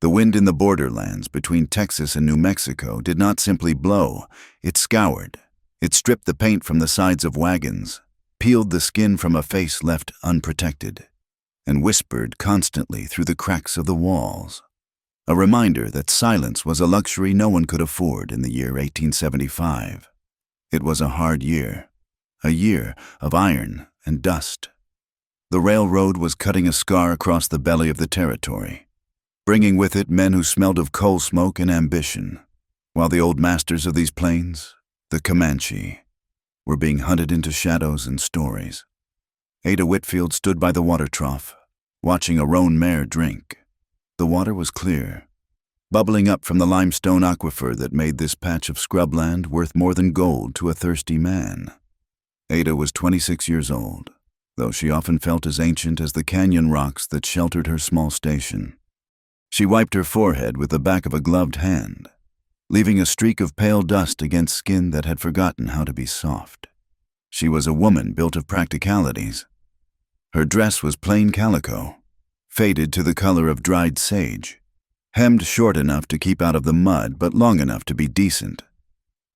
The wind in the borderlands between Texas and New Mexico did not simply blow, it scoured. It stripped the paint from the sides of wagons, peeled the skin from a face left unprotected, and whispered constantly through the cracks of the walls. A reminder that silence was a luxury no one could afford in the year 1875. It was a hard year, a year of iron and dust. The railroad was cutting a scar across the belly of the territory, bringing with it men who smelled of coal smoke and ambition, while the old masters of these plains, the Comanche, were being hunted into shadows and stories. Ada Whitfield stood by the water trough, watching a roan mare drink. The water was clear, bubbling up from the limestone aquifer that made this patch of scrubland worth more than gold to a thirsty man. Ada was 26 years old, though she often felt as ancient as the canyon rocks that sheltered her small station. She wiped her forehead with the back of a gloved hand, leaving a streak of pale dust against skin that had forgotten how to be soft. She was a woman built of practicalities. Her dress was plain calico, faded to the color of dried sage, hemmed short enough to keep out of the mud but long enough to be decent.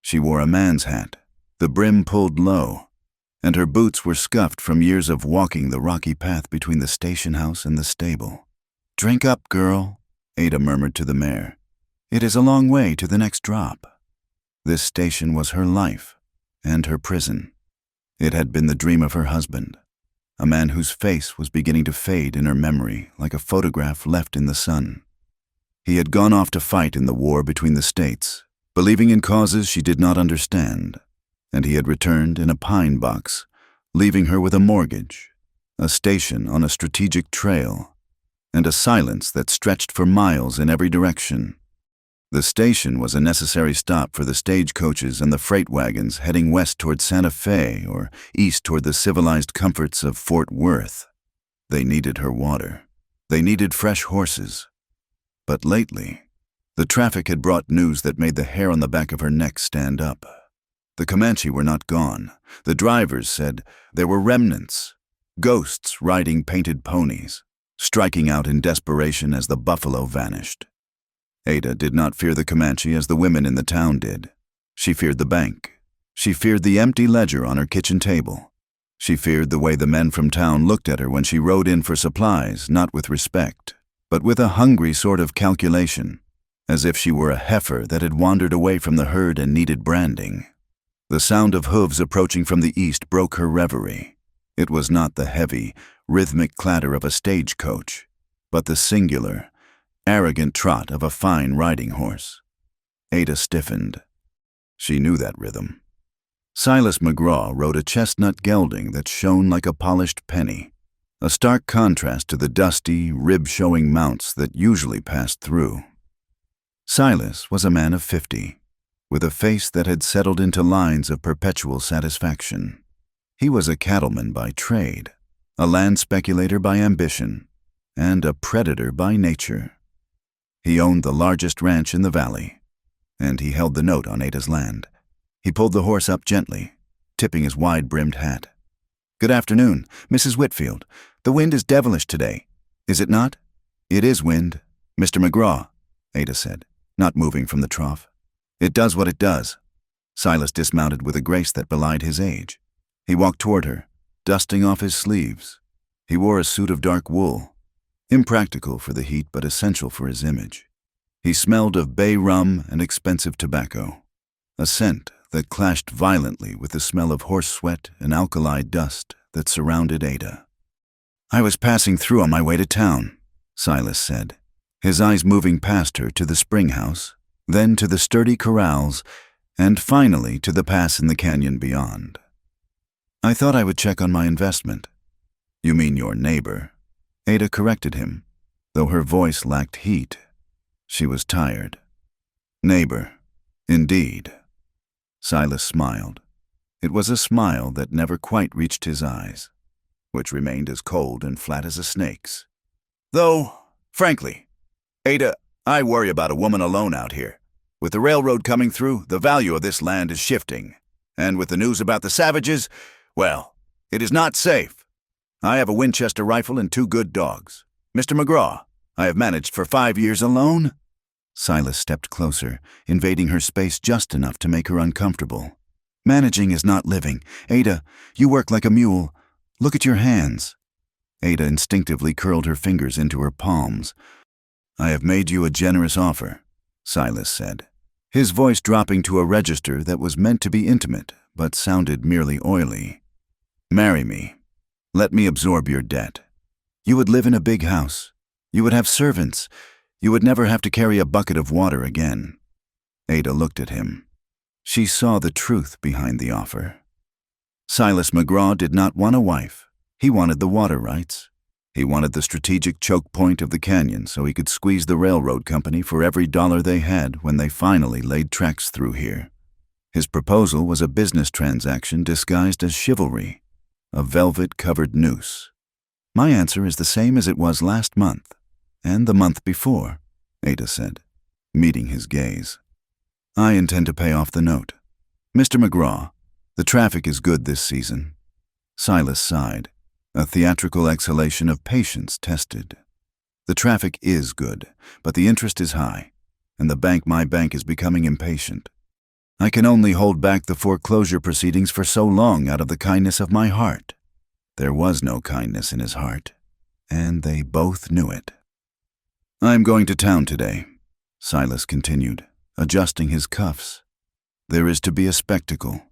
She wore a man's hat, the brim pulled low, and her boots were scuffed from years of walking the rocky path between the station house and the stable. "Drink up, girl," Ada murmured to the mare. "It is a long way to the next drop." This station was her life and her prison. It had been the dream of her husband, a man whose face was beginning to fade in her memory like a photograph left in the sun. He had gone off to fight in the war between the states, believing in causes she did not understand, and he had returned in a pine box, leaving her with a mortgage, a station on a strategic trail, and a silence that stretched for miles in every direction. The station was a necessary stop for the stagecoaches and the freight wagons heading west toward Santa Fe or east toward the civilized comforts of Fort Worth. They needed her water. They needed fresh horses. But lately, the traffic had brought news that made the hair on the back of her neck stand up. The Comanche were not gone. The drivers said there were remnants, ghosts riding painted ponies, striking out in desperation as the buffalo vanished. Ada did not fear the Comanche as the women in the town did. She feared the bank. She feared the empty ledger on her kitchen table. She feared the way the men from town looked at her when she rode in for supplies, not with respect, but with a hungry sort of calculation, as if she were a heifer that had wandered away from the herd and needed branding. The sound of hooves approaching from the east broke her reverie. It was not the heavy, rhythmic clatter of a stagecoach, but the singular, arrogant trot of a fine riding horse. Ada stiffened. She knew that rhythm. Silas McGraw rode a chestnut gelding that shone like a polished penny, a stark contrast to the dusty, rib-showing mounts that usually passed through. Silas was a man of 50, with a face that had settled into lines of perpetual satisfaction. He was a cattleman by trade, a land speculator by ambition, and a predator by nature. He owned the largest ranch in the valley, and he held the note on Ada's land. He pulled the horse up gently, tipping his wide-brimmed hat. "Good afternoon, Mrs. Whitfield. The wind is devilish today, is it not?" "It is wind, Mr. McGraw," Ada said, not moving from the trough. "It does what it does." Silas dismounted with a grace that belied his age. He walked toward her, dusting off his sleeves. He wore a suit of dark wool, impractical for the heat but essential for his image. He smelled of bay rum and expensive tobacco, a scent that clashed violently with the smell of horse sweat and alkali dust that surrounded Ada. "I was passing through on my way to town," Silas said, his eyes moving past her to the spring house, then to the sturdy corrals, and finally to the pass in the canyon beyond. "I thought I would check on my investment." "You mean your neighbor?" Ada corrected him, though her voice lacked heat. She was tired. "Neighbor, indeed." Silas smiled. It was a smile that never quite reached his eyes, which remained as cold and flat as a snake's. "Though, frankly, Ada, I worry about a woman alone out here. With the railroad coming through, the value of this land is shifting. And with the news about the savages, well, it is not safe. I have a Winchester rifle and 2 good dogs. Mr. McGraw, I have managed for 5 years alone." Silas stepped closer, invading her space just enough to make her uncomfortable. "Managing is not living. Ada, you work like a mule. Look at your hands." Ada instinctively curled her fingers into her palms. "I have made you a generous offer," Silas said, his voice dropping to a register that was meant to be intimate, but sounded merely oily. "Marry me. Let me absorb your debt. You would live in a big house. You would have servants. You would never have to carry a bucket of water again." Ada looked at him. She saw the truth behind the offer. Silas McGraw did not want a wife. He wanted the water rights. He wanted the strategic choke point of the canyon so he could squeeze the railroad company for every dollar they had when they finally laid tracks through here. His proposal was a business transaction disguised as chivalry, a velvet-covered noose. "My answer is the same as it was last month, and the month before," Ada said, meeting his gaze. "I intend to pay off the note. Mr. McGraw, the traffic is good this season." Silas sighed, a theatrical exhalation of patience tested. "The traffic is good, but the interest is high, and my bank is becoming impatient. I can only hold back the foreclosure proceedings for so long out of the kindness of my heart." There was no kindness in his heart, and they both knew it. "I am going to town today," Silas continued, adjusting his cuffs. "There is to be a spectacle.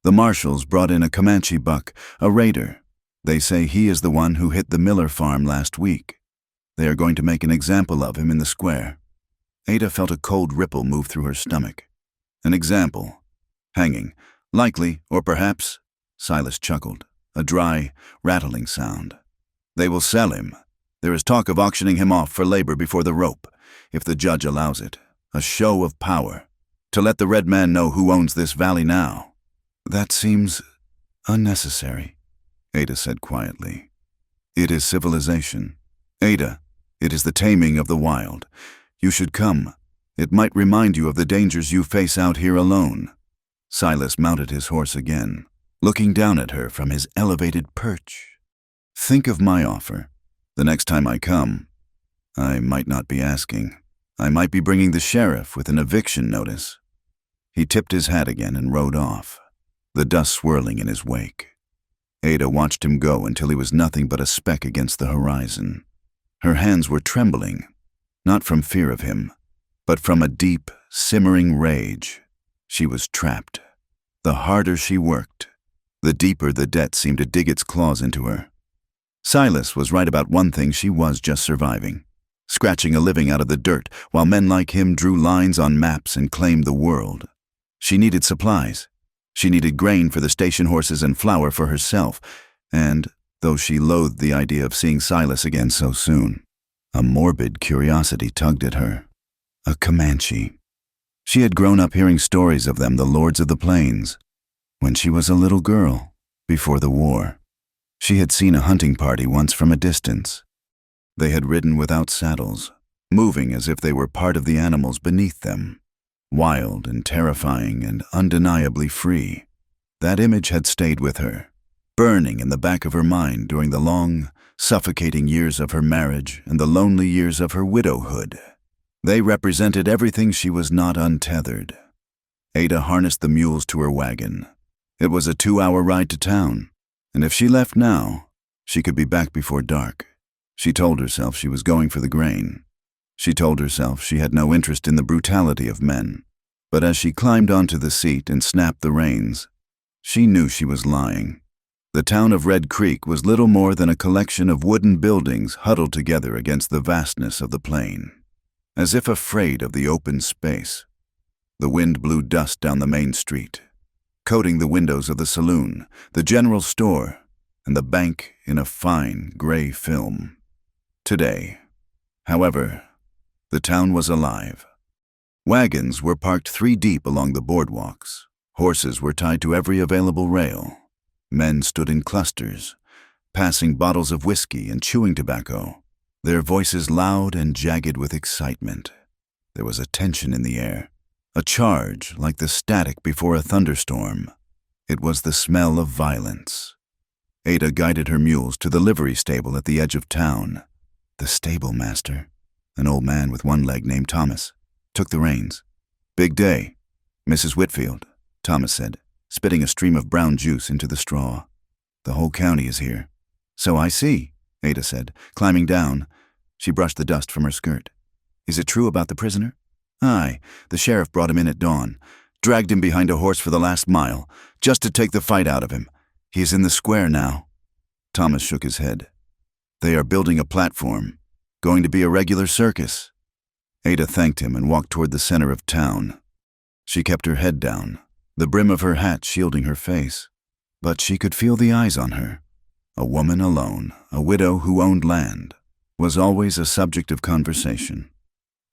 The marshals brought in a Comanche buck, a raider. They say he is the one who hit the Miller farm last week. They are going to make an example of him in the square." Ada felt a cold ripple move through her stomach. "An example. Hanging. Likely, or perhaps," Silas chuckled, a dry, rattling sound. "They will sell him. There is talk of auctioning him off for labor before the rope, if the judge allows it. A show of power. To let the red man know who owns this valley now." "That seems unnecessary," Ada said quietly. "It is civilization. Ada, it is the taming of the wild. You should come. It might remind you of the dangers you face out here alone." Silas mounted his horse again, looking down at her from his elevated perch. "Think of my offer. The next time I come, I might not be asking. I might be bringing the sheriff with an eviction notice." He tipped his hat again and rode off, the dust swirling in his wake. Ada watched him go until he was nothing but a speck against the horizon. Her hands were trembling, not from fear of him, but from a deep, simmering rage. She was trapped. The harder she worked, the deeper the debt seemed to dig its claws into her. Silas was right about one thing: she was just surviving, scratching a living out of the dirt, while men like him drew lines on maps and claimed the world. She needed supplies. She needed grain for the station horses and flour for herself, and, though she loathed the idea of seeing Silas again so soon, a morbid curiosity tugged at her. A Comanche. She had grown up hearing stories of them, the lords of the plains, when she was a little girl, before the war. She had seen a hunting party once from a distance. They had ridden without saddles, moving as if they were part of the animals beneath them, wild and terrifying and undeniably free. That image had stayed with her, burning in the back of her mind during the long, suffocating years of her marriage and the lonely years of her widowhood. They represented everything she was not untethered. Ada harnessed the mules to her wagon. It was a 2-hour ride to town, and if she left now, she could be back before dark. She told herself she was going for the grain. She told herself she had no interest in the brutality of men. But as she climbed onto the seat and snapped the reins, she knew she was lying. The town of Red Creek was little more than a collection of wooden buildings huddled together against the vastness of the plain. As if afraid of the open space, the wind blew dust down the main street, coating the windows of the saloon, the general store, and the bank in a fine gray film. Today, however, the town was alive. Wagons were parked 3 deep along the boardwalks. Horses were tied to every available rail. Men stood in clusters, passing bottles of whiskey and chewing tobacco, their voices loud and jagged with excitement. There was a tension in the air, a charge like the static before a thunderstorm. It was the smell of violence. Ada guided her mules to the livery stable at the edge of town. The stable master, an old man with one leg named Thomas, took the reins. "Big day, Mrs. Whitfield," Thomas said, spitting a stream of brown juice into the straw. "The whole county is here." "So I see," Ada said, climbing down. She brushed the dust from her skirt. "Is it true about the prisoner?" "Aye, the sheriff brought him in at dawn, dragged him behind a horse for the last mile, just to take the fight out of him. He is in the square now." Thomas shook his head. "They are building a platform, going to be a regular circus." Ada thanked him and walked toward the center of town. She kept her head down, the brim of her hat shielding her face. But she could feel the eyes on her. A woman alone, a widow who owned land, was always a subject of conversation.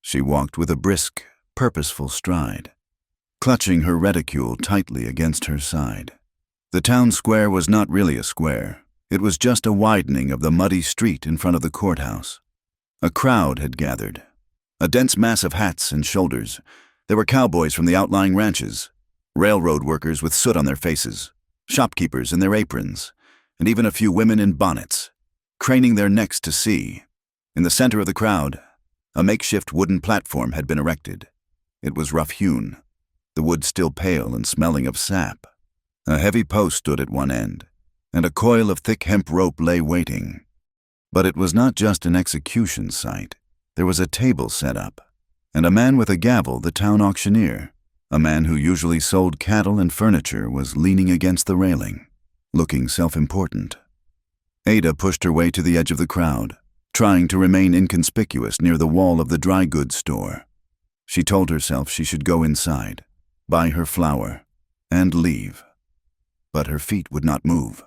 She walked with a brisk, purposeful stride, clutching her reticule tightly against her side. The town square was not really a square. It was just a widening of the muddy street in front of the courthouse. A crowd had gathered, a dense mass of hats and shoulders. There were cowboys from the outlying ranches, railroad workers with soot on their faces, shopkeepers in their aprons, and even a few women in bonnets, craning their necks to see. In the center of the crowd, a makeshift wooden platform had been erected. It was rough-hewn, the wood still pale and smelling of sap. A heavy post stood at one end, and a coil of thick hemp rope lay waiting. But it was not just an execution site. There was a table set up, and a man with a gavel, the town auctioneer, a man who usually sold cattle and furniture, was leaning against the railing, looking self-important. Ada pushed her way to the edge of the crowd, trying to remain inconspicuous near the wall of the dry goods store. She told herself she should go inside, buy her flour, and leave. But her feet would not move.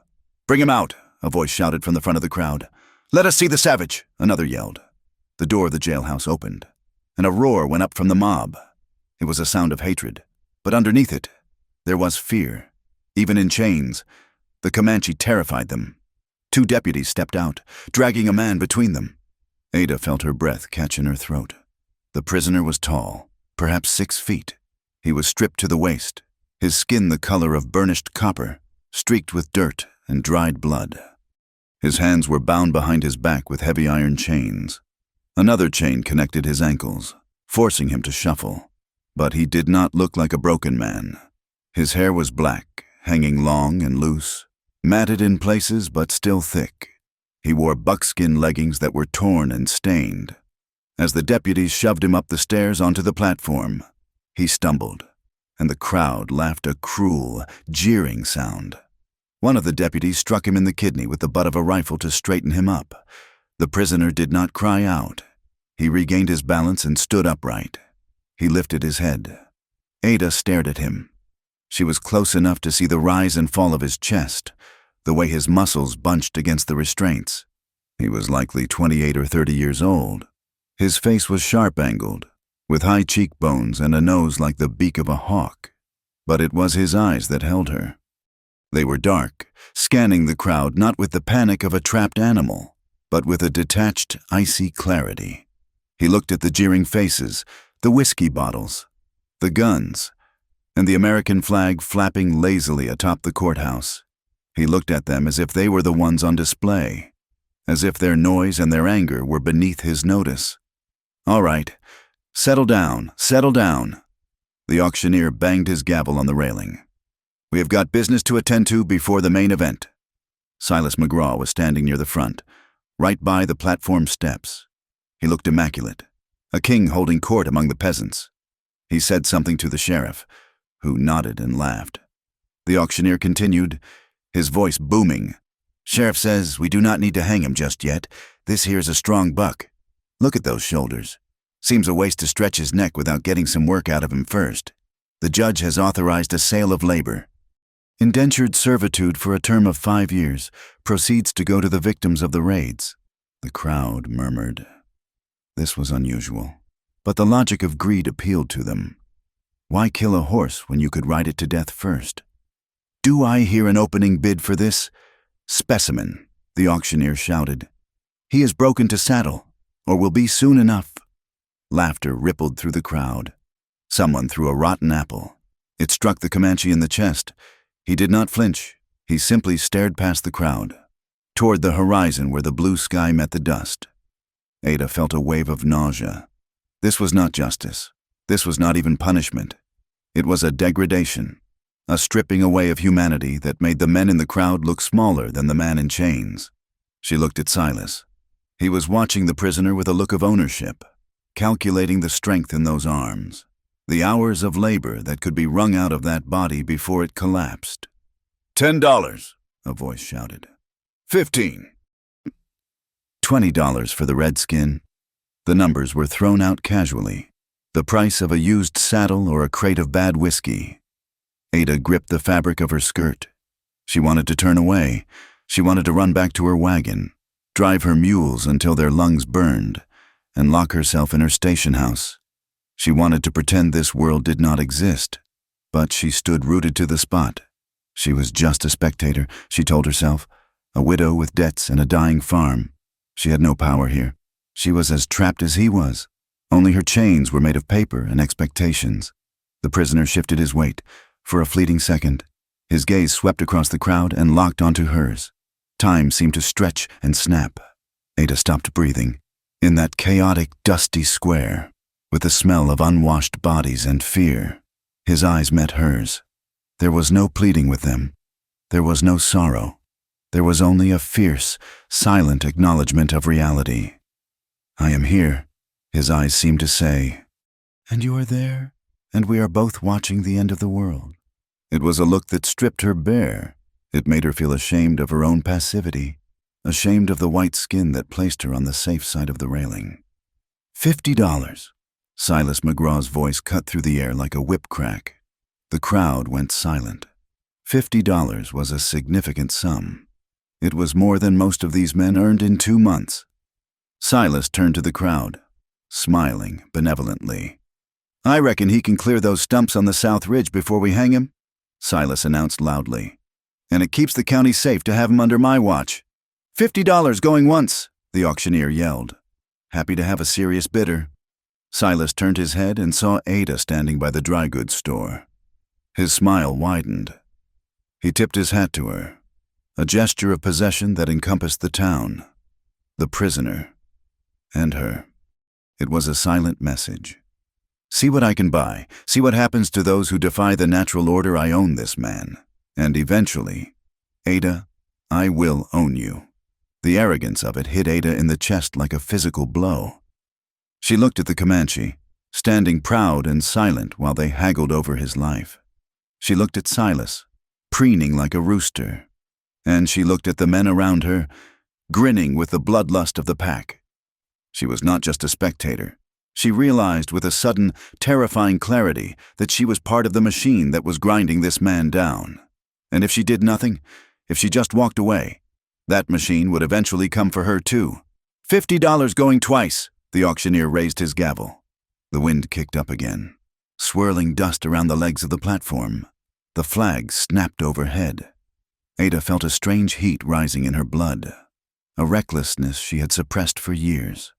"Bring him out," a voice shouted from the front of the crowd. "Let us see the savage," another yelled. The door of the jailhouse opened, and a roar went up from the mob. It was a sound of hatred, but underneath it, there was fear. Even in chains, the Comanche terrified them. 2 deputies stepped out, dragging a man between them. Ada felt her breath catch in her throat. The prisoner was tall, perhaps 6 feet. He was stripped to the waist, his skin the color of burnished copper, streaked with dirt and dried blood. His hands were bound behind his back with heavy iron chains. Another chain connected his ankles, forcing him to shuffle. But he did not look like a broken man. His hair was black, hanging long and loose, matted in places but still thick. He wore buckskin leggings that were torn and stained. As the deputies shoved him up the stairs onto the platform, he stumbled, and the crowd laughed a cruel, jeering sound. One of the deputies struck him in the kidney with the butt of a rifle to straighten him up. The prisoner did not cry out. He regained his balance and stood upright. He lifted his head. Ada stared at him. She was close enough to see the rise and fall of his chest, the way his muscles bunched against the restraints. He was likely 28 or 30 years old. His face was sharp-angled, with high cheekbones and a nose like the beak of a hawk. But it was his eyes that held her. They were dark, scanning the crowd not with the panic of a trapped animal, but with a detached, icy clarity. He looked at the jeering faces, the whiskey bottles, the guns, and the American flag flapping lazily atop the courthouse. He looked at them as if they were the ones on display, as if their noise and their anger were beneath his notice. "All right, settle down, settle down." The auctioneer banged his gavel on the railing. "We have got business to attend to before the main event." Silas McGraw was standing near the front, right by the platform steps. He looked immaculate, a king holding court among the peasants. He said something to the sheriff, who nodded and laughed. The auctioneer continued, his voice booming. "Sheriff says we do not need to hang him just yet. This here's a strong buck. Look at those shoulders. Seems a waste to stretch his neck without getting some work out of him first. The judge has authorized a sale of labor. Indentured servitude for a term of 5 years proceeds to go to the victims of the raids." The crowd murmured. This was unusual, but the logic of greed appealed to them. Why kill a horse when you could ride it to death first? "Do I hear an opening bid for this specimen?" the auctioneer shouted. "He is broken to saddle, or will be soon enough." Laughter rippled through the crowd. Someone threw a rotten apple. It struck the Comanche in the chest. He did not flinch. He simply stared past the crowd, toward the horizon where the blue sky met the dust. Ada felt a wave of nausea. This was not justice. This was not even punishment. It was a degradation, a stripping away of humanity that made the men in the crowd look smaller than the man in chains. She looked at Silas. He was watching the prisoner with a look of ownership, calculating the strength in those arms, the hours of labor that could be wrung out of that body before it collapsed. $10, a voice shouted. 15. $20 for the redskin. The numbers were thrown out casually. The price of a used saddle or a crate of bad whiskey. Ada gripped the fabric of her skirt. She wanted to turn away. She wanted to run back to her wagon, drive her mules until their lungs burned, and lock herself in her station house. She wanted to pretend this world did not exist, but she stood rooted to the spot. She was just a spectator, she told herself, a widow with debts and a dying farm. She had no power here. She was as trapped as he was. Only her chains were made of paper and expectations. The prisoner shifted his weight. For a fleeting second, his gaze swept across the crowd and locked onto hers. Time seemed to stretch and snap. Ada stopped breathing. In that chaotic, dusty square, with the smell of unwashed bodies and fear, his eyes met hers. There was no pleading with them. There was no sorrow. There was only a fierce, silent acknowledgement of reality. I am here, his eyes seemed to say. And you are there, and we are both watching the end of the world. It was a look that stripped her bare. It made her feel ashamed of her own passivity, ashamed of the white skin that placed her on the safe side of the railing. $50. Silas McGraw's voice cut through the air like a whip crack. The crowd went silent. $50 was a significant sum. It was more than most of these men earned in 2 months. Silas turned to the crowd, smiling benevolently. I reckon he can clear those stumps on the South Ridge before we hang him, Silas announced loudly. And it keeps the county safe to have him under my watch. $50 going once, the auctioneer yelled. Happy to have a serious bidder. Silas turned his head and saw Ada standing by the dry goods store. His smile widened. He tipped his hat to her, a gesture of possession that encompassed the town, the prisoner, and her. It was a silent message. See what I can buy. See what happens to those who defy the natural order. I own this man. And eventually, Ada, I will own you. The arrogance of it hit Ada in the chest like a physical blow. She looked at the Comanche, standing proud and silent while they haggled over his life. She looked at Silas, preening like a rooster. And she looked at the men around her, grinning with the bloodlust of the pack. She was not just a spectator. She realized with a sudden, terrifying clarity that she was part of the machine that was grinding this man down. And if she did nothing, if she just walked away, that machine would eventually come for her too. $50 going twice, the auctioneer raised his gavel. The wind kicked up again, swirling dust around the legs of the platform. The flag snapped overhead. Ada felt a strange heat rising in her blood, a recklessness she had suppressed for years.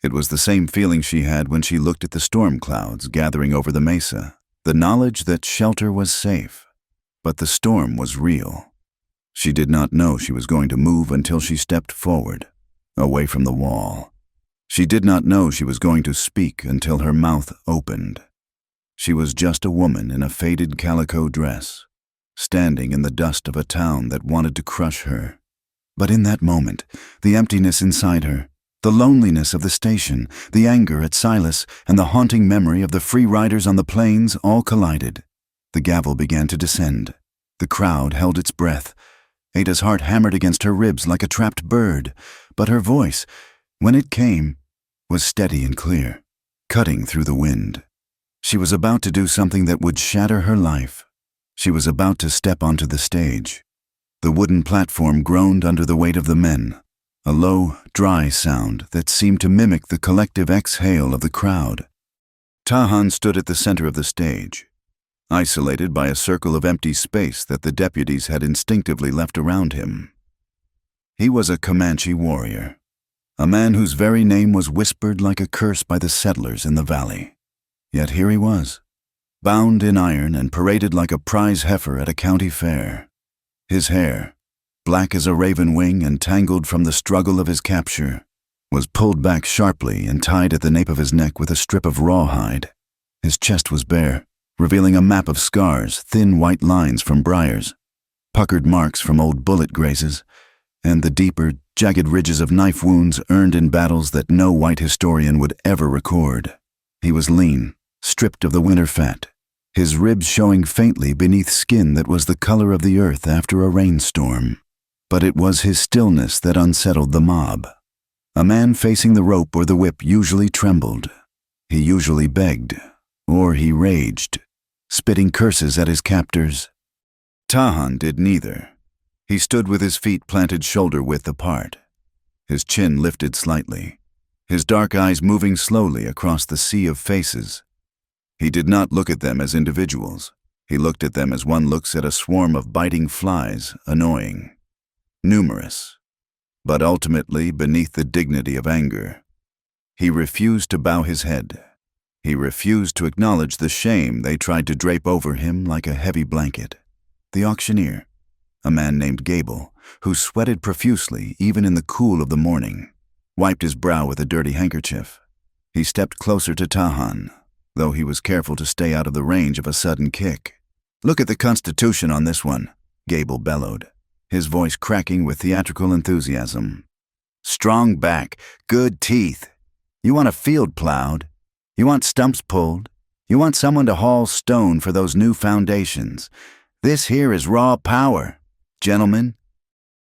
It was the same feeling she had when she looked at the storm clouds gathering over the mesa, the knowledge that shelter was safe. But the storm was real. She did not know she was going to move until she stepped forward, away from the wall. She did not know she was going to speak until her mouth opened. She was just a woman in a faded calico dress, standing in the dust of a town that wanted to crush her. But in that moment, the emptiness inside her, the loneliness of the station, the anger at Silas, and the haunting memory of the free riders on the plains all collided. The gavel began to descend. The crowd held its breath. Ada's heart hammered against her ribs like a trapped bird, but her voice, when it came, was steady and clear, cutting through the wind. She was about to do something that would shatter her life. She was about to step onto the stage. The wooden platform groaned under the weight of the men, a low, dry sound that seemed to mimic the collective exhale of the crowd. Tahan stood at the center of the stage, isolated by a circle of empty space that the deputies had instinctively left around him. He was a Comanche warrior, a man whose very name was whispered like a curse by the settlers in the valley. Yet here he was, bound in iron and paraded like a prize heifer at a county fair. His hair, black as a raven wing and tangled from the struggle of his capture, was pulled back sharply and tied at the nape of his neck with a strip of rawhide. His chest was bare, revealing a map of scars, thin white lines from briars, puckered marks from old bullet grazes, and the deeper, jagged ridges of knife wounds earned in battles that no white historian would ever record. He was lean, stripped of the winter fat, his ribs showing faintly beneath skin that was the color of the earth after a rainstorm. But it was his stillness that unsettled the mob. A man facing the rope or the whip usually trembled. He usually begged, or he raged, spitting curses at his captors. Tahan did neither. He stood with his feet planted shoulder-width apart, his chin lifted slightly, his dark eyes moving slowly across the sea of faces. He did not look at them as individuals. He looked at them as one looks at a swarm of biting flies, annoying, numerous, but ultimately beneath the dignity of anger. He refused to bow his head. He refused to acknowledge the shame they tried to drape over him like a heavy blanket. The auctioneer, a man named Gable, who sweated profusely even in the cool of the morning, wiped his brow with a dirty handkerchief. He stepped closer to Tahan, though he was careful to stay out of the range of a sudden kick. "Look at the Constitution on this one," Gable bellowed, his voice cracking with theatrical enthusiasm. "Strong back, good teeth. You want a field plowed. You want stumps pulled. You want someone to haul stone for those new foundations. This here is raw power, gentlemen.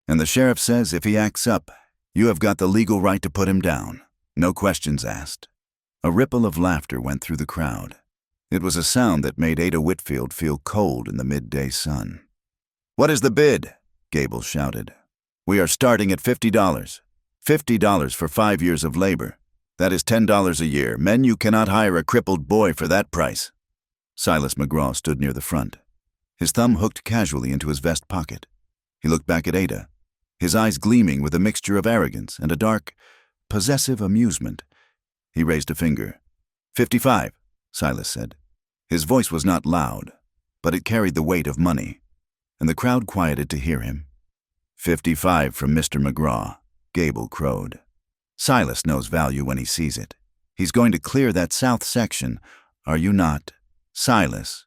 And the sheriff says if he acts up, you have got the legal right to put him down. No questions asked." A ripple of laughter went through the crowd. It was a sound that made Ada Whitfield feel cold in the midday sun. "What is the bid?" Gable shouted. "We are starting at $50. $50 for 5 years of labor. That is $10 a year. Men, you cannot hire a crippled boy for that price." Silas McGraw stood near the front, his thumb hooked casually into his vest pocket. He looked back at Ada, his eyes gleaming with a mixture of arrogance and a dark, possessive amusement. He raised a finger. "55, Silas said. His voice was not loud, but it carried the weight of money, and the crowd quieted to hear him. "55 from Mr. McGraw," Gable crowed. "Silas knows value when he sees it. He's going to clear that south section, are you not, Silas?"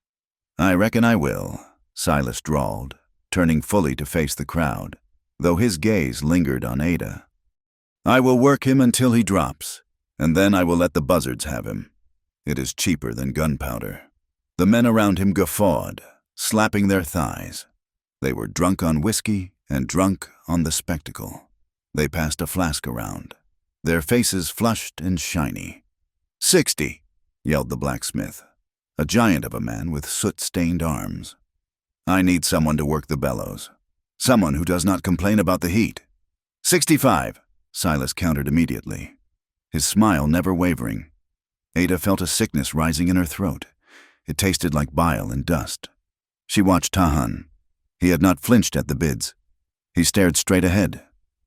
"I reckon I will," Silas drawled, turning fully to face the crowd, though his gaze lingered on Ada. "I will work him until he drops, and then I will let the buzzards have him. It is cheaper than gunpowder." The men around him guffawed, slapping their thighs. They were drunk on whiskey and drunk on the spectacle. They passed a flask around, their faces flushed and shiny. "60, yelled the blacksmith, a giant of a man with soot-stained arms. "I need someone to work the bellows. Someone who does not complain about the heat." 65, Silas countered immediately, his smile never wavering. Ada felt a sickness rising in her throat. It tasted like bile and dust. She watched Tahan. He had not flinched at the bids. He stared straight ahead,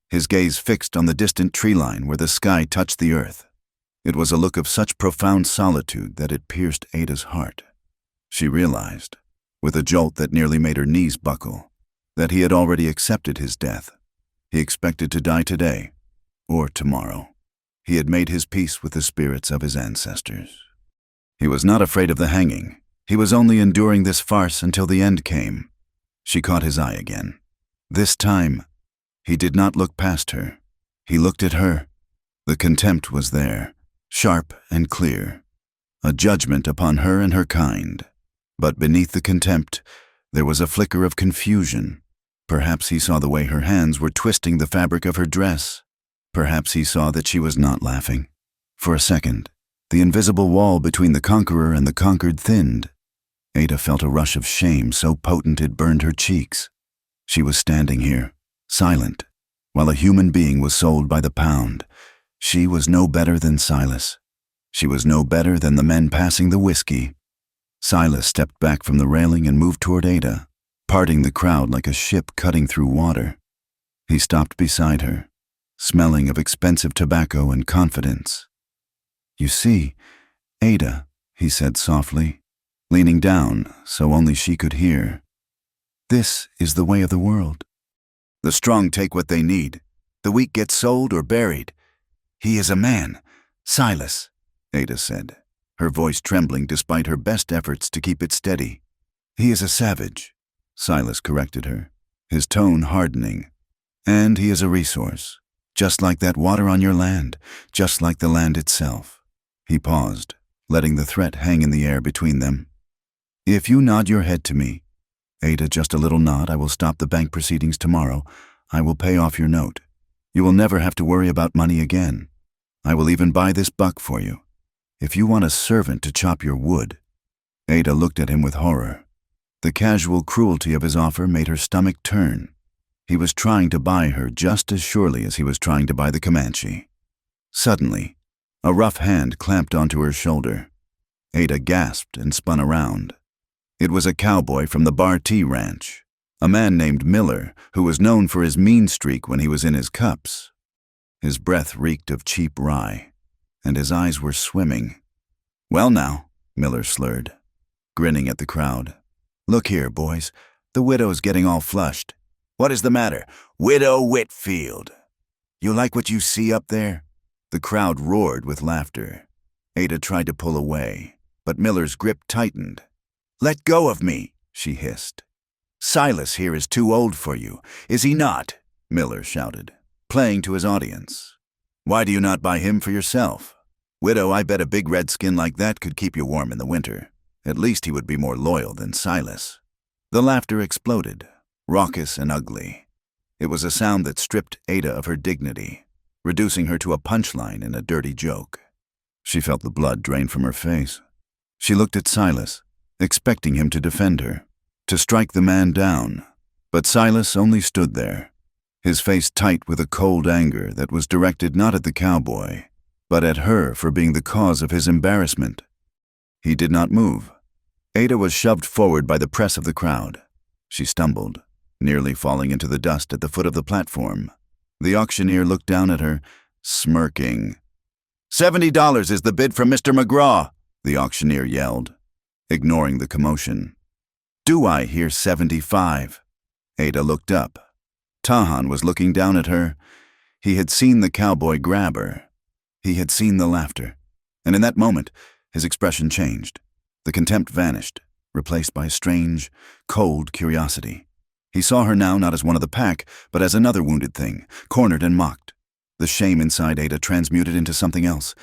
his gaze fixed on the distant tree line where the sky touched the earth. It was a look of such profound solitude that it pierced Ada's heart. She realized, with a jolt that nearly made her knees buckle, that he had already accepted his death. He expected to die today, or tomorrow. He had made his peace with the spirits of his ancestors. He was not afraid of the hanging. He was only enduring this farce until the end came. She caught his eye again. This time, he did not look past her. He looked at her. The contempt was there, sharp and clear, a judgment upon her and her kind. But beneath the contempt, there was a flicker of confusion. Perhaps he saw the way her hands were twisting the fabric of her dress. Perhaps he saw that she was not laughing. For a second, the invisible wall between the conqueror and the conquered thinned. Ada felt a rush of shame so potent it burned her cheeks. She was standing here, silent, while a human being was sold by the pound. She was no better than Silas. She was no better than the men passing the whiskey. Silas stepped back from the railing and moved toward Ada, parting the crowd like a ship cutting through water. He stopped beside her, smelling of expensive tobacco and confidence. "You see, Ada," he said softly, leaning down so only she could hear, "this is the way of the world. The strong take what they need. The weak get sold or buried. He is a man. Silas, Ada said, her voice trembling despite her best efforts to keep it steady. He is a savage, Silas corrected her, his tone hardening. And he is a resource, just like that water on your land, just like the land itself. He paused, letting the threat hang in the air between them. If you nod your head to me, Ada, just a little nod, I will stop the bank proceedings tomorrow. I will pay off your note. You will never have to worry about money again. I will even buy this buck for you. If you want a servant to chop your wood. Ada looked at him with horror. The casual cruelty of his offer made her stomach turn. He was trying to buy her just as surely as he was trying to buy the Comanche. Suddenly, a rough hand clamped onto her shoulder. Ada gasped and spun around. It was a cowboy from the Bar T Ranch, a man named Miller, who was known for his mean streak when he was in his cups. His breath reeked of cheap rye, and his eyes were swimming. Well now, Miller slurred, grinning at the crowd. Look here, boys, the widow's getting all flushed. What is the matter? Widow Whitfield. You like what you see up there? The crowd roared with laughter. Ada tried to pull away, but Miller's grip tightened. Let go of me, she hissed. Silas here is too old for you, is he not? Miller shouted, playing to his audience. Why do you not buy him for yourself? Widow, I bet a big red skin like that could keep you warm in the winter. At least he would be more loyal than Silas. The laughter exploded, raucous and ugly. It was a sound that stripped Ada of her dignity, reducing her to a punchline in a dirty joke. She felt the blood drain from her face. She looked at Silas, expecting him to defend her, to strike the man down. But Silas only stood there, his face tight with a cold anger that was directed not at the cowboy, but at her for being the cause of his embarrassment. He did not move. Ada was shoved forward by the press of the crowd. She stumbled, nearly falling into the dust at the foot of the platform. The auctioneer looked down at her, smirking. $70 is the bid from Mr. McGraw, the auctioneer yelled, ignoring the commotion. Do I hear 75? Ada looked up. Tahan was looking down at her. He had seen the cowboy grab her. He had seen the laughter. And in that moment, his expression changed. The contempt vanished, replaced by a strange, cold curiosity. He saw her now not as one of the pack, but as another wounded thing, cornered and mocked. The shame inside Ada transmuted into something else.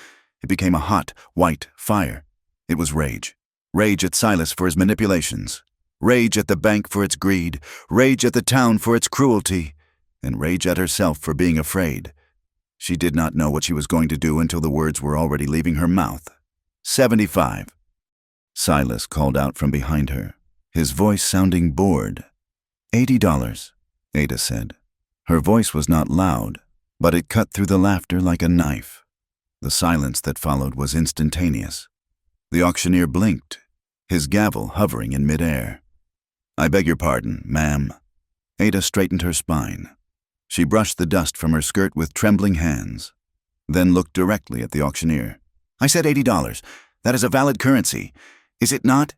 It became a hot, white fire. It was rage. Rage at Silas for his manipulations. Rage at the bank for its greed. Rage at the town for its cruelty. And rage at herself for being afraid. She did not know what she was going to do until the words were already leaving her mouth. 75. Silas called out from behind her, his voice sounding bored. $80, Ada said. Her voice was not loud, but it cut through the laughter like a knife. The silence that followed was instantaneous. The auctioneer blinked, his gavel hovering in midair. I beg your pardon, ma'am. Ada straightened her spine. She brushed the dust from her skirt with trembling hands, then looked directly at the auctioneer. I said $80. That is a valid currency. Is it not?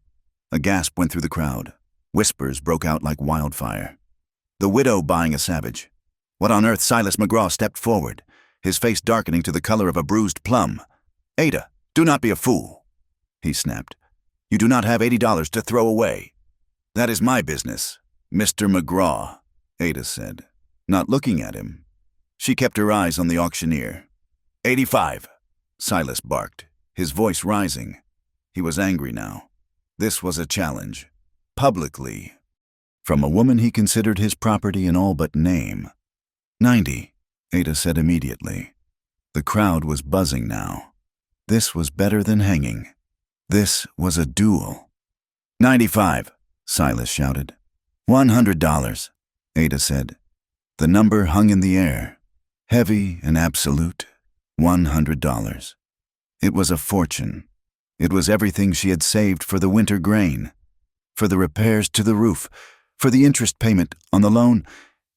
A gasp went through the crowd. Whispers broke out like wildfire. The widow buying a savage. What on earth? Silas McGraw stepped forward, his face darkening to the color of a bruised plum. Ada, do not be a fool, he snapped. You do not have $80 to throw away. That is my business, Mr. McGraw, Ada said, not looking at him. She kept her eyes on the auctioneer. 85, Silas barked, his voice rising. He was angry now. This was a challenge. Publicly. From a woman he considered his property in all but name. 90, Ada said immediately. The crowd was buzzing now. This was better than hanging. This was a duel. 95, Silas shouted. $100, Ada said. The number hung in the air, heavy and absolute. $100. It was a fortune. It was everything she had saved for the winter grain, for the repairs to the roof, for the interest payment on the loan.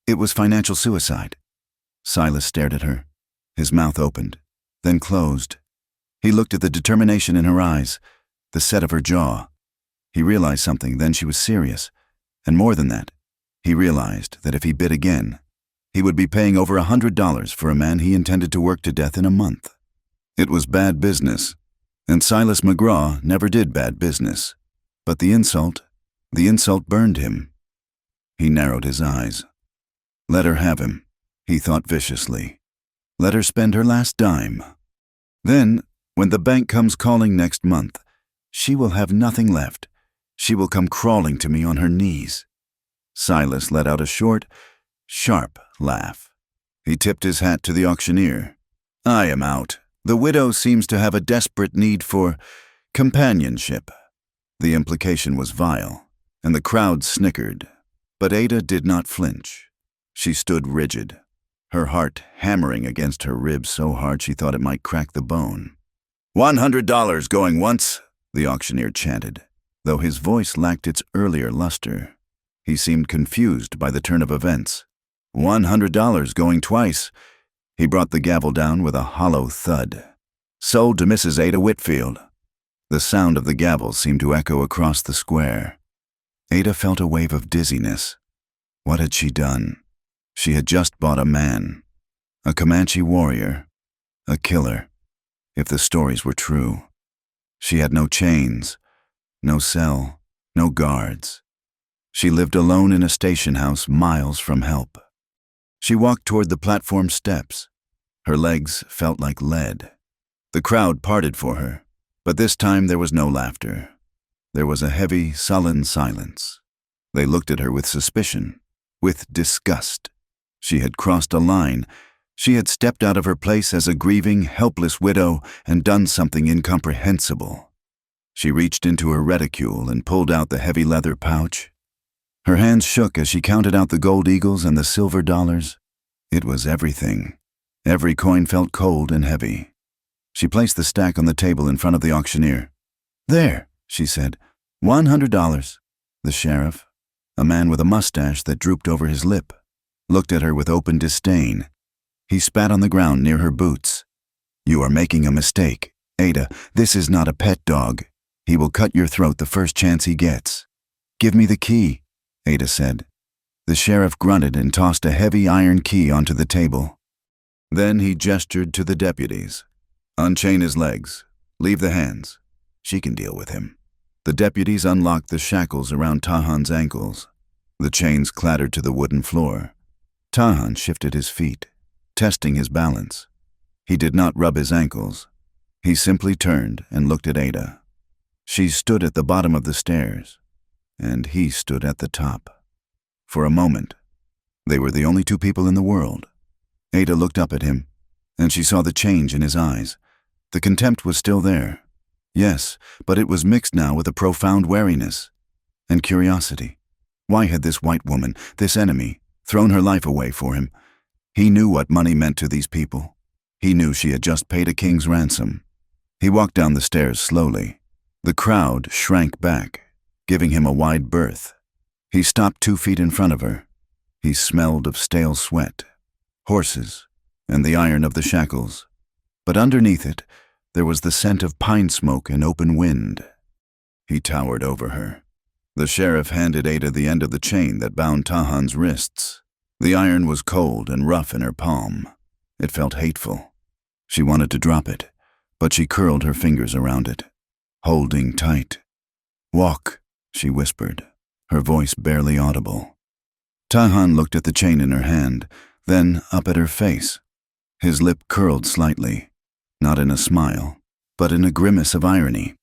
It was financial suicide. Silas stared at her. His mouth opened, then closed. He looked at the determination in her eyes, the set of her jaw. He realized something, then she was serious. And more than that, he realized that if he bid again, He would be paying over $100 for a man he intended to work to death in a month. It was bad business, and Silas McGraw never did bad business. But the insult burned him. He narrowed his eyes. Let her have him, he thought viciously. Let her spend her last dime. Then, when the bank comes calling next month, she will have nothing left. She will come crawling to me on her knees. Silas let out a short, sharp laugh. He tipped his hat to the auctioneer. I am out. The widow seems to have a desperate need for companionship. The implication was vile, and the crowd snickered. But Ada did not flinch. She stood rigid, her heart hammering against her ribs so hard she thought it might crack the bone. $100 going once, the auctioneer chanted, though his voice lacked its earlier luster. He seemed confused by the turn of events. $100 going twice. He brought the gavel down with a hollow thud. Sold to Mrs. Ada Whitfield. The sound of the gavel seemed to echo across the square. Ada felt a wave of dizziness. What had she done? She had just bought a man. A Comanche warrior. A killer. If the stories were true. She had no chains, no cell, no guards. She lived alone in a station house miles from help. She walked toward the platform steps. Her legs felt like lead. The crowd parted for her, but this time there was no laughter. There was a heavy, sullen silence. They looked at her with suspicion, with disgust. She had crossed a line. She had stepped out of her place as a grieving, helpless widow and done something incomprehensible. She reached into her reticule and pulled out the heavy leather pouch. Her hands shook as she counted out the gold eagles and the silver dollars. It was everything. Every coin felt cold and heavy. She placed the stack on the table in front of the auctioneer. There, she said, $100. The sheriff, a man with a mustache that drooped over his lip, looked at her with open disdain. He spat on the ground near her boots. You are making a mistake. Ada, this is not a pet dog. He will cut your throat the first chance he gets. Give me the key, Ada said. The sheriff grunted and tossed a heavy iron key onto the table. Then he gestured to the deputies. Unchain his legs. Leave the hands. She can deal with him. The deputies unlocked the shackles around Tahan's ankles. The chains clattered to the wooden floor. Tahan shifted his feet, testing his balance. He did not rub his ankles. He simply turned and looked at Ada. She stood at the bottom of the stairs, and he stood at the top. For a moment, they were the only two people in the world. Ada looked up at him, and she saw the change in his eyes. The contempt was still there. Yes, but it was mixed now with a profound wariness and curiosity. Why had this white woman, this enemy, thrown her life away for him? He knew what money meant to these people. He knew she had just paid a king's ransom. He walked down the stairs slowly. The crowd shrank back, giving him a wide berth. He stopped 2 feet in front of her. He smelled of stale sweat, horses, and the iron of the shackles. But underneath it, there was the scent of pine smoke and open wind. He towered over her. The sheriff handed Ada the end of the chain that bound Tahan's wrists. The iron was cold and rough in her palm. It felt hateful. She wanted to drop it, but she curled her fingers around it, holding tight. Walk, she whispered, her voice barely audible. Tahan looked at the chain in her hand, then up at her face. His lip curled slightly. Not in a smile, but in a grimace of irony.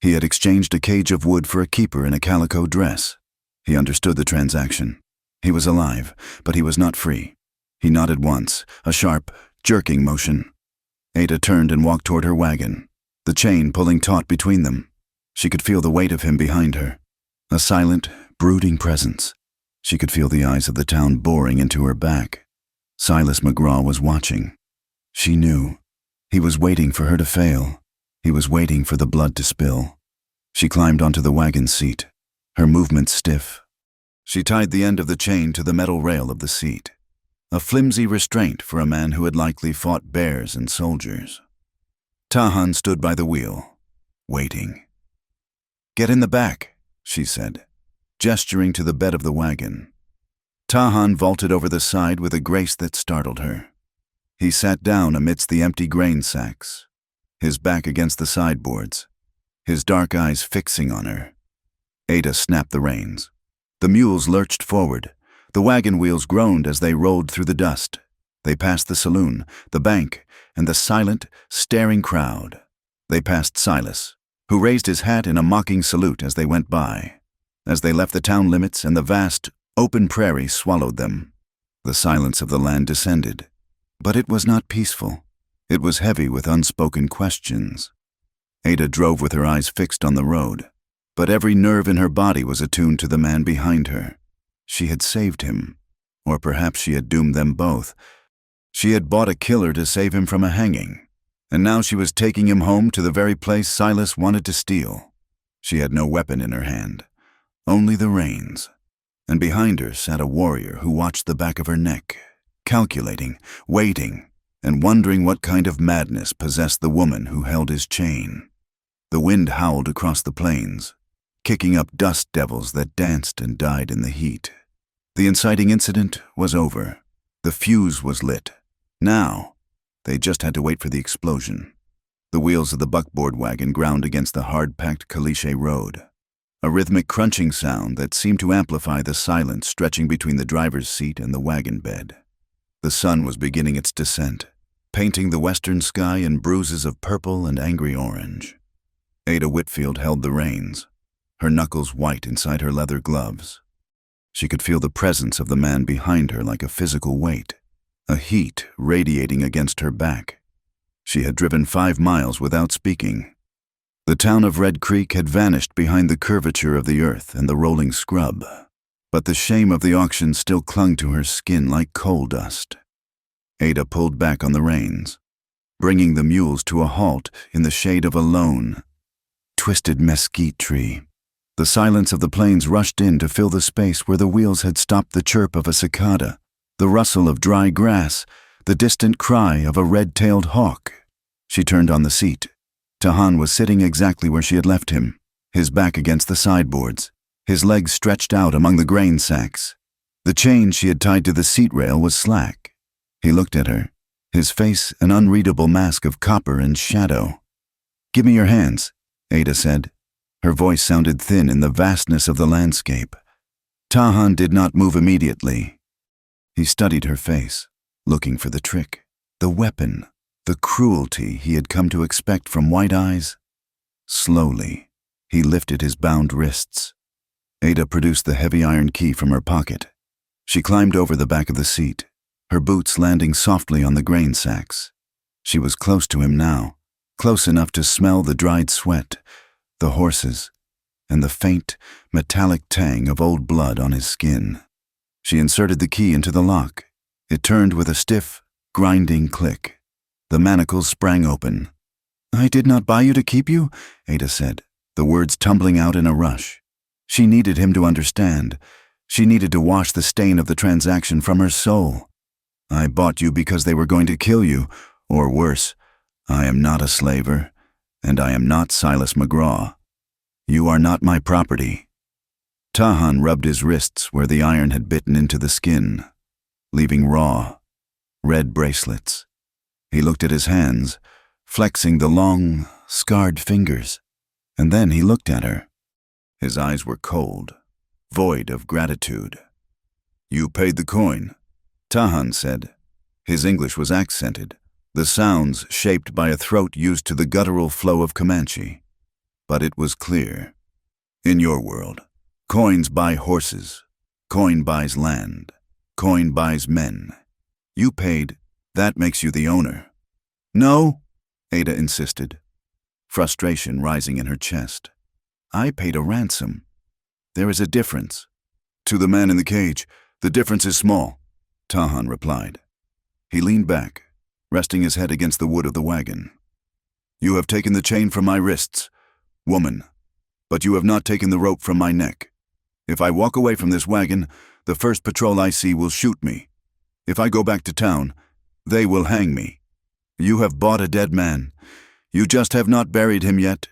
He had exchanged a cage of wood for a keeper in a calico dress. He understood the transaction. He was alive, but he was not free. He nodded once, a sharp, jerking motion. Ada turned and walked toward her wagon, the chain pulling taut between them. She could feel the weight of him behind her. A silent, brooding presence. She could feel the eyes of the town boring into her back. Silas McGraw was watching. She knew. He was waiting for her to fail. He was waiting for the blood to spill. She climbed onto the wagon seat, her movements stiff. She tied the end of the chain to the metal rail of the seat, a flimsy restraint for a man who had likely fought bears and soldiers. Tahan stood by the wheel, waiting. Get in the back, she said, gesturing to the bed of the wagon. Tahan vaulted over the side with a grace that startled her. He sat down amidst the empty grain sacks, his back against the sideboards, his dark eyes fixing on her. Ada snapped the reins. The mules lurched forward. The wagon wheels groaned as they rolled through the dust. They passed the saloon, the bank, and the silent, staring crowd. They passed Silas, who raised his hat in a mocking salute as they went by. As they left the town limits and the vast, open prairie swallowed them, the silence of the land descended. But it was not peaceful. It was heavy with unspoken questions. Ada drove with her eyes fixed on the road, but every nerve in her body was attuned to the man behind her. She had saved him, or perhaps she had doomed them both. She had bought a killer to save him from a hanging, and now she was taking him home to the very place Silas wanted to steal. She had no weapon in her hand, only the reins, and behind her sat a warrior who watched the back of her neck, calculating, waiting, and wondering what kind of madness possessed the woman who held his chain. The wind howled across the plains, kicking up dust devils that danced and died in the heat. The inciting incident was over. The fuse was lit. Now, they just had to wait for the explosion. The wheels of the buckboard wagon ground against the hard-packed caliche road, a rhythmic crunching sound that seemed to amplify the silence stretching between the driver's seat and the wagon bed. The sun was beginning its descent, painting the western sky in bruises of purple and angry orange. Ada Whitfield held the reins, her knuckles white inside her leather gloves. She could feel the presence of the man behind her like a physical weight, a heat radiating against her back. She had driven 5 miles without speaking. The town of Red Creek had vanished behind the curvature of the earth and the rolling scrub, but the shame of the auction still clung to her skin like coal dust. Ada pulled back on the reins, bringing the mules to a halt in the shade of a lone, twisted mesquite tree. The silence of the plains rushed in to fill the space where the wheels had stopped the chirp of a cicada, the rustle of dry grass, the distant cry of a red-tailed hawk. She turned on the seat. Tahan was sitting exactly where she had left him, his back against the sideboards, his legs stretched out among the grain sacks. The chain she had tied to the seat rail was slack. He looked at her, his face an unreadable mask of copper and shadow. "Give me your hands," Ada said. Her voice sounded thin in the vastness of the landscape. Tahan did not move immediately. He studied her face, looking for the trick, the weapon, the cruelty he had come to expect from white eyes. Slowly, he lifted his bound wrists. Ada produced the heavy iron key from her pocket. She climbed over the back of the seat, her boots landing softly on the grain sacks. She was close to him now, close enough to smell the dried sweat, the horses, and the faint, metallic tang of old blood on his skin. She inserted the key into the lock. It turned with a stiff, grinding click. The manacles sprang open. "I did not buy you to keep you," Ada said, the words tumbling out in a rush. She needed him to understand. She needed to wash the stain of the transaction from her soul. "I bought you because they were going to kill you, or worse. I am not a slaver, and I am not Silas McGraw. You are not my property." Tahan rubbed his wrists where the iron had bitten into the skin, leaving raw, red bracelets. He looked at his hands, flexing the long, scarred fingers, and then he looked at her. His eyes were cold, void of gratitude. "You paid the coin," Tahan said. His English was accented, the sounds shaped by a throat used to the guttural flow of Comanche. But it was clear. In your world, coins buy horses, coin buys land, coin buys men. You paid, that makes you the owner. "No," Ada insisted, frustration rising in her chest. "I paid a ransom. There is a difference." "To the man in the cage, the difference is small," Tahan replied. He leaned back, resting his head against the wood of the wagon. "You have taken the chain from my wrists, woman, but you have not taken the rope from my neck. If I walk away from this wagon, the first patrol I see will shoot me. If I go back to town, they will hang me. You have bought a dead man. You just have not buried him yet."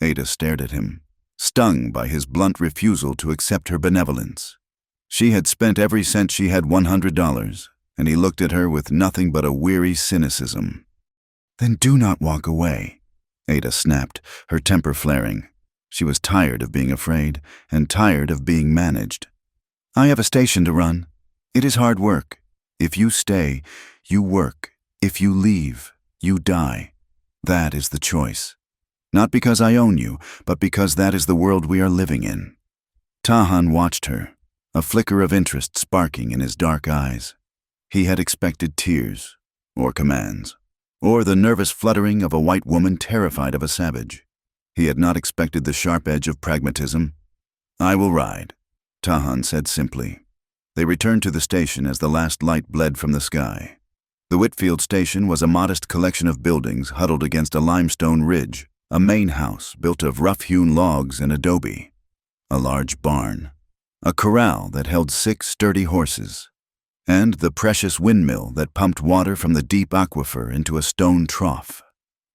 Ada stared at him, stung by his blunt refusal to accept her benevolence. She had spent every cent she had, $100, and he looked at her with nothing but a weary cynicism. "Then do not walk away," Ada snapped, her temper flaring. She was tired of being afraid and tired of being managed. "I have a station to run. It is hard work. If you stay, you work. If you leave, you die. That is the choice. Not because I own you, but because that is the world we are living in." Tahan watched her, a flicker of interest sparking in his dark eyes. He had expected tears, or commands, or the nervous fluttering of a white woman terrified of a savage. He had not expected the sharp edge of pragmatism. "I will ride," Tahan said simply. They returned to the station as the last light bled from the sky. The Whitfield station was a modest collection of buildings huddled against a limestone ridge, a main house built of rough-hewn logs and adobe, a large barn, a corral that held 6 sturdy horses, and the precious windmill that pumped water from the deep aquifer into a stone trough.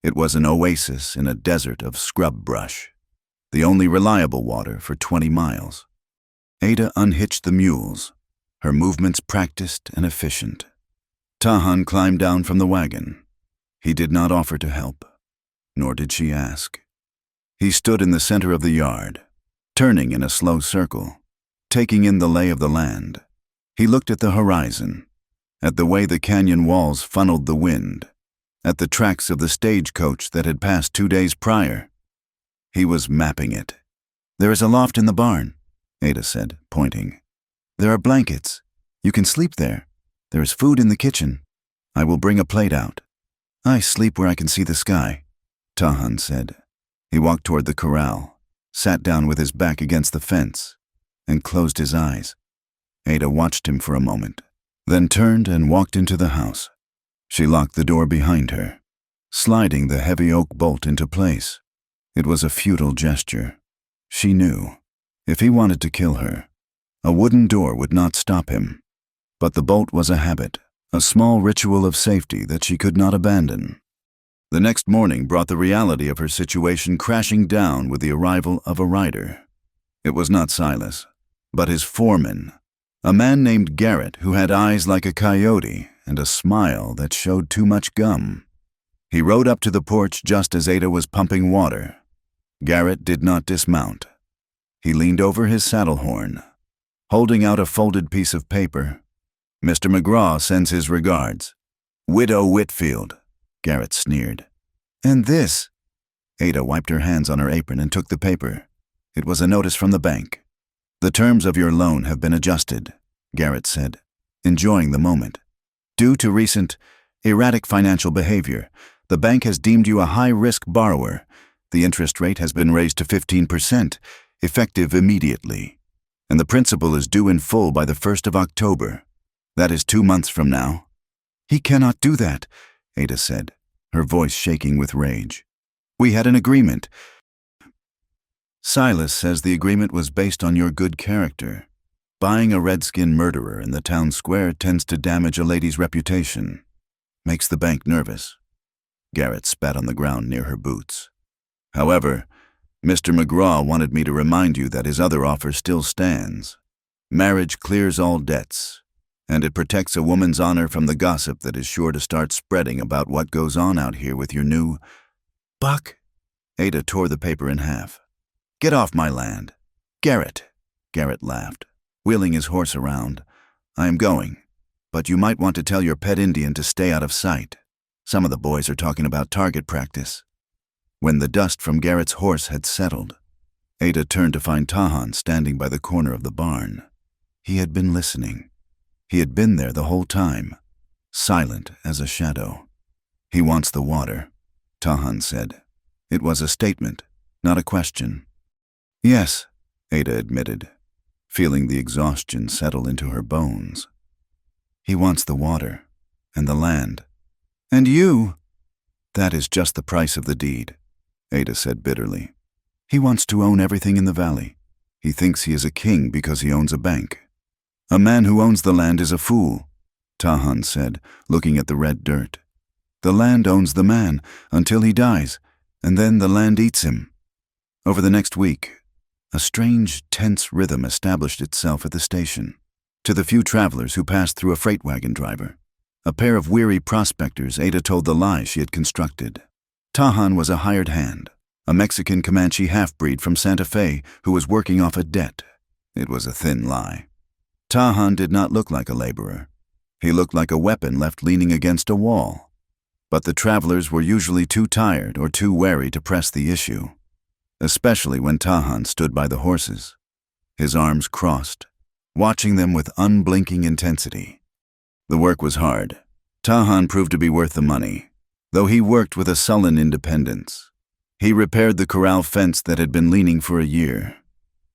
It was an oasis in a desert of scrub brush, the only reliable water for 20 miles. Ada unhitched the mules, her movements practiced and efficient. Tahan climbed down from the wagon. He did not offer to help, nor did she ask. He stood in the center of the yard, turning in a slow circle, taking in the lay of the land. He looked at the horizon, at the way the canyon walls funneled the wind, at the tracks of the stagecoach that had passed 2 days prior. He was mapping it. "There is a loft in the barn," Ada said, pointing. "There are blankets. You can sleep there. There is food in the kitchen. I will bring a plate out." "I sleep where I can see the sky," Tahan said. He walked toward the corral, sat down with his back against the fence, and closed his eyes. Ada watched him for a moment, then turned and walked into the house. She locked the door behind her, sliding the heavy oak bolt into place. It was a futile gesture. She knew, if he wanted to kill her, a wooden door would not stop him. But the bolt was a habit, a small ritual of safety that she could not abandon. The next morning brought the reality of her situation crashing down with the arrival of a rider. It was not Silas, but his foreman, a man named Garrett who had eyes like a coyote and a smile that showed too much gum. He rode up to the porch just as Ada was pumping water. Garrett did not dismount. He leaned over his saddle horn, holding out a folded piece of paper. "Mr. McGraw sends his regards. Widow Whitfield," Garrett sneered. "And this?" Ada wiped her hands on her apron and took the paper. It was a notice from the bank. "The terms of your loan have been adjusted," Garrett said, enjoying the moment. "Due to recent, erratic financial behavior, the bank has deemed you a high-risk borrower. The interest rate has been raised to 15%, effective immediately. And the principal is due in full by the 1st of October. That is 2 months from now." "He cannot do that," Ada said, her voice shaking with rage. "We had an agreement." "Silas says the agreement was based on your good character. Buying a redskin murderer in the town square tends to damage a lady's reputation. Makes the bank nervous." Garrett spat on the ground near her boots. "However, Mr. McGraw wanted me to remind you that his other offer still stands. Marriage clears all debts, and it protects a woman's honor from the gossip that is sure to start spreading about what goes on out here with your new—" "Buck!" Ada tore the paper in half. "Get off my land." "Garrett," Garrett laughed, wheeling his horse around. "I am going, but you might want to tell your pet Indian to stay out of sight. Some of the boys are talking about target practice." When the dust from Garrett's horse had settled, Ada turned to find Tahan standing by the corner of the barn. He had been listening. He had been there the whole time, silent as a shadow. "He wants the water," Tahan said. It was a statement, not a question. "Yes," Ada admitted, feeling the exhaustion settle into her bones. "He wants the water, and the land. And you—" "That is just the price of the deed," Ada said bitterly. "He wants to own everything in the valley. He thinks he is a king because he owns a bank." "A man who owns the land is a fool," Tahan said, looking at the red dirt. "The land owns the man until he dies, and then the land eats him." Over the next week, a strange, tense rhythm established itself at the station. To the few travelers who passed through a freight wagon driver, a pair of weary prospectors, Ada told the lie she had constructed. Tahan was a hired hand, a Mexican Comanche half-breed from Santa Fe who was working off a debt. It was a thin lie. Tahan did not look like a laborer. He looked like a weapon left leaning against a wall. But the travelers were usually too tired or too wary to press the issue, especially when Tahan stood by the horses, his arms crossed, watching them with unblinking intensity. The work was hard. Tahan proved to be worth the money, though he worked with a sullen independence. He repaired the corral fence that had been leaning for a year.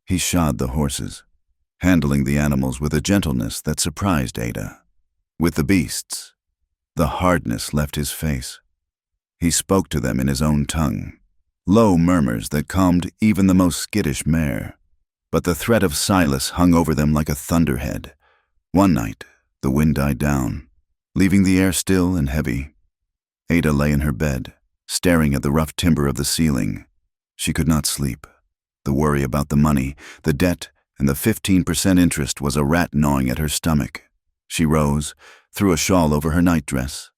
He shod the horses, handling the animals with a gentleness that surprised Ada. With the beasts, the hardness left his face. He spoke to them in his own tongue, low murmurs that calmed even the most skittish mare. But the threat of Silas hung over them like a thunderhead. One night, the wind died down, leaving the air still and heavy. Ada lay in her bed, staring at the rough timber of the ceiling. She could not sleep. The worry about the money, the debt, and the 15% interest was a rat gnawing at her stomach. She rose, threw a shawl over her nightdress,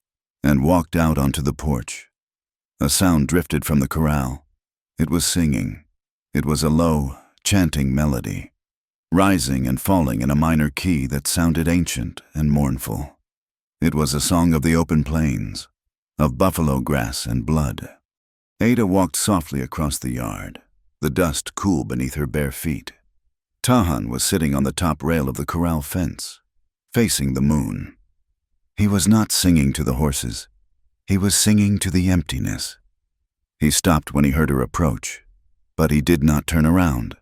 and walked out onto the porch. A sound drifted from the corral. It was singing. It was a low, chanting melody, rising and falling in a minor key that sounded ancient and mournful. It was a song of the open plains, of buffalo grass and blood. Ada walked softly across the yard, the dust cool beneath her bare feet. Tahan was sitting on the top rail of the corral fence, facing the moon. He was not singing to the horses. He was singing to the emptiness. He stopped when he heard her approach, but he did not turn around.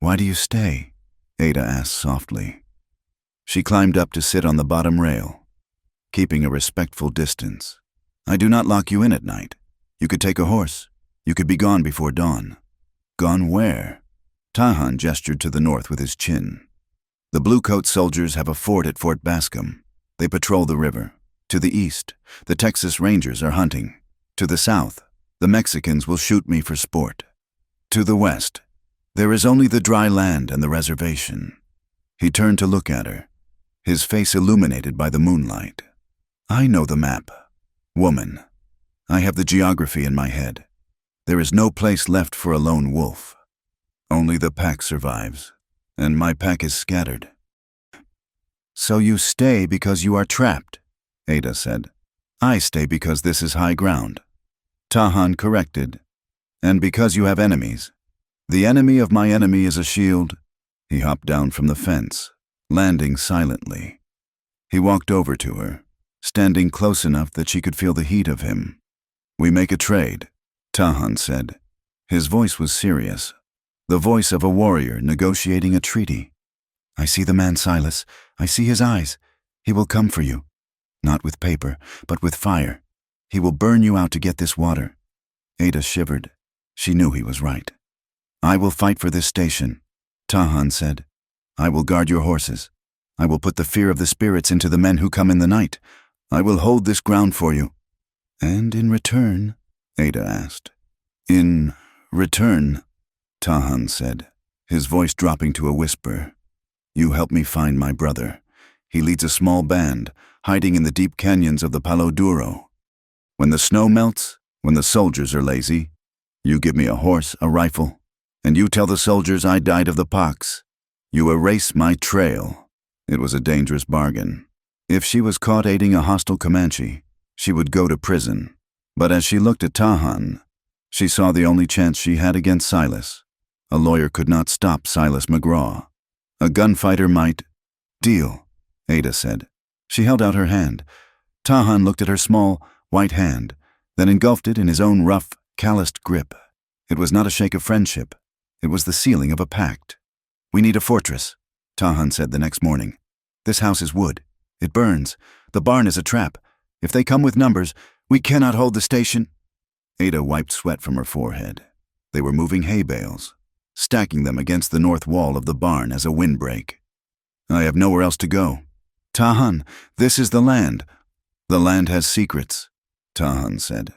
"Why do you stay?" Ada asked softly. She climbed up to sit on the bottom rail, keeping a respectful distance. "I do not lock you in at night. You could take a horse. You could be gone before dawn." "Gone where?" Tahan gestured to the north with his chin. "The Bluecoat soldiers have a fort at Fort Bascom. They patrol the river. To the east, the Texas Rangers are hunting. To the south, the Mexicans will shoot me for sport. To the west, there is only the dry land and the reservation." He turned to look at her, his face illuminated by the moonlight. "I know the map. Woman, I have the geography in my head. There is no place left for a lone wolf. Only the pack survives, and my pack is scattered." "So you stay because you are trapped," Ada said. "I stay because this is high ground," Tahan corrected. "And because you have enemies. The enemy of my enemy is a shield." He hopped down from the fence, landing silently. He walked over to her, standing close enough that she could feel the heat of him. "We make a trade," Tahan said. His voice was serious, the voice of a warrior negotiating a treaty. "I see the man, Silas. I see his eyes. He will come for you. Not with paper, but with fire. He will burn you out to get this water." Ada shivered. She knew he was right. "I will fight for this station," Tahan said. "I will guard your horses. I will put the fear of the spirits into the men who come in the night. I will hold this ground for you." "And in return?" Ada asked. "In return," Tahan said, his voice dropping to a whisper, "you help me find my brother. He leads a small band, hiding in the deep canyons of the Palo Duro. When the snow melts, when the soldiers are lazy, you give me a horse, a rifle, and you tell the soldiers I died of the pox. You erase my trail." It was a dangerous bargain. If she was caught aiding a hostile Comanche, she would go to prison. But as she looked at Tahan, she saw the only chance she had against Silas. A lawyer could not stop Silas McGraw. A gunfighter might. "Deal," Ada said. She held out her hand. Tahan looked at her small, white hand, then engulfed it in his own rough, calloused grip. It was not a shake of friendship. It was the sealing of a pact. "We need a fortress," Tahan said the next morning. "This house is wood. It burns. The barn is a trap. If they come with numbers, we cannot hold the station." Ada wiped sweat from her forehead. They were moving hay bales, stacking them against the north wall of the barn as a windbreak. "I have nowhere else to go." "Tahan, this is the land." "The land has secrets," Tahan said.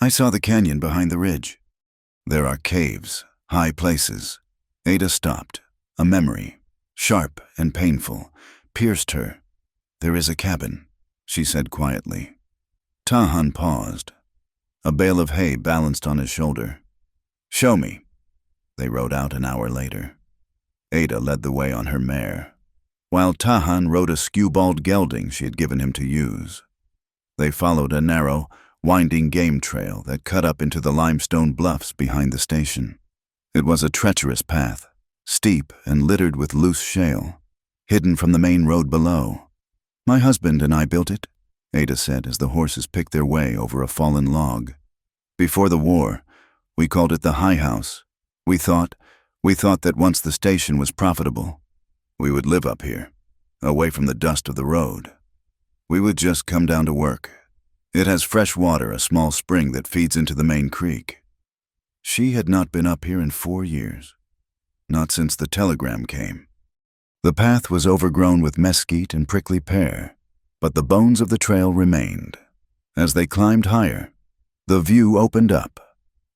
"I saw the canyon behind the ridge. There are caves, high places." Ada stopped, a memory. sharp and painful, pierced her. "There is a cabin," she said quietly. Tahan paused. A bale of hay balanced on his shoulder. "Show me." They rode out an hour later. Ada led the way on her mare, while Tahan rode a skewbald gelding she had given him to use. They followed a narrow, winding game trail that cut up into the limestone bluffs behind the station. It was a treacherous path, steep and littered with loose shale, hidden from the main road below. "My husband and I built it," Ada said as the horses picked their way over a fallen log. "Before the war, we called it the High House. We thought that once the station was profitable, we would live up here, away from the dust of the road. We would just come down to work. It has fresh water, a small spring that feeds into the main creek." She had not been up here in 4 years, not since the telegram came. The path was overgrown with mesquite and prickly pear, but the bones of the trail remained. As they climbed higher, the view opened up.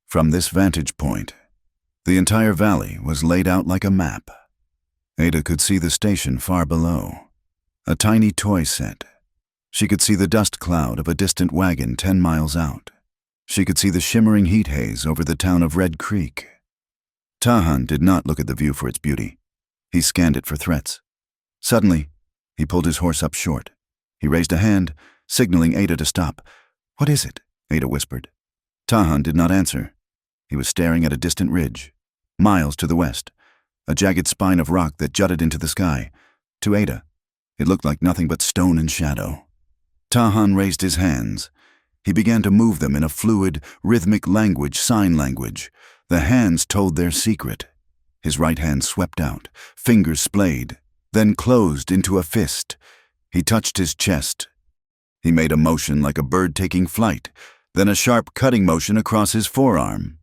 From this vantage point, the entire valley was laid out like a map. Ada could see the station far below, a tiny toy set. She could see the dust cloud of a distant wagon 10 miles out. She could see the shimmering heat haze over the town of Red Creek. Tahan did not look at the view for its beauty. He scanned it for threats. Suddenly, he pulled his horse up short. He raised a hand, signaling Ada to stop. "What is it?" Ada whispered. Tahan did not answer. He was staring at a distant ridge, miles to the west, a jagged spine of rock that jutted into the sky. To Ada, it looked like nothing but stone and shadow. Tahan raised his hands. He began to move them in a fluid, rhythmic language, sign language. The hands told their secret. His right hand swept out, fingers splayed, then closed into a fist. He touched his chest. He made a motion like a bird taking flight, then a sharp cutting motion across his forearm.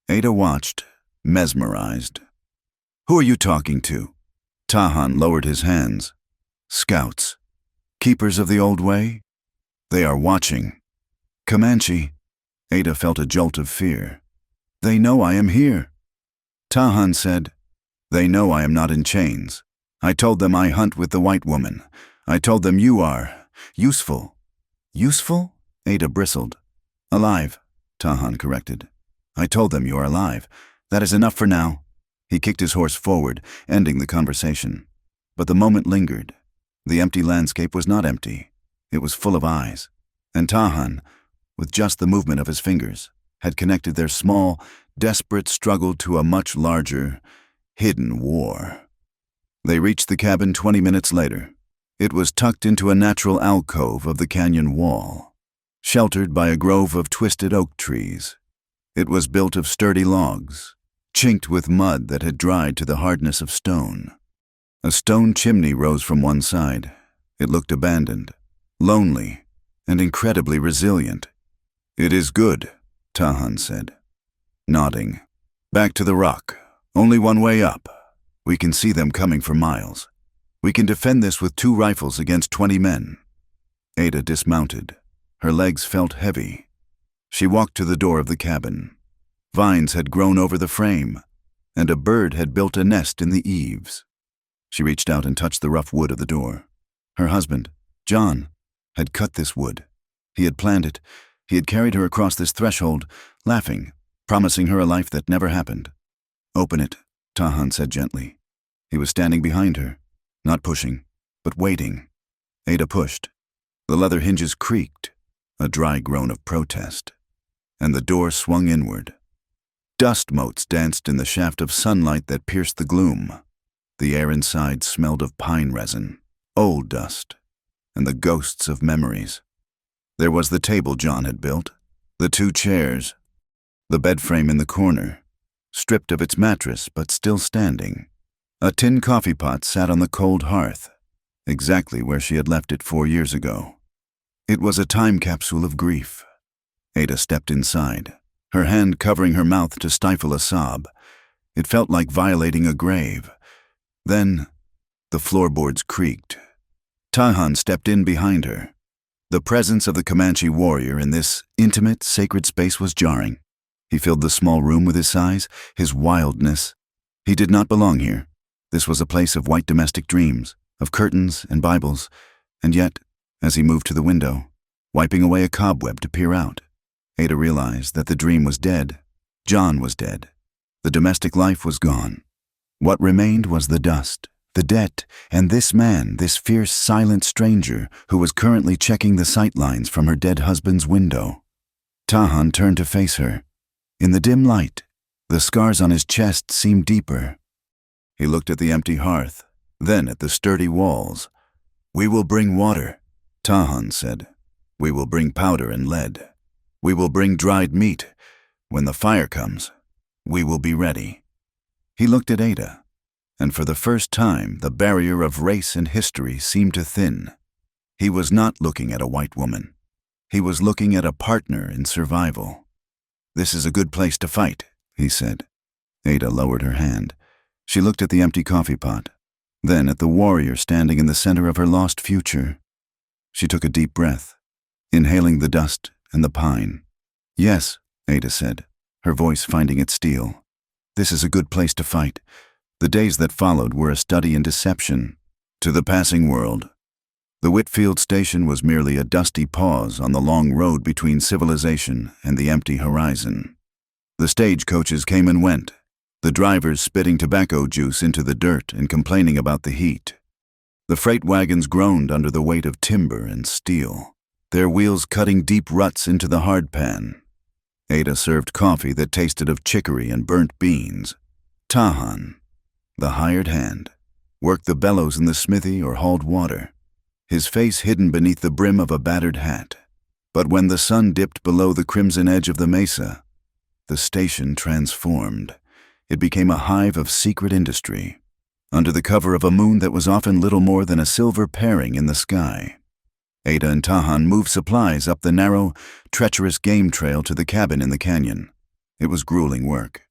Ada watched, mesmerized. "Who are you talking to?" Tahan lowered his hands. "Scouts. Keepers of the old way? They are watching." "Comanche." Ada felt a jolt of fear. "They know I am here." Tahan said, "They know I am not in chains. I told them I hunt with the white woman. I told them you are useful." "Useful?" Ada bristled. "Alive," Tahan corrected. "I told them you are alive. That is enough for now." He kicked his horse forward, ending the conversation. But the moment lingered. The empty landscape was not empty. It was full of eyes. And Tahan, with just the movement of his fingers, had connected their small, desperate struggle to a much larger, hidden war. They reached the cabin 20 minutes later. It was tucked into a natural alcove of the canyon wall, sheltered by a grove of twisted oak trees. It was built of sturdy logs, chinked with mud that had dried to the hardness of stone. A stone chimney rose from one side. It looked abandoned, lonely, and incredibly resilient. "It is good," Tahan said, nodding. "Back to the rock. Only one way up. We can see them coming for miles. We can defend this with 2 rifles against 20 men." Ada dismounted. Her legs felt heavy. She walked to the door of the cabin. Vines had grown over the frame, and a bird had built a nest in the eaves. She reached out and touched the rough wood of the door. Her husband, John, had cut this wood. He had planned it. He had carried her across this threshold, laughing, promising her a life that never happened. "Open it," Tahan said gently. He was standing behind her, not pushing, but waiting. Ada pushed. The leather hinges creaked, a dry groan of protest, and the door swung inward. Dust motes danced in the shaft of sunlight that pierced the gloom. The air inside smelled of pine resin, old dust, and the ghosts of memories. There was the table John had built, the 2 chairs, the bed frame in the corner, stripped of its mattress but still standing. A tin coffee pot sat on the cold hearth, exactly where she had left it 4 years ago. It was a time capsule of grief. Ada stepped inside, her hand covering her mouth to stifle a sob. It felt like violating a grave. Then, the floorboards creaked. Tahan stepped in behind her. The presence of the Comanche warrior in this intimate, sacred space was jarring. He filled the small room with his size, his wildness. He did not belong here. This was a place of white domestic dreams, of curtains and Bibles, and yet, as he moved to the window, wiping away a cobweb to peer out, Ada realized that the dream was dead. John was dead. The domestic life was gone. What remained was the dust, the debt, and this man, this fierce, silent stranger who was currently checking the sightlines from her dead husband's window. Tahan turned to face her. In the dim light, the scars on his chest seemed deeper. He looked at the empty hearth, then at the sturdy walls. "We will bring water," Tahan said. "We will bring powder and lead. We will bring dried meat. When the fire comes, we will be ready." He looked at Ada, and for the first time the barrier of race and history seemed to thin. He was not looking at a white woman. He was looking at a partner in survival. "This is a good place to fight," he said. Ada lowered her hand. She looked at the empty coffee pot, then at the warrior standing in the center of her lost future. She took a deep breath, inhaling the dust and the pine. "Yes," Ada said, her voice finding its steel. "This is a good place to fight." The days that followed were a study in deception. To the passing world, the Whitfield station was merely a dusty pause on the long road between civilization and the empty horizon. The stagecoaches came and went, the drivers spitting tobacco juice into the dirt and complaining about the heat. The freight wagons groaned under the weight of timber and steel, their wheels cutting deep ruts into the hardpan. Ada served coffee that tasted of chicory and burnt beans. Tahan, the hired hand, worked the bellows in the smithy or hauled water, his face hidden beneath the brim of a battered hat. But when the sun dipped below the crimson edge of the mesa, the station transformed. It became a hive of secret industry, under the cover of a moon that was often little more than a silver paring in the sky. Ada and Tahan moved supplies up the narrow, treacherous game trail to the cabin in the canyon. It was grueling work.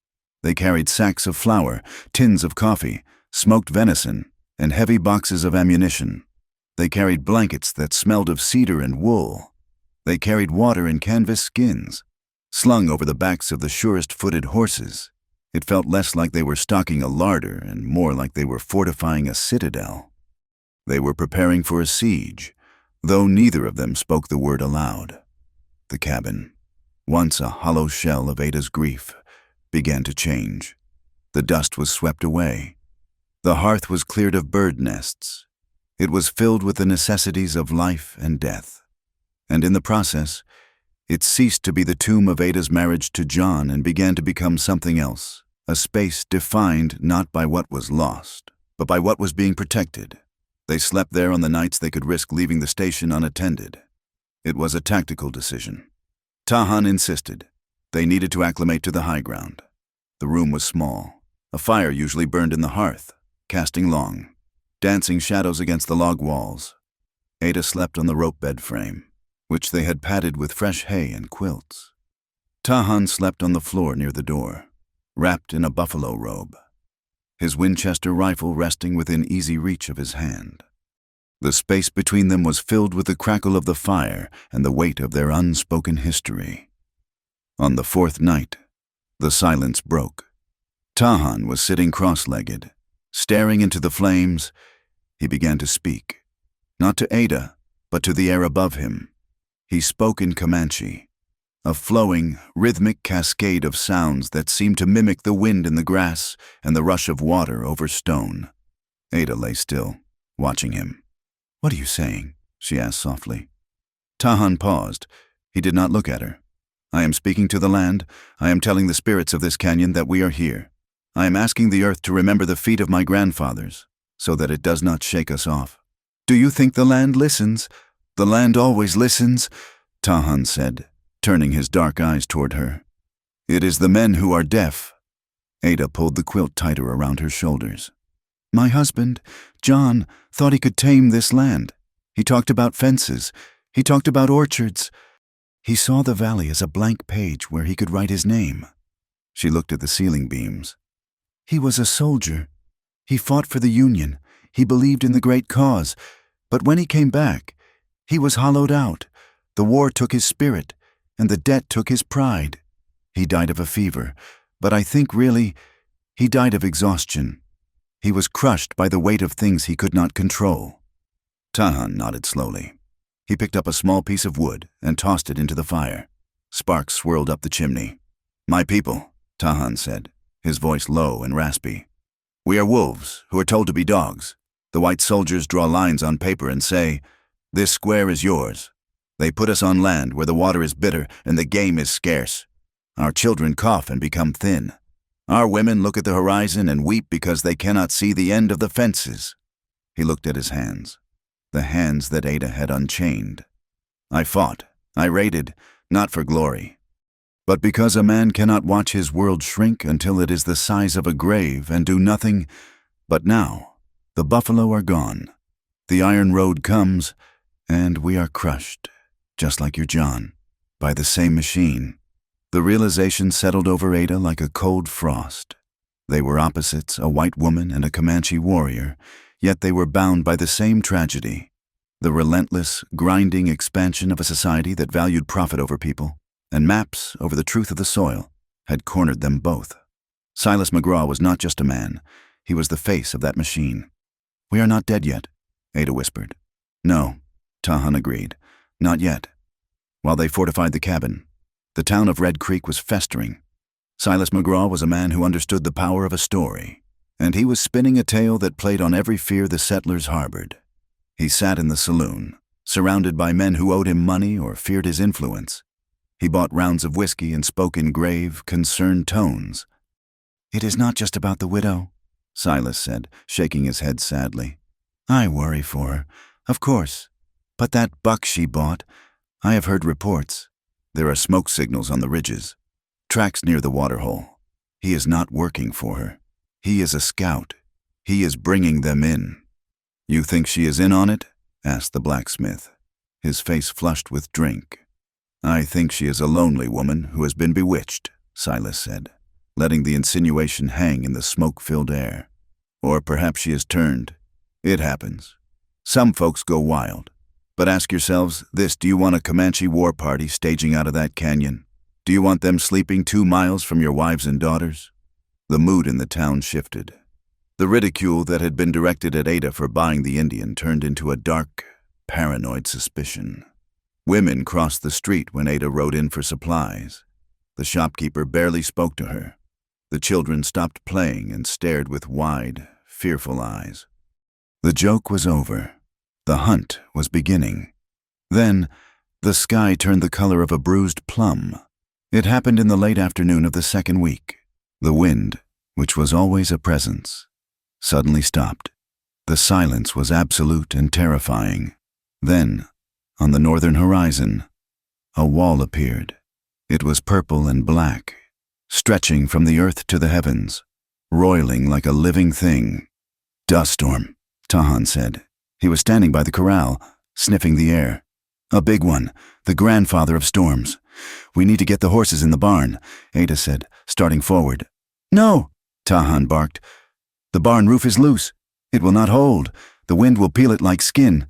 They carried sacks of flour, tins of coffee, smoked venison, and heavy boxes of ammunition. They carried blankets that smelled of cedar and wool. They carried water in canvas skins, slung over the backs of the surest-footed horses. It felt less like they were stocking a larder and more like they were fortifying a citadel. They were preparing for a siege, though neither of them spoke the word aloud. The cabin, once a hollow shell of Ada's grief, began to change. The dust was swept away. The hearth was cleared of bird nests. It was filled with the necessities of life and death. And in the process, it ceased to be the tomb of Ada's marriage to John and began to become something else, a space defined not by what was lost, but by what was being protected. They slept there on the nights they could risk leaving the station unattended. It was a tactical decision. Tahan insisted. They needed to acclimate to the high ground. The room was small. A fire usually burned in the hearth, casting long, dancing shadows against the log walls. Ada slept on the rope bed frame, which they had padded with fresh hay and quilts. Tahan slept on the floor near the door, wrapped in a buffalo robe, his Winchester rifle resting within easy reach of his hand. The space between them was filled with the crackle of the fire and the weight of their unspoken history. On the fourth night, the silence broke. Tahan was sitting cross-legged, staring into the flames. He began to speak, not to Ada, but to the air above him. He spoke in Comanche, a flowing, rhythmic cascade of sounds that seemed to mimic the wind in the grass and the rush of water over stone. Ada lay still, watching him. "What are you saying?" she asked softly. Tahan paused. He did not look at her. "I am speaking to the land. I am telling the spirits of this canyon that we are here. I am asking the earth to remember the feet of my grandfathers, so that it does not shake us off." "Do you think the land listens?" "The land always listens," Tahan said, turning his dark eyes toward her. "It is the men who are deaf." Ada pulled the quilt tighter around her shoulders. "My husband, John, thought he could tame this land. He talked about fences. He talked about orchards. He saw the valley as a blank page where he could write his name." She looked at the ceiling beams. "He was a soldier. He fought for the Union. He believed in the great cause. But when he came back, he was hollowed out. The war took his spirit, and the debt took his pride. He died of a fever, but I think really, he died of exhaustion. He was crushed by the weight of things he could not control. Tahan nodded slowly. He picked up a small piece of wood and tossed it into the fire. Sparks swirled up the chimney. "My people," Tahan said, his voice low and raspy. "We are wolves who are told to be dogs. The white soldiers draw lines on paper and say, 'This square is yours.' They put us on land where the water is bitter and the game is scarce. Our children cough and become thin. Our women look at the horizon and weep because they cannot see the end of the fences." He looked at his hands, the hands that Ada had unchained. "I fought, I raided, not for glory, but because a man cannot watch his world shrink until it is the size of a grave and do nothing. But now, the buffalo are gone. The iron road comes, and we are crushed, just like your John, by the same machine." The realization settled over Ada like a cold frost. They were opposites, a white woman and a Comanche warrior, yet they were bound by the same tragedy. The relentless, grinding expansion of a society that valued profit over people, and maps over the truth of the soil, had cornered them both. Silas McGraw was not just a man, he was the face of that machine. "We are not dead yet," Ada whispered. "No," Tahan agreed, "not yet." While they fortified the cabin, the town of Red Creek was festering. Silas McGraw was a man who understood the power of a story, and he was spinning a tale that played on every fear the settlers harbored. He sat in the saloon, surrounded by men who owed him money or feared his influence. He bought rounds of whiskey and spoke in grave, concerned tones. "It is not just about the widow," Silas said, shaking his head sadly. "I worry for her, of course. But that buck she bought, I have heard reports. There are smoke signals on the ridges, tracks near the waterhole. He is not working for her. He is a scout. He is bringing them in." "You think she is in on it?" asked the blacksmith, his face flushed with drink. "I think she is a lonely woman who has been bewitched," Silas said, letting the insinuation hang in the smoke-filled air. "Or perhaps she has turned. It happens. Some folks go wild. But ask yourselves this: do you want a Comanche war party staging out of that canyon? Do you want them sleeping 2 miles from your wives and daughters?" The mood in the town shifted. The ridicule that had been directed at Ada for buying the Indian turned into a dark, paranoid suspicion. Women crossed the street when Ada rode in for supplies. The shopkeeper barely spoke to her. The children stopped playing and stared with wide, fearful eyes. The joke was over. The hunt was beginning. Then, the sky turned the color of a bruised plum. It happened in the late afternoon of the second week. The wind, which was always a presence, suddenly stopped. The silence was absolute and terrifying. Then, on the northern horizon, a wall appeared. It was purple and black, stretching from the earth to the heavens, roiling like a living thing. "Dust storm," Tahan said. He was standing by the corral, sniffing the air. "A big one, the grandfather of storms. We need to get the horses in the barn," Ada said, starting forward. "No," Tahan barked. "The barn roof is loose. It will not hold. The wind will peel it like skin.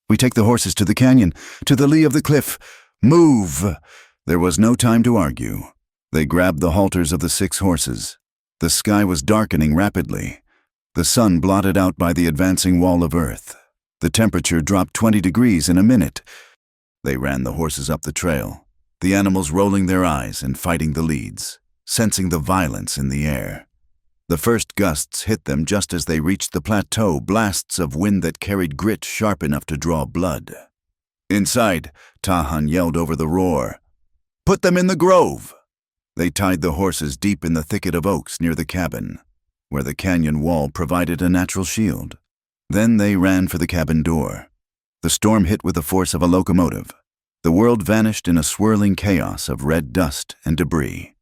We take the horses to the canyon, to the lee of the cliff. Move!" There was no time to argue. They grabbed the halters of the 6 horses. The sky was darkening rapidly, the sun blotted out by the advancing wall of earth. The temperature dropped 20 degrees in a minute. They ran the horses up the trail, the animals rolling their eyes and fighting the leads, sensing the violence in the air. The first gusts hit them just as they reached the plateau, blasts of wind that carried grit sharp enough to draw blood. "Inside," Tahan yelled over the roar. "Put them in the grove!" They tied the horses deep in the thicket of oaks near the cabin, where the canyon wall provided a natural shield. Then they ran for the cabin door. The storm hit with the force of a locomotive. The world vanished in a swirling chaos of red dust and debris.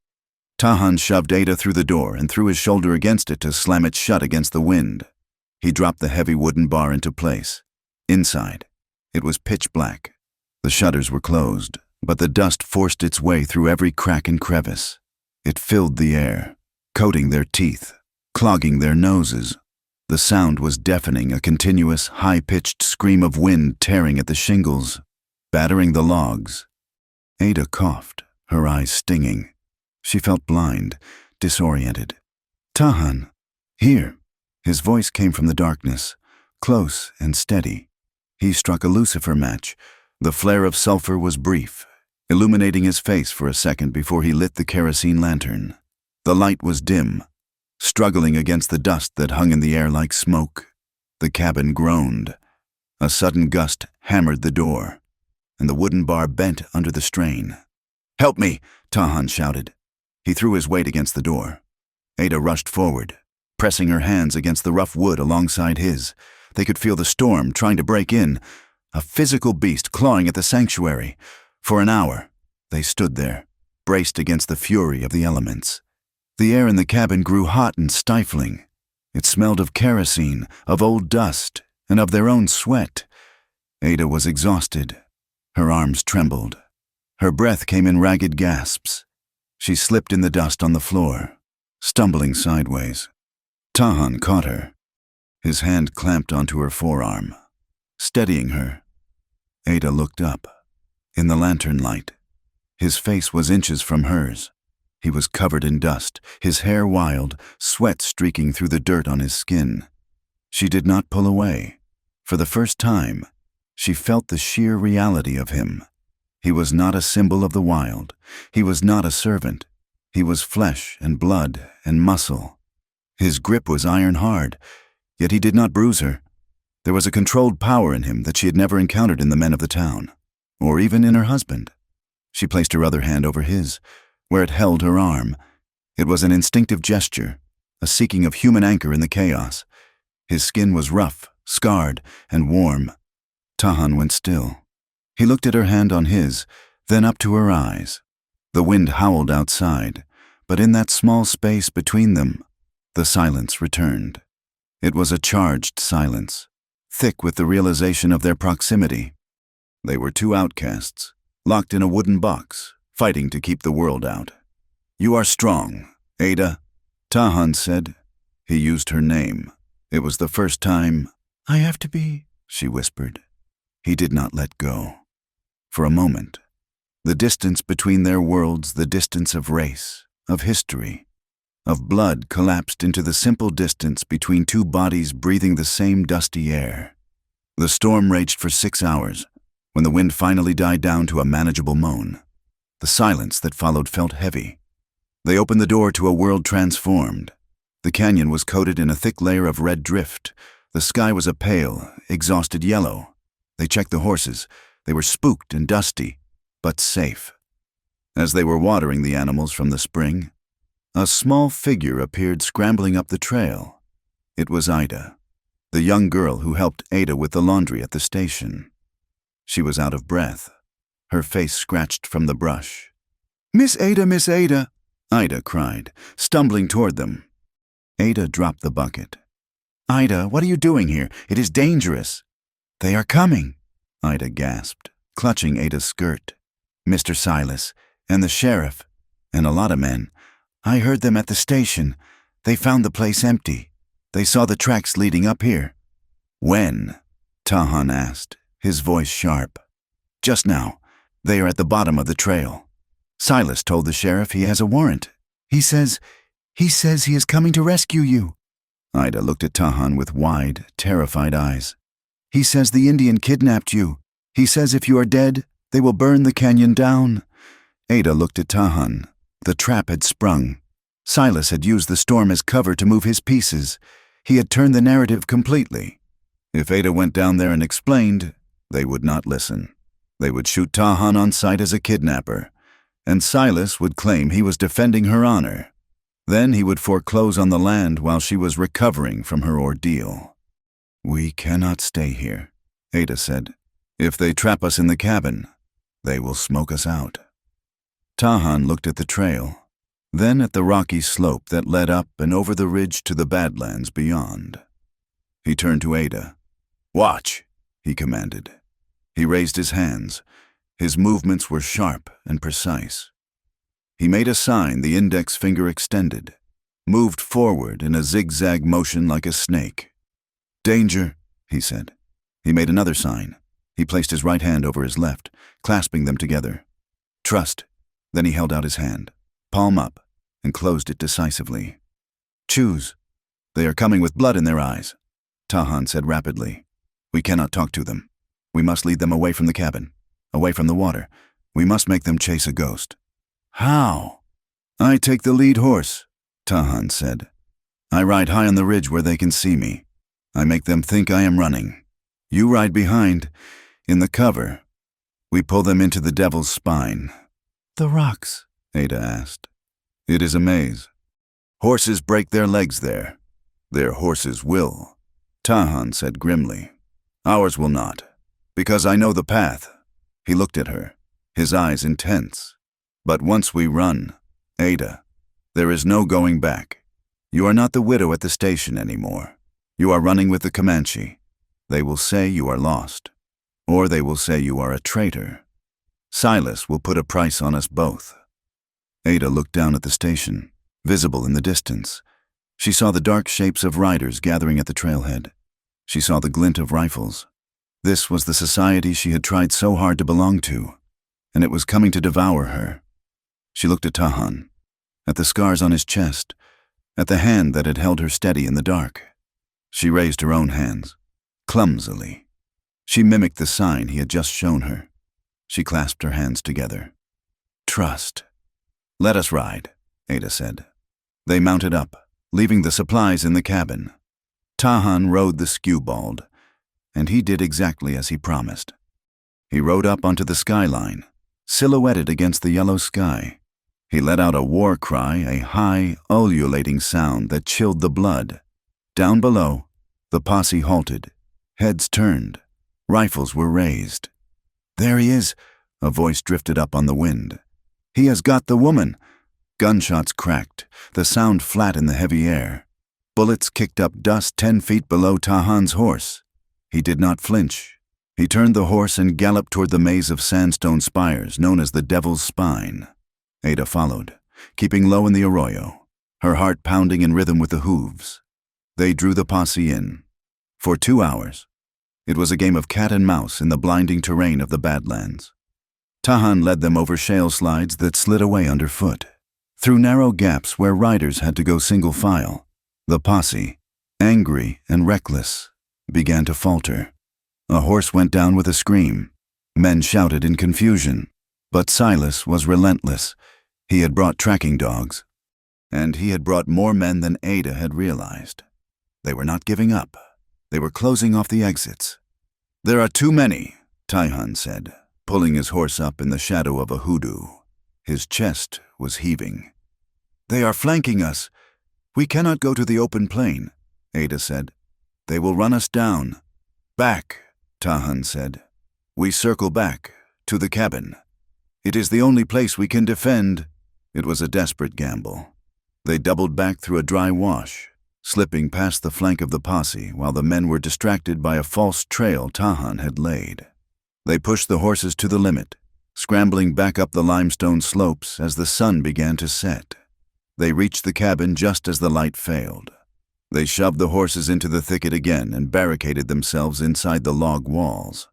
Tahan shoved Ada through the door and threw his shoulder against it to slam it shut against the wind. He dropped the heavy wooden bar into place. Inside, it was pitch black. The shutters were closed, but the dust forced its way through every crack and crevice. It filled the air, coating their teeth, clogging their noses. The sound was deafening, a continuous, high-pitched scream of wind tearing at the shingles, battering the logs. Ada coughed, her eyes stinging. She felt blind, disoriented. "Tahan, here." His voice came from the darkness, close and steady. He struck a lucifer match. The flare of sulfur was brief, illuminating his face for a second before he lit the kerosene lantern. The light was dim, struggling against the dust that hung in the air like smoke. The cabin groaned. A sudden gust hammered the door, and the wooden bar bent under the strain. "Help me!" Tahan shouted. He threw his weight against the door. Ada rushed forward, pressing her hands against the rough wood alongside his. They could feel the storm trying to break in, a physical beast clawing at the sanctuary. For an hour, they stood there, braced against the fury of the elements. The air in the cabin grew hot and stifling. It smelled of kerosene, of old dust, and of their own sweat. Ada was exhausted. Her arms trembled. Her breath came in ragged gasps. She slipped in the dust on the floor, stumbling sideways. Tahan caught her. His hand clamped onto her forearm, steadying her. Ada looked up. In the lantern light, his face was inches from hers. He was covered in dust, his hair wild, sweat streaking through the dirt on his skin. She did not pull away. For the first time, she felt the sheer reality of him. He was not a symbol of the wild. He was not a servant. He was flesh and blood and muscle. His grip was iron hard, yet he did not bruise her. There was a controlled power in him that she had never encountered in the men of the town, or even in her husband. She placed her other hand over his, where it held her arm. It was an instinctive gesture, a seeking of human anchor in the chaos. His skin was rough, scarred, and warm. Tahan went still. He looked at her hand on his, then up to her eyes. The wind howled outside, but in that small space between them, the silence returned. It was a charged silence, thick with the realization of their proximity. They were two outcasts, locked in a wooden box, fighting to keep the world out. "You are strong, Ada," Tahan said. He used her name. It was the first time. "I have to be," she whispered. He did not let go. For a moment, the distance between their worlds, the distance of race, of history, of blood, collapsed into the simple distance between two bodies breathing the same dusty air. The storm raged for 6 hours. When the wind finally died down to a manageable moan, the silence that followed felt heavy. They opened the door to a world transformed. The canyon was coated in a thick layer of red drift. The sky was a pale, exhausted yellow. They checked the horses. They were spooked and dusty, but safe. As they were watering the animals from the spring, a small figure appeared scrambling up the trail. It was Ida, the young girl who helped Ada with the laundry at the station. She was out of breath, her face scratched from the brush. Miss Ada, Ida cried, stumbling toward them. Ada dropped the bucket. "Ida, what are you doing here? It is dangerous." "They are coming," Ida gasped, clutching Ada's skirt. "Mr. Silas, and the sheriff, and a lot of men. I heard them at the station. They found the place empty. They saw the tracks leading up here." "When?" Tahan asked, his voice sharp. "Just now. They are at the bottom of the trail. Silas told the sheriff he has a warrant. He says he is coming to rescue you." Ida looked at Tahan with wide, terrified eyes. "He says the Indian kidnapped you. He says if you are dead, they will burn the canyon down." Ada looked at Tahan. The trap had sprung. Silas had used the storm as cover to move his pieces. He had turned the narrative completely. If Ada went down there and explained, they would not listen. They would shoot Tahan on sight as a kidnapper, and Silas would claim he was defending her honor. Then he would foreclose on the land while she was recovering from her ordeal. "We cannot stay here," Ada said. "If they trap us in the cabin, they will smoke us out." Tahan looked at the trail, then at the rocky slope that led up and over the ridge to the Badlands beyond. He turned to Ada. "Watch," he commanded. He raised his hands. His movements were sharp and precise. He made a sign, the index finger extended, moved forward in a zigzag motion like a snake. "Danger," he said. He made another sign. He placed his right hand over his left, clasping them together. "Trust." Then he held out his hand, palm up, and closed it decisively. "Choose." They are coming with blood in their eyes, Tahan said rapidly. We cannot talk to them. We must lead them away from the cabin, away from the water. We must make them chase a ghost. How? I take the lead horse, Tahan said. I ride high on the ridge where they can see me. I make them think I am running. You ride behind, in the cover. We pull them into the devil's spine. The rocks? Ada asked. It is a maze. Horses break their legs there. Their horses will, Tahan said grimly. Ours will not, because I know the path. He looked at her, his eyes intense. But once we run, Ada, there is no going back. You are not the widow at the station anymore. You are running with the Comanche. They will say you are lost, or they will say you are a traitor. Silas will put a price on us both. Ada looked down at the station, visible in the distance. She saw the dark shapes of riders gathering at the trailhead. She saw the glint of rifles. This was the society she had tried so hard to belong to, and it was coming to devour her. She looked at Tahan, at the scars on his chest, at the hand that had held her steady in the dark. She raised her own hands, clumsily. She mimicked the sign he had just shown her. She clasped her hands together. Trust. Let us ride, Ada said. They mounted up, leaving the supplies in the cabin. Tahan rode the skewbald, and he did exactly as he promised. He rode up onto the skyline, silhouetted against the yellow sky. He let out a war cry, a high, ululating sound that chilled the blood. Down below, the posse halted, heads turned, rifles were raised. There he is, a voice drifted up on the wind. He has got the woman. Gunshots cracked, the sound flat in the heavy air. Bullets kicked up dust 10 feet below Tahan's horse. He did not flinch. He turned the horse and galloped toward the maze of sandstone spires known as the Devil's Spine. Ada followed, keeping low in the arroyo, her heart pounding in rhythm with the hooves. They drew the posse in. For 2 hours, it was a game of cat and mouse in the blinding terrain of the Badlands. Tahan led them over shale slides that slid away underfoot, through narrow gaps where riders had to go single file. The posse, angry and reckless, began to falter. A horse went down with a scream. Men shouted in confusion, but Silas was relentless. He had brought tracking dogs, and he had brought more men than Ada had realized. They were not giving up. They were closing off the exits. There are too many, Tahan said, pulling his horse up in the shadow of a hoodoo. His chest was heaving. They are flanking us. We cannot go to the open plain, Ada said. They will run us down. Back, Tahan said. We circle back, to the cabin. It is the only place we can defend. It was a desperate gamble. They doubled back through a dry wash, slipping past the flank of the posse while the men were distracted by a false trail Tahan had laid. They pushed the horses to the limit, scrambling back up the limestone slopes as the sun began to set. They reached the cabin just as the light failed. They shoved the horses into the thicket again and barricaded themselves inside the log walls.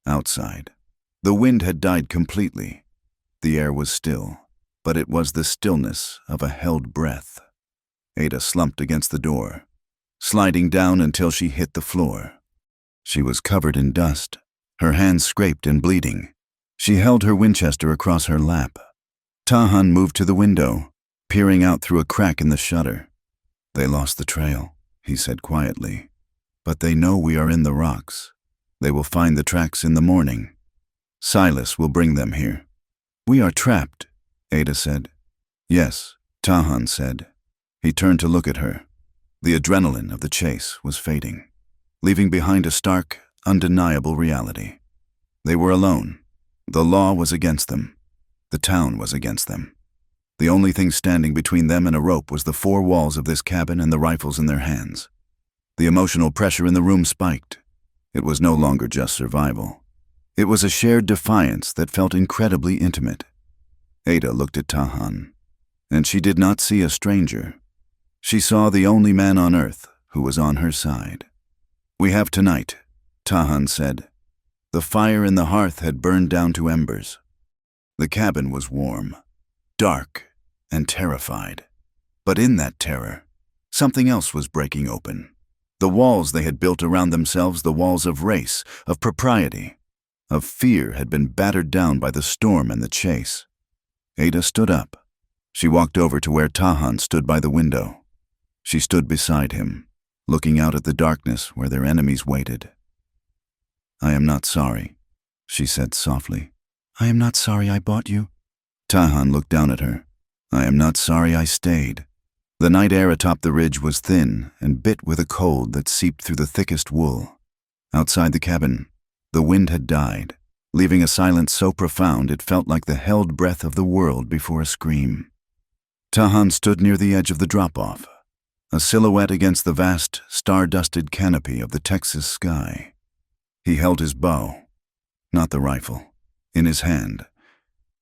Outside, the wind had died completely. The air was still, but it was the stillness of a held breath. Ada slumped against the door, sliding down until she hit the floor. She was covered in dust, her hands scraped and bleeding. She held her Winchester across her lap. Tahan moved to the window, peering out through a crack in the shutter. They lost the trail, he said quietly, but they know we are in the rocks. They will find the tracks in the morning. Silas will bring them here. We are trapped, Ada said. Yes, Tahan said. He turned to look at her. The adrenaline of the chase was fading, leaving behind a stark, undeniable reality. They were alone. The law was against them. The town was against them. The only thing standing between them and a rope was the four walls of this cabin and the rifles in their hands. The emotional pressure in the room spiked. It was no longer just survival. It was a shared defiance that felt incredibly intimate. Ada looked at Tahan, and she did not see a stranger. She saw the only man on earth who was on her side. We have tonight, Tahan said. The fire in the hearth had burned down to embers. The cabin was warm, dark, and terrified. But in that terror, Something else was breaking open. The walls they had built around themselves, the walls of race, of propriety, of fear, had been battered down by the storm and the chase. Ada stood up. She walked over to where Tahan stood by the window. She stood beside him, looking out at the darkness where their enemies waited. "I am not sorry," she said softly. "I am not sorry I bought you." Tahan looked down at her. "I am not sorry I stayed." The night air atop the ridge was thin and bit with a cold that seeped through the thickest wool. Outside the cabin, the wind had died, leaving a silence so profound it felt like the held breath of the world before a scream. Tahan stood near the edge of the drop-off, a silhouette against the vast, star-dusted canopy of the Texas sky. He held his bow, not the rifle, in his hand.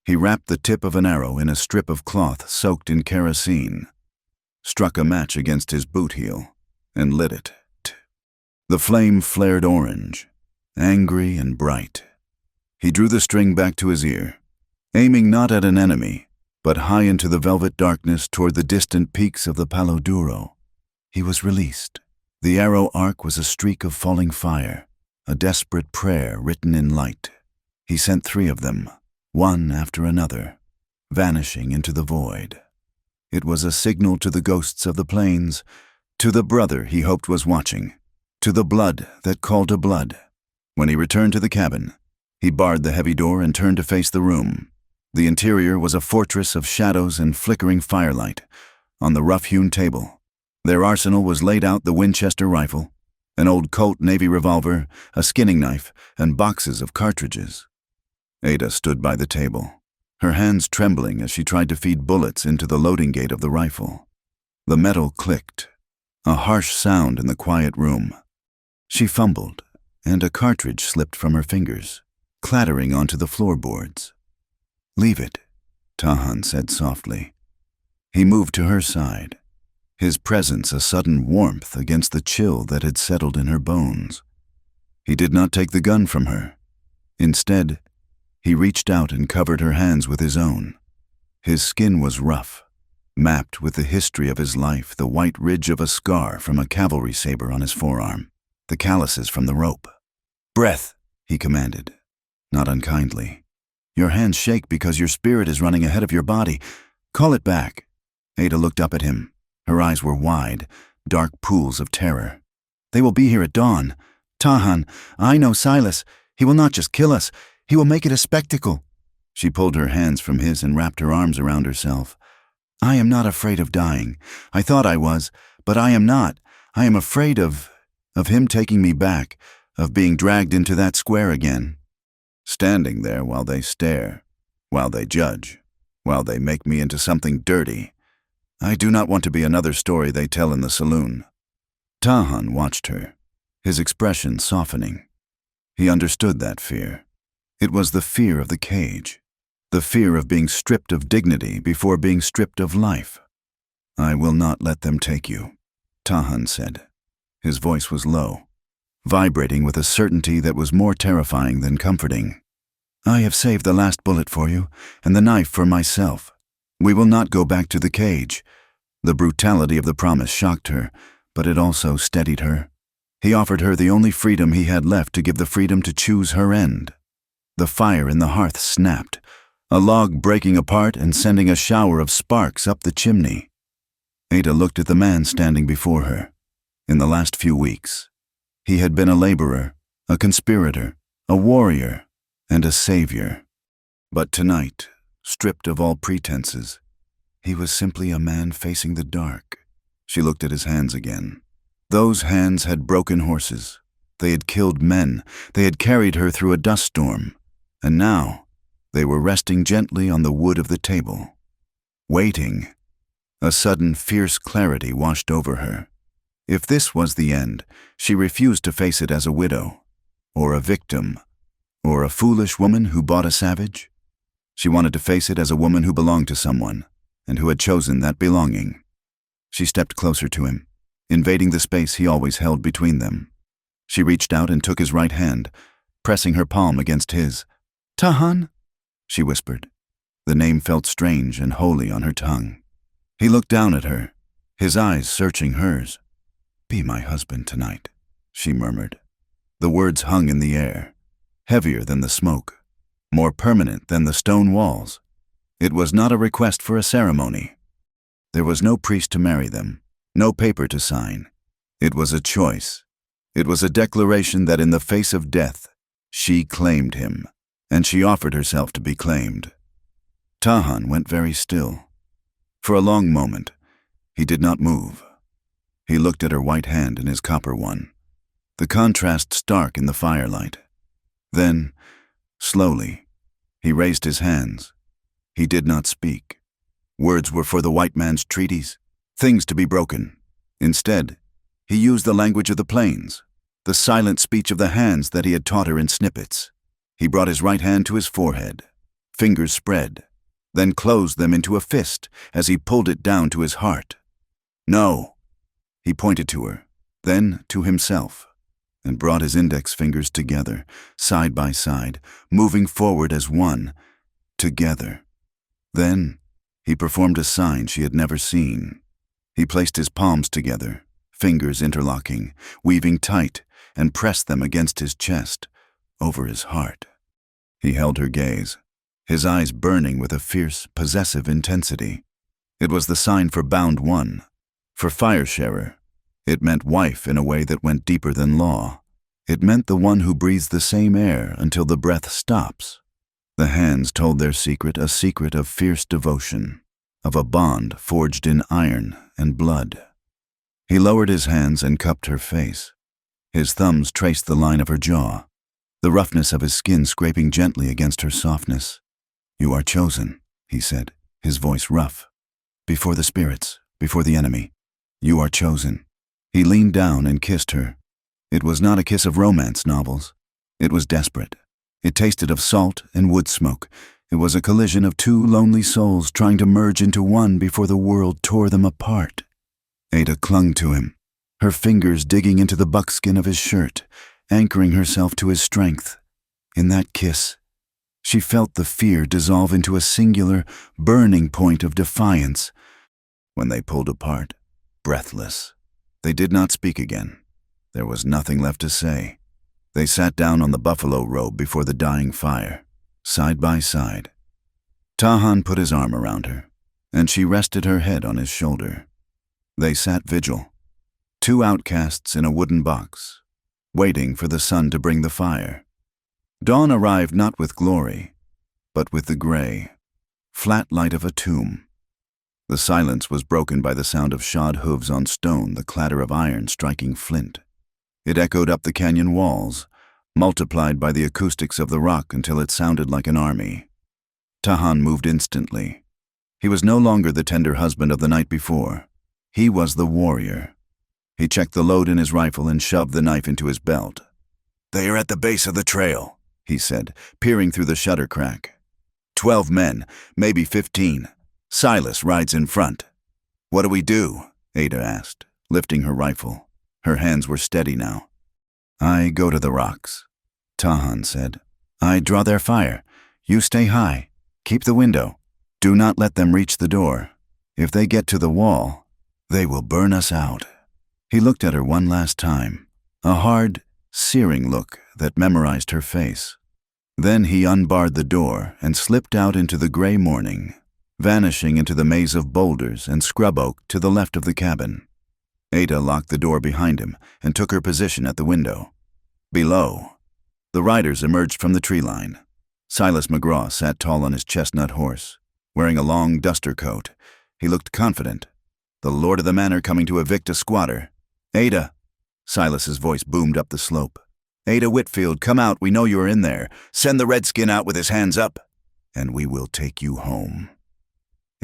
He wrapped the tip of an arrow in a strip of cloth soaked in kerosene, struck a match against his boot heel, and lit it. The flame flared orange, angry and bright. He drew the string back to his ear, aiming not at an enemy, but high into the velvet darkness toward the distant peaks of the Palo Duro. He was released. The arrow arc was a streak of falling fire, a desperate prayer written in light. He sent 3 of them, one after another, vanishing into the void. It was a signal to the ghosts of the plains, to the brother he hoped was watching, to the blood that called to blood. When he returned to the cabin, he barred the heavy door and turned to face the room. The interior was a fortress of shadows and flickering firelight. On the rough-hewn table, their arsenal was laid out: the Winchester rifle, an old Colt Navy revolver, a skinning knife, and boxes of cartridges. Ada stood by the table, her hands trembling as she tried to feed bullets into the loading gate of the rifle. The metal clicked, a harsh sound in the quiet room. She fumbled, and a cartridge slipped from her fingers, clattering onto the floorboards. "Leave it," Tahan said softly. He moved to her side, his presence a sudden warmth against the chill that had settled in her bones. He did not take the gun from her. Instead, he reached out and covered her hands with his own. His skin was rough, mapped with the history of his life, the white ridge of a scar from a cavalry saber on his forearm, the calluses from the rope. "Breath," he commanded, not unkindly. "Your hands shake because your spirit is running ahead of your body. Call it back." Ada looked up at him. Her eyes were wide, dark pools of terror. "They will be here at dawn. Tahan, I know Silas. He will not just kill us. He will make it a spectacle." She pulled her hands from his and wrapped her arms around herself. "I am not afraid of dying. I thought I was, but I am not. I am afraid of him taking me back, of being dragged into that square again. Standing there while they stare, while they judge, while they make me into something dirty. I do not want to be another story they tell in the saloon." Tahan watched her, his expression softening. He understood that fear. It was the fear of the cage, the fear of being stripped of dignity before being stripped of life. "I will not let them take you," Tahan said. His voice was low, vibrating with a certainty that was more terrifying than comforting. "I have saved the last bullet for you, and the knife for myself. We will not go back to the cage." The brutality of the promise shocked her, but it also steadied her. He offered her the only freedom he had left, to give the freedom to choose her end. The fire in the hearth snapped, a log breaking apart and sending a shower of sparks up the chimney. Ada looked at the man standing before her. In the last few weeks, he had been a laborer, a conspirator, a warrior, and a savior. But tonight, stripped of all pretenses, he was simply a man facing the dark. She looked at his hands again. Those hands had broken horses. They had killed men. They had carried her through a dust storm. And now, they were resting gently on the wood of the table, waiting. A sudden, fierce clarity washed over her. If this was the end, she refused to face it as a widow, or a victim, or a foolish woman who bought a savage. She wanted to face it as a woman who belonged to someone, and who had chosen that belonging. She stepped closer to him, invading the space he always held between them. She reached out and took his right hand, pressing her palm against his. "Tahan," she whispered. The name felt strange and holy on her tongue. He looked down at her, his eyes searching hers. "Be my husband tonight," she murmured. The words hung in the air, heavier than the smoke, more permanent than the stone walls. It was not a request for a ceremony. There was no priest to marry them, no paper to sign. It was a choice. It was a declaration that in the face of death, she claimed him, and she offered herself to be claimed. Tahan went very still. For a long moment, he did not move. He looked at her white hand in his copper one, the contrast stark in the firelight. Then, slowly, he raised his hands. He did not speak. Words were for the white man's treaties, things to be broken. Instead, he used the language of the plains, the silent speech of the hands that he had taught her in snippets. He brought his right hand to his forehead, fingers spread, then closed them into a fist as he pulled it down to his heart. "No." He pointed to her, then to himself, and brought his index fingers together, side by side, moving forward as one, together. Then, he performed a sign she had never seen. He placed his palms together, fingers interlocking, weaving tight, and pressed them against his chest, over his heart. He held her gaze, his eyes burning with a fierce, possessive intensity. It was the sign for bound one, for fire-sharer. It meant wife in a way that went deeper than law. It meant the one who breathes the same air until the breath stops. The hands told their secret, a secret of fierce devotion, of a bond forged in iron and blood. He lowered his hands and cupped her face. His thumbs traced the line of her jaw, the roughness of his skin scraping gently against her softness. "You are chosen," he said, his voice rough. "Before the spirits, before the enemy. You are chosen." He leaned down and kissed her. It was not a kiss of romance novels. It was desperate. It tasted of salt and wood smoke. It was a collision of two lonely souls trying to merge into one before the world tore them apart. Ada clung to him, her fingers digging into the buckskin of his shirt, anchoring herself to his strength. In that kiss, she felt the fear dissolve into a singular, burning point of defiance. When they pulled apart, breathless, they did not speak again. There was nothing left to say. They sat down on the buffalo robe before the dying fire, side by side. Tahan put his arm around her, and she rested her head on his shoulder. They sat vigil, two outcasts in a wooden box, waiting for the sun to bring the fire. Dawn arrived not with glory, but with the gray, flat light of a tomb. The silence was broken by the sound of shod hooves on stone, the clatter of iron striking flint. It echoed up the canyon walls, multiplied by the acoustics of the rock until it sounded like an army. Tahan moved instantly. He was no longer the tender husband of the night before. He was the warrior. He checked the load in his rifle and shoved the knife into his belt. "They are at the base of the trail," he said, peering through the shutter crack. 12 men, maybe 15. Silas rides in front. "What do we do?" Ada asked, lifting her rifle. Her hands were steady now. "I go to the rocks," Tahan said. "I draw their fire. You stay high. Keep the window. Do not let them reach the door. If they get to the wall, they will burn us out." He looked at her one last time, a hard, searing look that memorized her face. Then he unbarred the door and slipped out into the gray morning, vanishing into the maze of boulders and scrub oak to the left of the cabin. Ada locked the door behind him and took her position at the window. Below, the riders emerged from the tree line. Silas McGraw sat tall on his chestnut horse, wearing a long duster coat. He looked confident. The lord of the manor coming to evict a squatter. "Ada," Silas's voice boomed up the slope. "Ada Whitfield, come out, we know you are in there. Send the redskin out with his hands up, and we will take you home."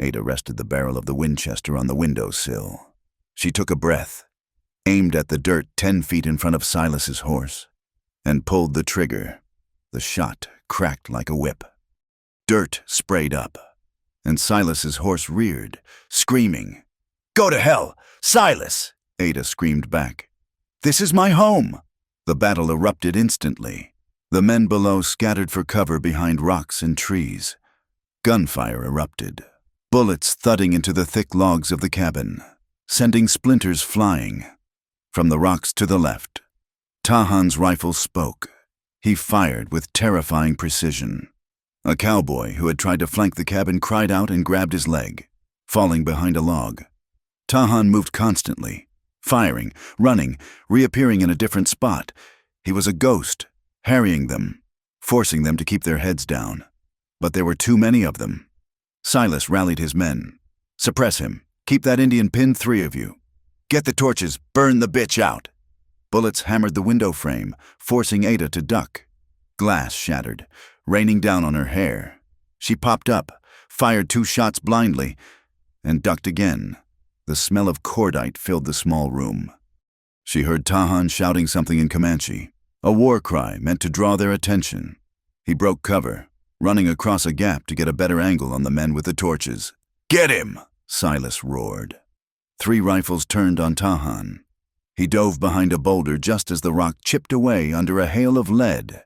Ada rested the barrel of the Winchester on the windowsill. She took a breath, aimed at the dirt 10 feet in front of Silas's horse, and pulled the trigger. The shot cracked like a whip. Dirt sprayed up, and Silas's horse reared, screaming. "Go to hell! Silas!" Ada screamed back. "This is my home!" The battle erupted instantly. The men below scattered for cover behind rocks and trees. Gunfire erupted, bullets thudding into the thick logs of the cabin. sending splinters flying. From the rocks to the left, Tahan's rifle spoke. He fired with terrifying precision. A cowboy who had tried to flank the cabin cried out and grabbed his leg, falling behind a log. Tahan moved constantly, firing, running, reappearing in a different spot. He was a ghost, harrying them, forcing them to keep their heads down. But there were too many of them. Silas rallied his men. "Suppress him. Keep that Indian pinned, 3 of you. Get the torches. Burn the bitch out." Bullets hammered the window frame, forcing Ada to duck. Glass shattered, raining down on her hair. She popped up, fired 2 shots blindly, and ducked again. The smell of cordite filled the small room. She heard Tahan shouting something in Comanche, a war cry meant to draw their attention. He broke cover, running across a gap to get a better angle on the men with the torches. "Get him!" Silas roared. 3 rifles turned on Tahan. He dove behind a boulder just as the rock chipped away under a hail of lead.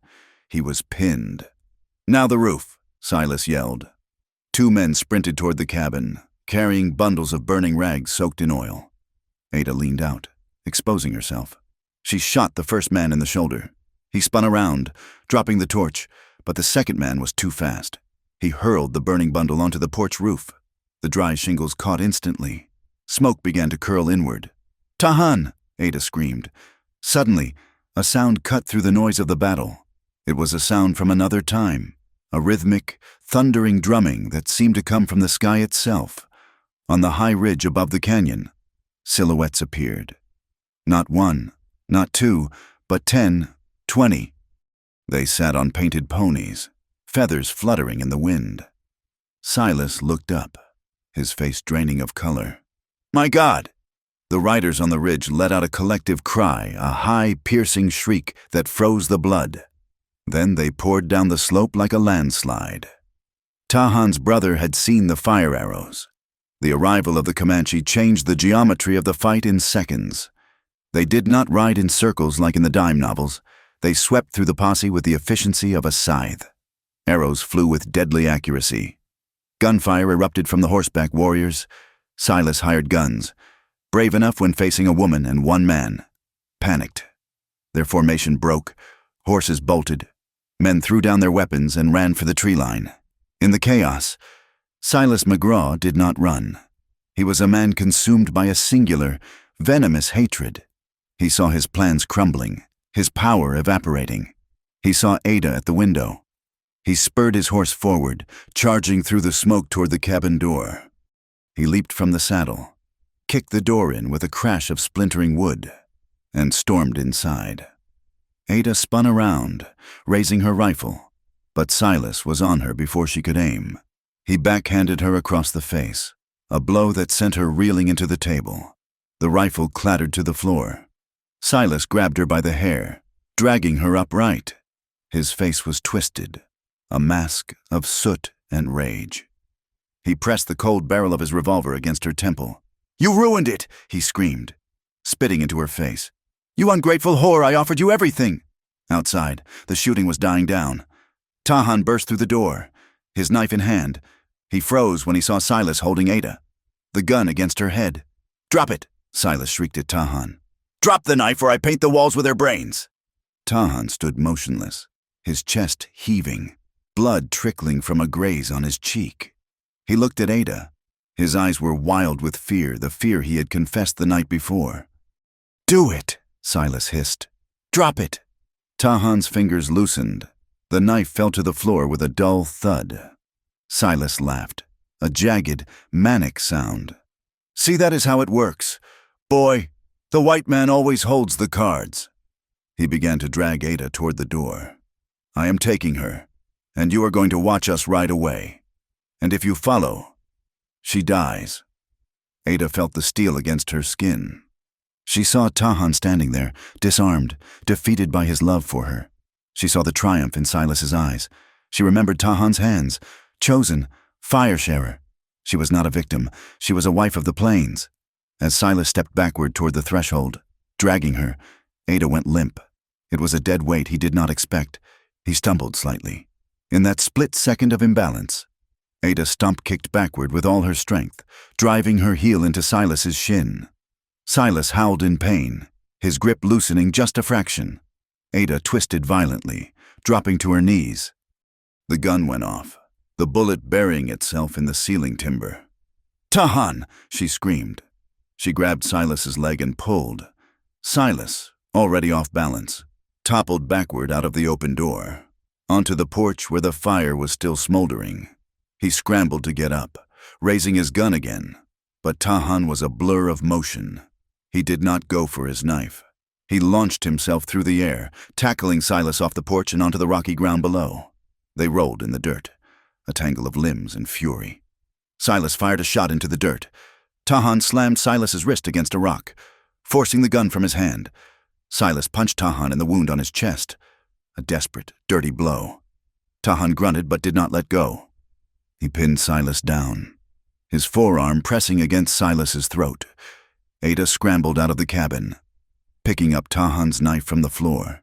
He was pinned. "Now the roof," Silas yelled. 2 men sprinted toward the cabin, carrying bundles of burning rags soaked in oil. Ada leaned out, exposing herself. She shot the first man in the shoulder. He spun around, dropping the torch, but the second man was too fast. He hurled the burning bundle onto the porch roof. The dry shingles caught instantly. Smoke began to curl inward. "Tahan!" Ada screamed. Suddenly, a sound cut through the noise of the battle. It was a sound from another time, a rhythmic, thundering drumming that seemed to come from the sky itself. On the high ridge above the canyon, silhouettes appeared. Not 1, not 2, but 10, 20. They sat on painted ponies, feathers fluttering in the wind. Silas looked up, his face draining of color. "My God!" The riders on the ridge let out a collective cry, a high, piercing shriek that froze the blood. Then they poured down the slope like a landslide. Tahan's brother had seen the fire arrows. The arrival of the Comanche changed the geometry of the fight in seconds. They did not ride in circles like in the dime novels. They swept through the posse with the efficiency of a scythe. Arrows flew with deadly accuracy. Gunfire erupted from the horseback warriors. Silas hired guns, brave enough when facing a woman and 1 man. Panicked. Their formation broke. Horses bolted. Men threw down their weapons and ran for the tree line. In the chaos, Silas McGraw did not run. He was a man consumed by a singular, venomous hatred. He saw his plans crumbling, his power evaporating. He saw Ada at the window. He spurred his horse forward, charging through the smoke toward the cabin door. He leaped from the saddle, kicked the door in with a crash of splintering wood, and stormed inside. Ada spun around, raising her rifle, but Silas was on her before she could aim. He backhanded her across the face, a blow that sent her reeling into the table. The rifle clattered to the floor. Silas grabbed her by the hair, dragging her upright. His face was twisted, a mask of soot and rage. He pressed the cold barrel of his revolver against her temple. "You ruined it!" he screamed, spitting into her face. "You ungrateful whore, I offered you everything!" Outside, the shooting was dying down. Tahan burst through the door, his knife in hand. He froze when he saw Silas holding Ada, the gun against her head. "Drop it!" Silas shrieked at Tahan. "Drop the knife or I paint the walls with their brains!" Tahan stood motionless, his chest heaving, blood trickling from a graze on his cheek. He looked at Ada. His eyes were wild with fear, the fear he had confessed the night before. "Do it!" Silas hissed. "Drop it!" Tahan's fingers loosened. The knife fell to the floor with a dull thud. Silas laughed, a jagged, manic sound. "See, that is how it works. Boy, the white man always holds the cards." He began to drag Ada toward the door. "I am taking her, and you are going to watch us ride away. And if you follow, she dies." Ada felt the steel against her skin. She saw Tahan standing there, disarmed, defeated by his love for her. She saw the triumph in Silas's eyes. She remembered Tahan's hands, chosen, fire-sharer. She was not a victim. She was a wife of the plains. As Silas stepped backward toward the threshold, dragging her, Ada went limp. It was a dead weight he did not expect. He stumbled slightly. In that split second of imbalance, Ada stomp-kicked backward with all her strength, driving her heel into Silas's shin. Silas howled in pain, his grip loosening just a fraction. Ada twisted violently, dropping to her knees. The gun went off, the bullet burying itself in the ceiling timber. "Tahan!" she screamed. She grabbed Silas's leg and pulled. Silas, already off balance, toppled backward out of the open door, onto the porch where the fire was still smoldering. He scrambled to get up, raising his gun again, but Tahan was a blur of motion. He did not go for his knife. He launched himself through the air, tackling Silas off the porch and onto the rocky ground below. They rolled in the dirt, a tangle of limbs and fury. Silas fired a shot into the dirt. Tahan slammed Silas's wrist against a rock, forcing the gun from his hand. Silas punched Tahan in the wound on his chest. A desperate, dirty blow. Tahan grunted but did not let go. He pinned Silas down, his forearm pressing against Silas's throat. Ada scrambled out of the cabin, picking up Tahan's knife from the floor.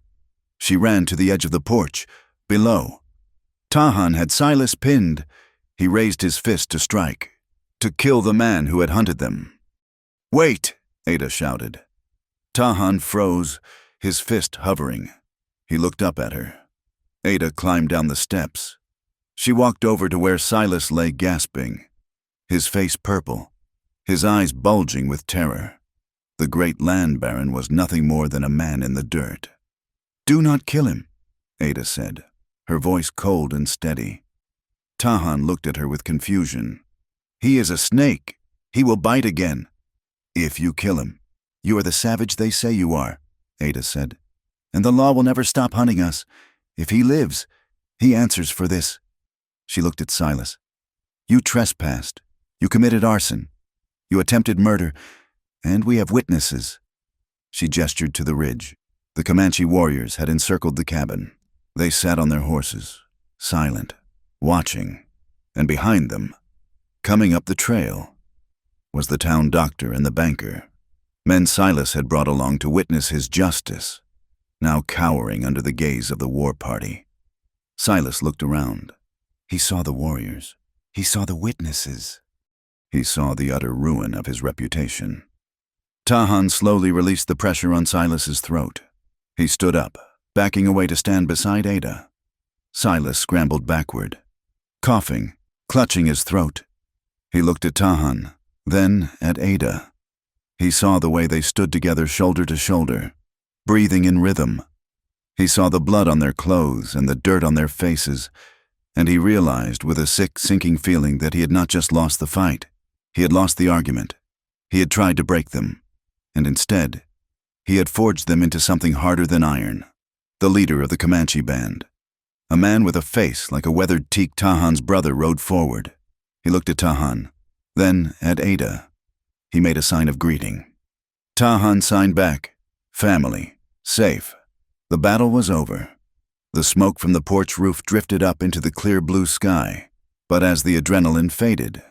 She ran to the edge of the porch, below. Tahan had Silas pinned. He raised his fist to strike, to kill the man who had hunted them. "Wait!" Ada shouted. Tahan froze, his fist hovering. He looked up at her. Ada climbed down the steps. She walked over to where Silas lay gasping, his face purple, his eyes bulging with terror. The great land baron was nothing more than a man in the dirt. "Do not kill him," Ada said, her voice cold and steady. Tahan looked at her with confusion. "He is a snake. He will bite again. If you kill him, you are the savage they say you are," Ada said. "And the law will never stop hunting us. If he lives, he answers for this." She looked at Silas. "You trespassed. You committed arson. You attempted murder. And we have witnesses." She gestured to the ridge. The Comanche warriors had encircled the cabin. They sat on their horses, silent, watching, and behind them, coming up the trail, was the town doctor and the banker, men Silas had brought along to witness his justice, now cowering under the gaze of the war party. Silas looked around. He saw the warriors. He saw the witnesses. He saw the utter ruin of his reputation. Tahan slowly released the pressure on Silas's throat. He stood up, backing away to stand beside Ada. Silas scrambled backward, coughing, clutching his throat. He looked at Tahan, then at Ada. He saw the way they stood together shoulder to shoulder, breathing in rhythm. He saw the blood on their clothes and the dirt on their faces, and he realized with a sick, sinking feeling that he had not just lost the fight. He had lost the argument. He had tried to break them, and instead, he had forged them into something harder than iron. The leader of the Comanche band, a man with a face like a weathered teak, Tahan's brother, rode forward. He looked at Tahan, then at Ada. He made a sign of greeting. Tahan signed back. Family. Safe. The battle was over. The smoke from the porch roof drifted up into the clear blue sky, but as the adrenaline faded,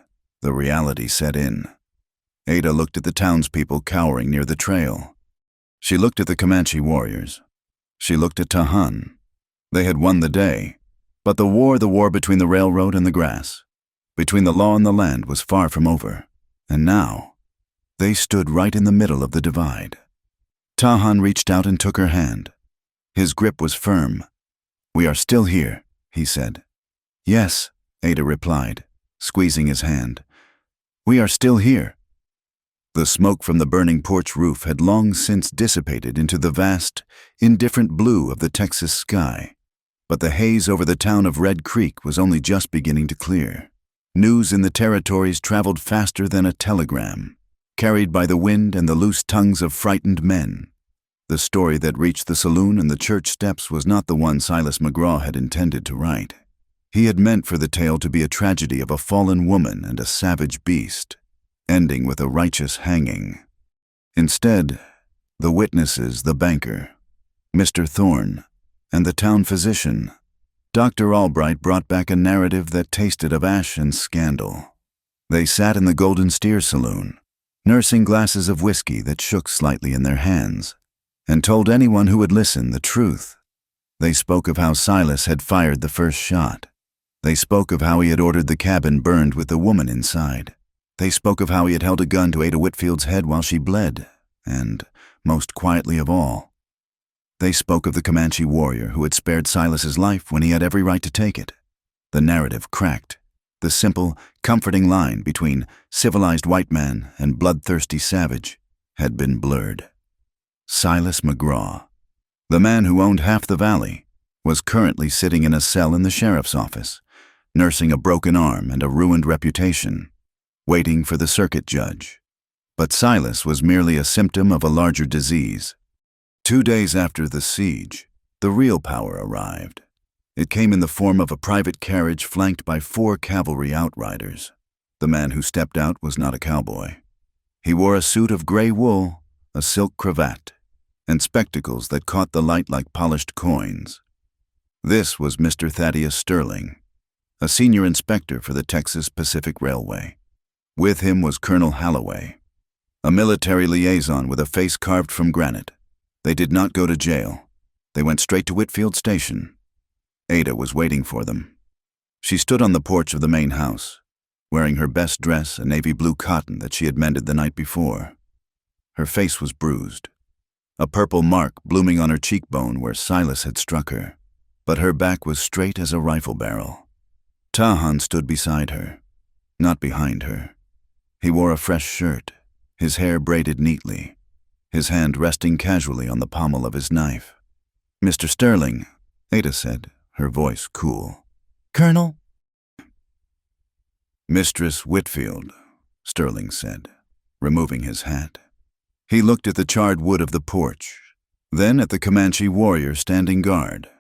the reality set in. Ada looked at the townspeople cowering near the trail. She looked at the Comanche warriors. She looked at Tahan. They had won the day, but the war between the railroad and the grass, between the law and the land, was far from over. And now, they stood right in the middle of the divide. Tahan reached out and took her hand. His grip was firm. "We are still here," he said. "Yes," Ada replied, squeezing his hand. "We are still here." The smoke from the burning porch roof had long since dissipated into the vast, indifferent blue of the Texas sky, but the haze over the town of Red Creek was only just beginning to clear. News in the territories traveled faster than a telegram, carried by the wind and the loose tongues of frightened men. The story that reached the saloon and the church steps was not the one Silas McGraw had intended to write. He had meant for the tale to be a tragedy of a fallen woman and a savage beast, ending with a righteous hanging. Instead, the witnesses, the banker, Mr. Thorne, and the town physician, Dr. Albright, brought back a narrative that tasted of ash and scandal. They sat in the Golden Steer saloon, nursing glasses of whiskey that shook slightly in their hands, and told anyone who would listen the truth. They spoke of how Silas had fired the first shot. They spoke of how he had ordered the cabin burned with the woman inside. They spoke of how he had held a gun to Ada Whitfield's head while she bled, and, most quietly of all, they spoke of the Comanche warrior who had spared Silas's life when he had every right to take it. The narrative cracked. The simple, comforting line between civilized white man and bloodthirsty savage had been blurred. Silas McGraw, the man who owned half the valley, was currently sitting in a cell in the sheriff's office, nursing a broken arm and a ruined reputation, waiting for the circuit judge. But Silas was merely a symptom of a larger disease. 2 days after the siege, the real power arrived. It came in the form of a private carriage flanked by 4 cavalry outriders. The man who stepped out was not a cowboy. He wore a suit of gray wool, a silk cravat, and spectacles that caught the light like polished coins. This was Mr. Thaddeus Sterling, a senior inspector for the Texas Pacific Railway. With him was Colonel Holloway, a military liaison with a face carved from granite. They did not go to jail. They went straight to Whitfield Station. Ada was waiting for them. She stood on the porch of the main house, wearing her best dress, a navy blue cotton that she had mended the night before. Her face was bruised, a purple mark blooming on her cheekbone where Silas had struck her, but her back was straight as a rifle barrel. Tahan stood beside her, not behind her. He wore a fresh shirt, his hair braided neatly, his hand resting casually on the pommel of his knife. "Mr. Sterling," Ada said, her voice cool. "Colonel?" "Mistress Whitfield," Sterling said, removing his hat. He looked at the charred wood of the porch, then at the Comanche warrior standing guard.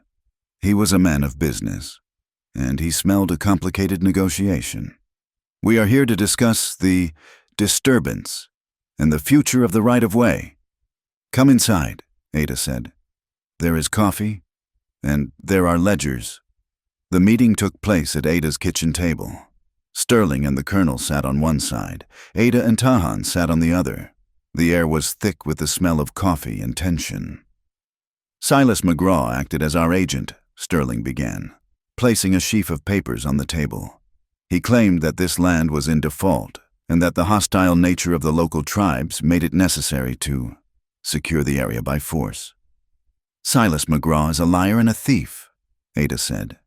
He was a man of business, and he smelled a complicated negotiation. "We are here to discuss the disturbance and the future of the right-of-way. Come inside," Ada said. "There is coffee, and there are ledgers." The meeting took place at Ada's kitchen table. Sterling and the colonel sat on one side. Ada and Tahan sat on the other. The air was thick with the smell of coffee and tension. "Silas McGraw acted as our agent," Sterling began, placing a sheaf of papers on the table. "He claimed that this land was in default and that the hostile nature of the local tribes made it necessary to secure the area by force." "Silas McGraw is a liar and a thief," Ada said.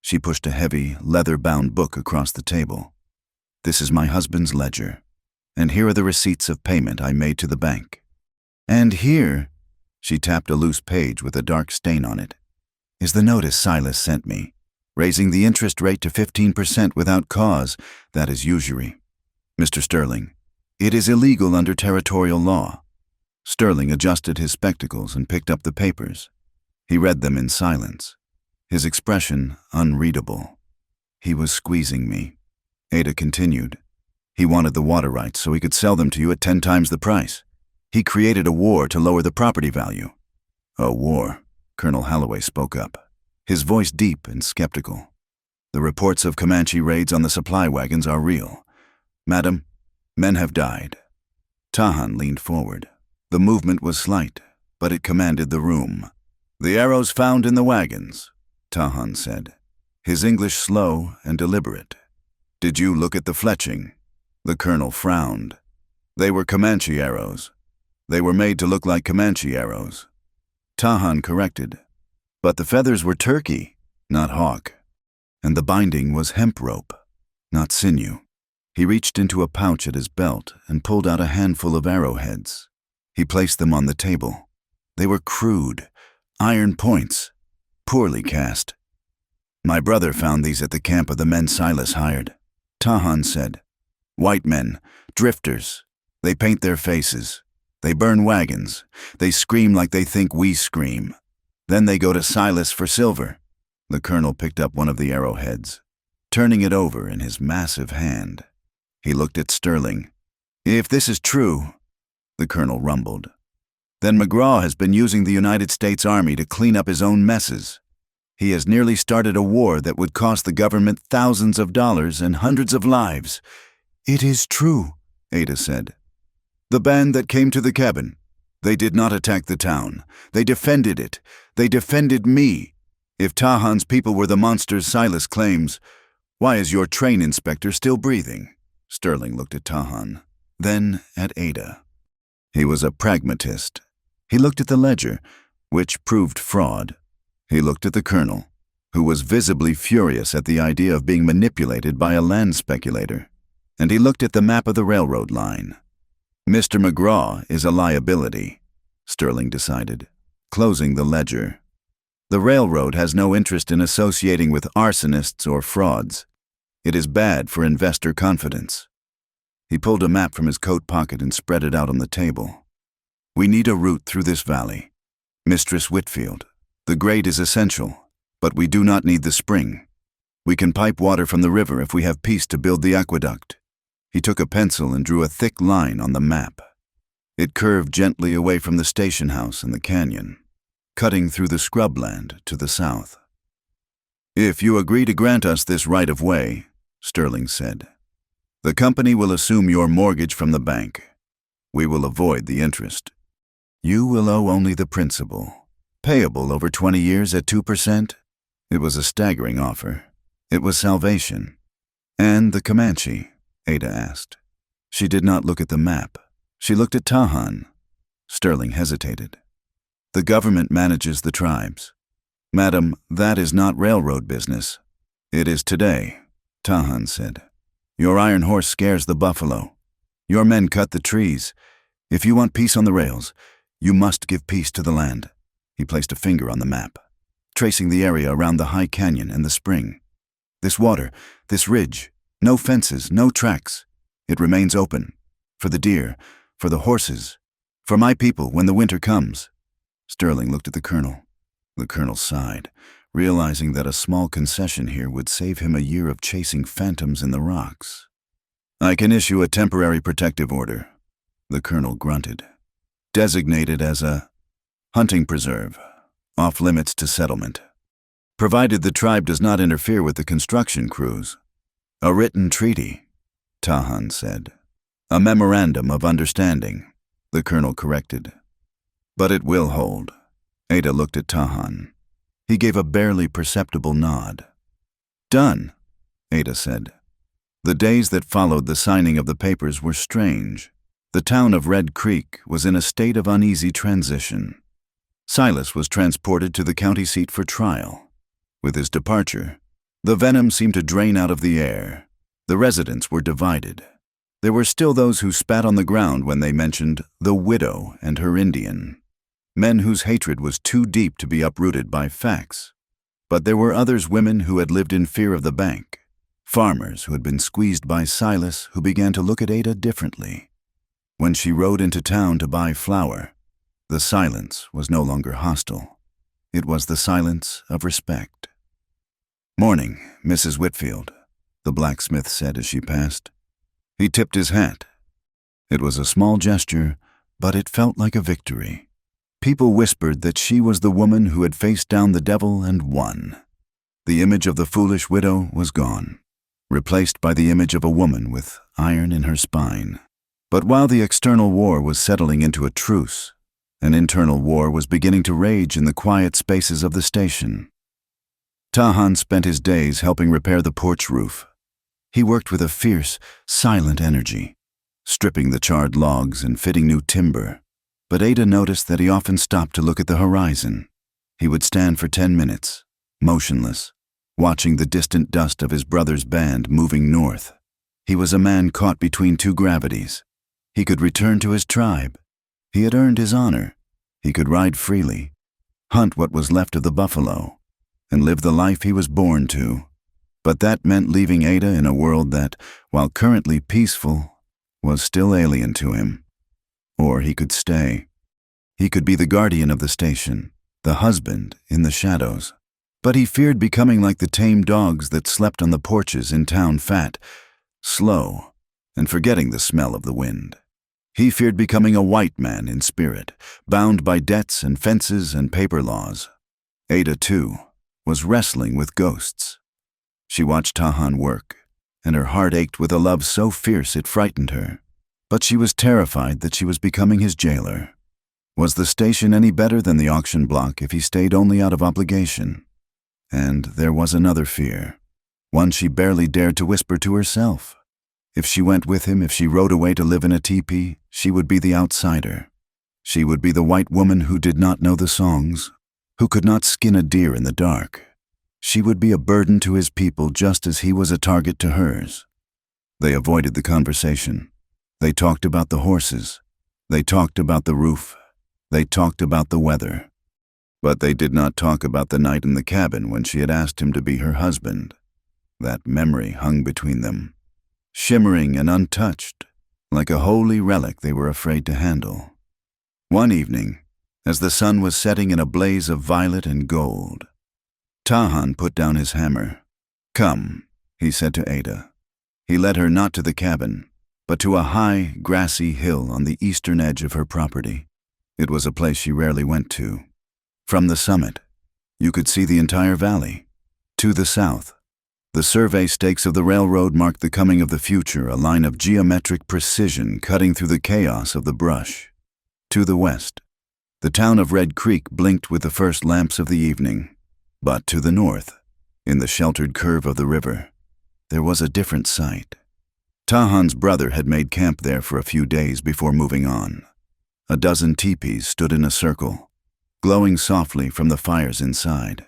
She pushed a heavy, leather-bound book across the table. "This is my husband's ledger, and here are the receipts of payment I made to the bank. And here," she tapped a loose page with a dark stain on it, "is the notice Silas sent me, raising the interest rate to 15% without cause. That is usury. Mr. Sterling, it is illegal under territorial law." Sterling adjusted his spectacles and picked up the papers. He read them in silence, his expression unreadable. "He was squeezing me," Ada continued. "He wanted the water rights so he could sell them to you at 10 times the price. He created a war to lower the property value." "A war," Colonel Holloway spoke up, his voice deep and skeptical. "The reports of Comanche raids on the supply wagons are real. Madam, men have died." Tahan leaned forward. The movement was slight, but it commanded the room. "The arrows found in the wagons," Tahan said, his English slow and deliberate. "Did you look at the fletching?" The colonel frowned. "They were Comanche arrows. They were made to look like Comanche arrows." Tahan corrected. "But the feathers were turkey, not hawk. And the binding was hemp rope, not sinew." He reached into a pouch at his belt and pulled out a handful of arrowheads. He placed them on the table. They were crude, iron points, poorly cast. "My brother found these at the camp of the men Silas hired," Tahan said. "White men, drifters. They paint their faces. They burn wagons. They scream like they think we scream. Then they go to Silas for silver." The colonel picked up one of the arrowheads, turning it over in his massive hand. He looked at Sterling. "If this is true," the colonel rumbled, "then McGraw has been using the United States Army to clean up his own messes. He has nearly started a war that would cost the government thousands of dollars and hundreds of lives." "It is true," Ada said. "The band that came to the cabin, they did not attack the town. They defended it. They defended me. If Tahan's people were the monsters Silas claims, why is your train inspector still breathing?" Sterling looked at Tahan, then at Ada. He was a pragmatist. He looked at the ledger, which proved fraud. He looked at the colonel, who was visibly furious at the idea of being manipulated by a land speculator. And he looked at the map of the railroad line. Mr. McGraw is a liability, Sterling decided, closing the ledger. The railroad has no interest in associating with arsonists or frauds. It is bad for investor confidence. He pulled a map from his coat pocket and spread it out on the table. We need a route through this valley. Mistress Whitfield, the grade is essential, but we do not need the spring. We can pipe water from the river if we have peace to build the aqueduct. He took a pencil and drew a thick line on the map. It curved gently away from the station house and the canyon, cutting through the scrubland to the south. If you agree to grant us this right-of-way, Sterling said, the company will assume your mortgage from the bank. We will avoid the interest. You will owe only the principal, payable over 20 years at 2%. It was a staggering offer. It was salvation. And the Comanche? Ada asked. She did not look at the map. She looked at Tahan. Sterling hesitated. The government manages the tribes. Madam, that is not railroad business. It is today, Tahan said. Your iron horse scares the buffalo. Your men cut the trees. If you want peace on the rails, you must give peace to the land. He placed a finger on the map, tracing the area around the high canyon and the spring. This water, this ridge, no fences, no tracks. It remains open. For the deer, for the horses, for my people when the winter comes. Sterling looked at the colonel. The colonel sighed, realizing that a small concession here would save him a year of chasing phantoms in the rocks. I can issue a temporary protective order, the colonel grunted. Designated as a hunting preserve, off limits to settlement. Provided the tribe does not interfere with the construction crews. A written treaty, Tahan said. A memorandum of understanding, the colonel corrected. But it will hold. Ada looked at Tahan. He gave a barely perceptible nod. Done, Ada said. The days that followed the signing of the papers were strange. The town of Red Creek was in a state of uneasy transition. Silas was transported to the county seat for trial. With his departure, the venom seemed to drain out of the air. The residents were divided. There were still those who spat on the ground when they mentioned the widow and her Indian, men whose hatred was too deep to be uprooted by facts. But there were others, women who had lived in fear of the bank, farmers who had been squeezed by Silas who began to look at Ada differently. When she rode into town to buy flour, the silence was no longer hostile. It was the silence of respect. Morning, Mrs. Whitfield, the blacksmith said as she passed. He tipped his hat. It was a small gesture, but it felt like a victory. People whispered that she was the woman who had faced down the devil and won. The image of the foolish widow was gone, replaced by the image of a woman with iron in her spine. But while the external war was settling into a truce, an internal war was beginning to rage in the quiet spaces of the station. Tahan spent his days helping repair the porch roof. He worked with a fierce, silent energy, stripping the charred logs and fitting new timber. But Ada noticed that he often stopped to look at the horizon. He would stand for 10 minutes, motionless, watching the distant dust of his brother's band moving north. He was a man caught between two gravities. He could return to his tribe. He had earned his honor. He could ride freely, hunt what was left of the buffalo, and live the life he was born to. But that meant leaving Ada in a world that, while currently peaceful, was still alien to him. Or he could stay. He could be the guardian of the station, the husband in the shadows. But he feared becoming like the tame dogs that slept on the porches in town, fat, slow, and forgetting the smell of the wind. He feared becoming a white man in spirit, bound by debts and fences and paper laws. Ada, too, was wrestling with ghosts. She watched Tahan work, and her heart ached with a love so fierce it frightened her. But she was terrified that she was becoming his jailer. Was the station any better than the auction block if he stayed only out of obligation? And there was another fear, one she barely dared to whisper to herself. If she went with him, if she rode away to live in a teepee, she would be the outsider. She would be the white woman who did not know the songs, who could not skin a deer in the dark. She would be a burden to his people just as he was a target to hers. They avoided the conversation. They talked about the horses. They talked about the roof. They talked about the weather. But they did not talk about the night in the cabin when she had asked him to be her husband. That memory hung between them, shimmering and untouched, like a holy relic they were afraid to handle. One evening, as the sun was setting in a blaze of violet and gold, Tahan put down his hammer. "Come," he said to Ada. He led her not to the cabin, but to a high, grassy hill on the eastern edge of her property. It was a place she rarely went to. From the summit, you could see the entire valley. To the south, the survey stakes of the railroad marked the coming of the future, a line of geometric precision cutting through the chaos of the brush. To the west, the town of Red Creek blinked with the first lamps of the evening. But to the north, in the sheltered curve of the river, there was a different sight. Tahan's brother had made camp there for a few days before moving on. A dozen teepees stood in a circle, glowing softly from the fires inside.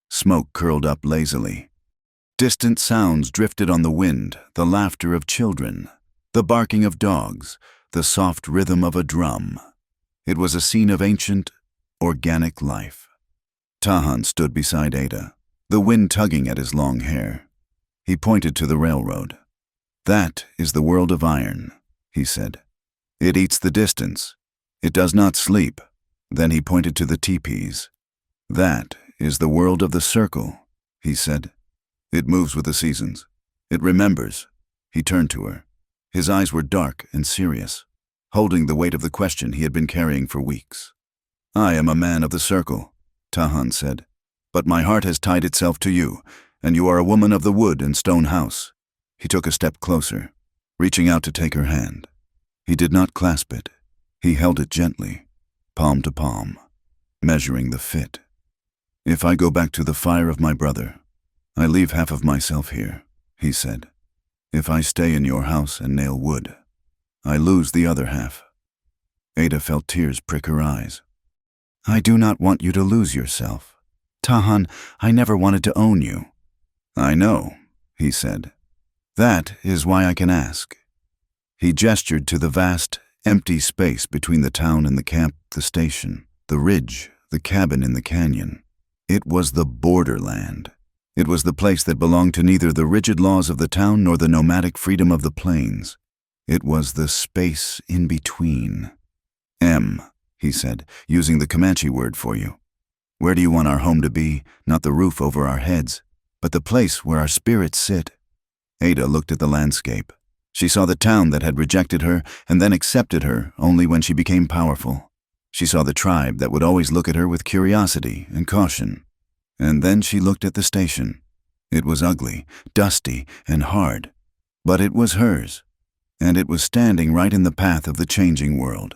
Smoke curled up lazily. Distant sounds drifted on the wind, the laughter of children, the barking of dogs, the soft rhythm of a drum. It was a scene of ancient, organic life. Tahan stood beside Ada, the wind tugging at his long hair. He pointed to the railroad. "That is the world of iron," he said. "It eats the distance. It does not sleep." Then he pointed to the teepees. "That is the world of the circle," he said. "It moves with the seasons. It remembers." He turned to her. His eyes were dark and serious, holding the weight of the question he had been carrying for weeks. "I am a man of the circle," Tahan said, "but my heart has tied itself to you, and you are a woman of the wood and stone house." He took a step closer, reaching out to take her hand. He did not clasp it. He held it gently, palm to palm, measuring the fit. "If I go back to the fire of my brother, I leave half of myself here," he said. "If I stay in your house and nail wood, I lose the other half." Ada felt tears prick her eyes. "I do not want you to lose yourself. Tahan, I never wanted to own you." "I know," he said. "That is why I can ask." He gestured to the vast, empty space between the town and the camp, the station, the ridge, the cabin in the canyon. It was the borderland. It was the place that belonged to neither the rigid laws of the town nor the nomadic freedom of the plains. It was the space in between. He said, using the Comanche word for you. "Where do you want our home to be? Not the roof over our heads, but the place where our spirits sit." Ada looked at the landscape. She saw the town that had rejected her and then accepted her only when she became powerful. She saw the tribe that would always look at her with curiosity and caution. And then she looked at the station. It was ugly, dusty, and hard, but it was hers, and it was standing right in the path of the changing world.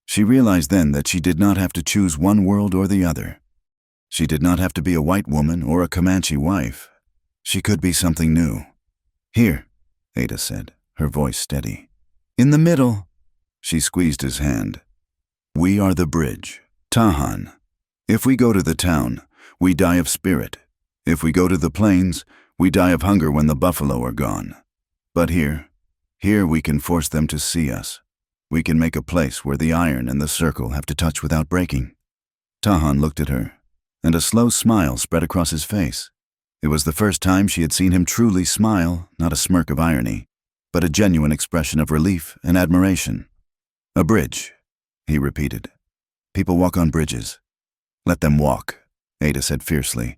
She realized then that she did not have to choose one world or the other. She did not have to be a white woman or a Comanche wife. She could be something new. "Here," Ada said, her voice steady. "In the middle." She squeezed his hand. "We are the bridge. Tahan. If we go to the town, we die of spirit. If we go to the plains, we die of hunger when the buffalo are gone. But here we can force them to see us. We can make a place where the iron and the circle have to touch without breaking." Tahan looked at her, and a slow smile spread across his face. It was the first time she had seen him truly smile, not a smirk of irony, but a genuine expression of relief and admiration. "A bridge," he repeated. "People walk on bridges." "Let them walk," Ada said fiercely.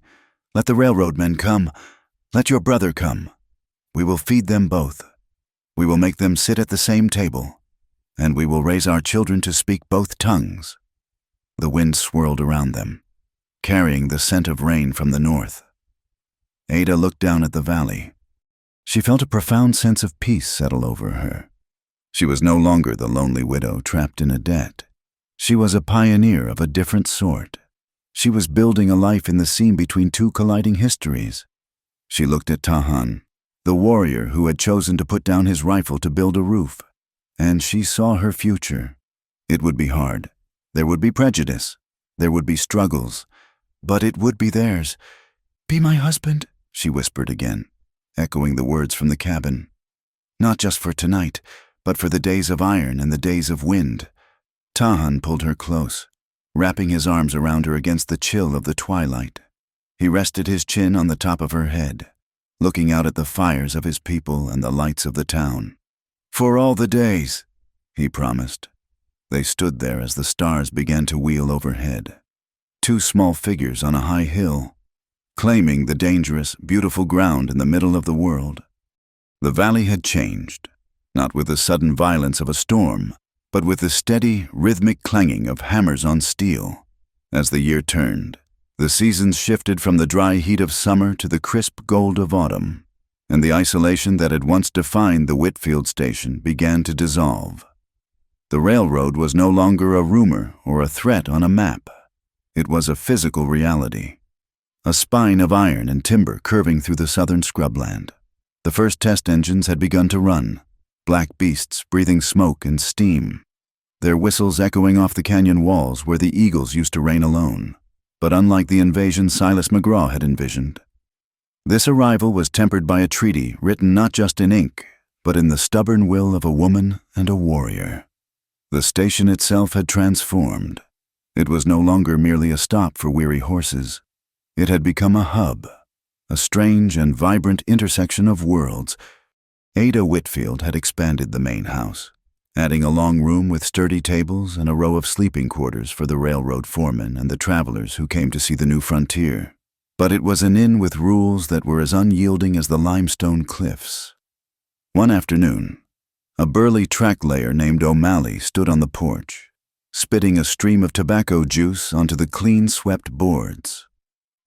"Let the railroad men come. Let your brother come. We will feed them both. We will make them sit at the same table. And we will raise our children to speak both tongues." The wind swirled around them, carrying the scent of rain from the north. Ada looked down at the valley. She felt a profound sense of peace settle over her. She was no longer the lonely widow trapped in a debt. She was a pioneer of a different sort. She was building a life in the seam between two colliding histories. She looked at Tahan. the warrior who had chosen to put down his rifle to build a roof. And she saw her future. It would be hard. There would be prejudice. There would be struggles. But it would be theirs. "Be my husband," she whispered again, echoing the words from the cabin. Not just for tonight, but for the days of iron and the days of wind. Tahan pulled her close, wrapping his arms around her against the chill of the twilight. He rested his chin on the top of her head, looking out at the fires of his people and the lights of the town. "For all the days," he promised. They stood there as the stars began to wheel overhead. Two small figures on a high hill, claiming the dangerous, beautiful ground in the middle of the world. The valley had changed, not with the sudden violence of a storm, but with the steady, rhythmic clanging of hammers on steel. As the year turned, the seasons shifted from the dry heat of summer to the crisp gold of autumn, and the isolation that had once defined the Whitfield station began to dissolve. The railroad was no longer a rumor or a threat on a map. It was a physical reality, a spine of iron and timber curving through the southern scrubland. The first test engines had begun to run, black beasts breathing smoke and steam, their whistles echoing off the canyon walls where the eagles used to reign alone. But unlike the invasion Silas McGraw had envisioned, this arrival was tempered by a treaty written not just in ink, but in the stubborn will of a woman and a warrior. The station itself had transformed. It was no longer merely a stop for weary horses. It had become a hub, a strange and vibrant intersection of worlds. Ada Whitfield had expanded the main house, adding a long room with sturdy tables and a row of sleeping quarters for the railroad foremen and the travelers who came to see the new frontier. But it was an inn with rules that were as unyielding as the limestone cliffs. One afternoon, a burly track layer named O'Malley stood on the porch, spitting a stream of tobacco juice onto the clean-swept boards.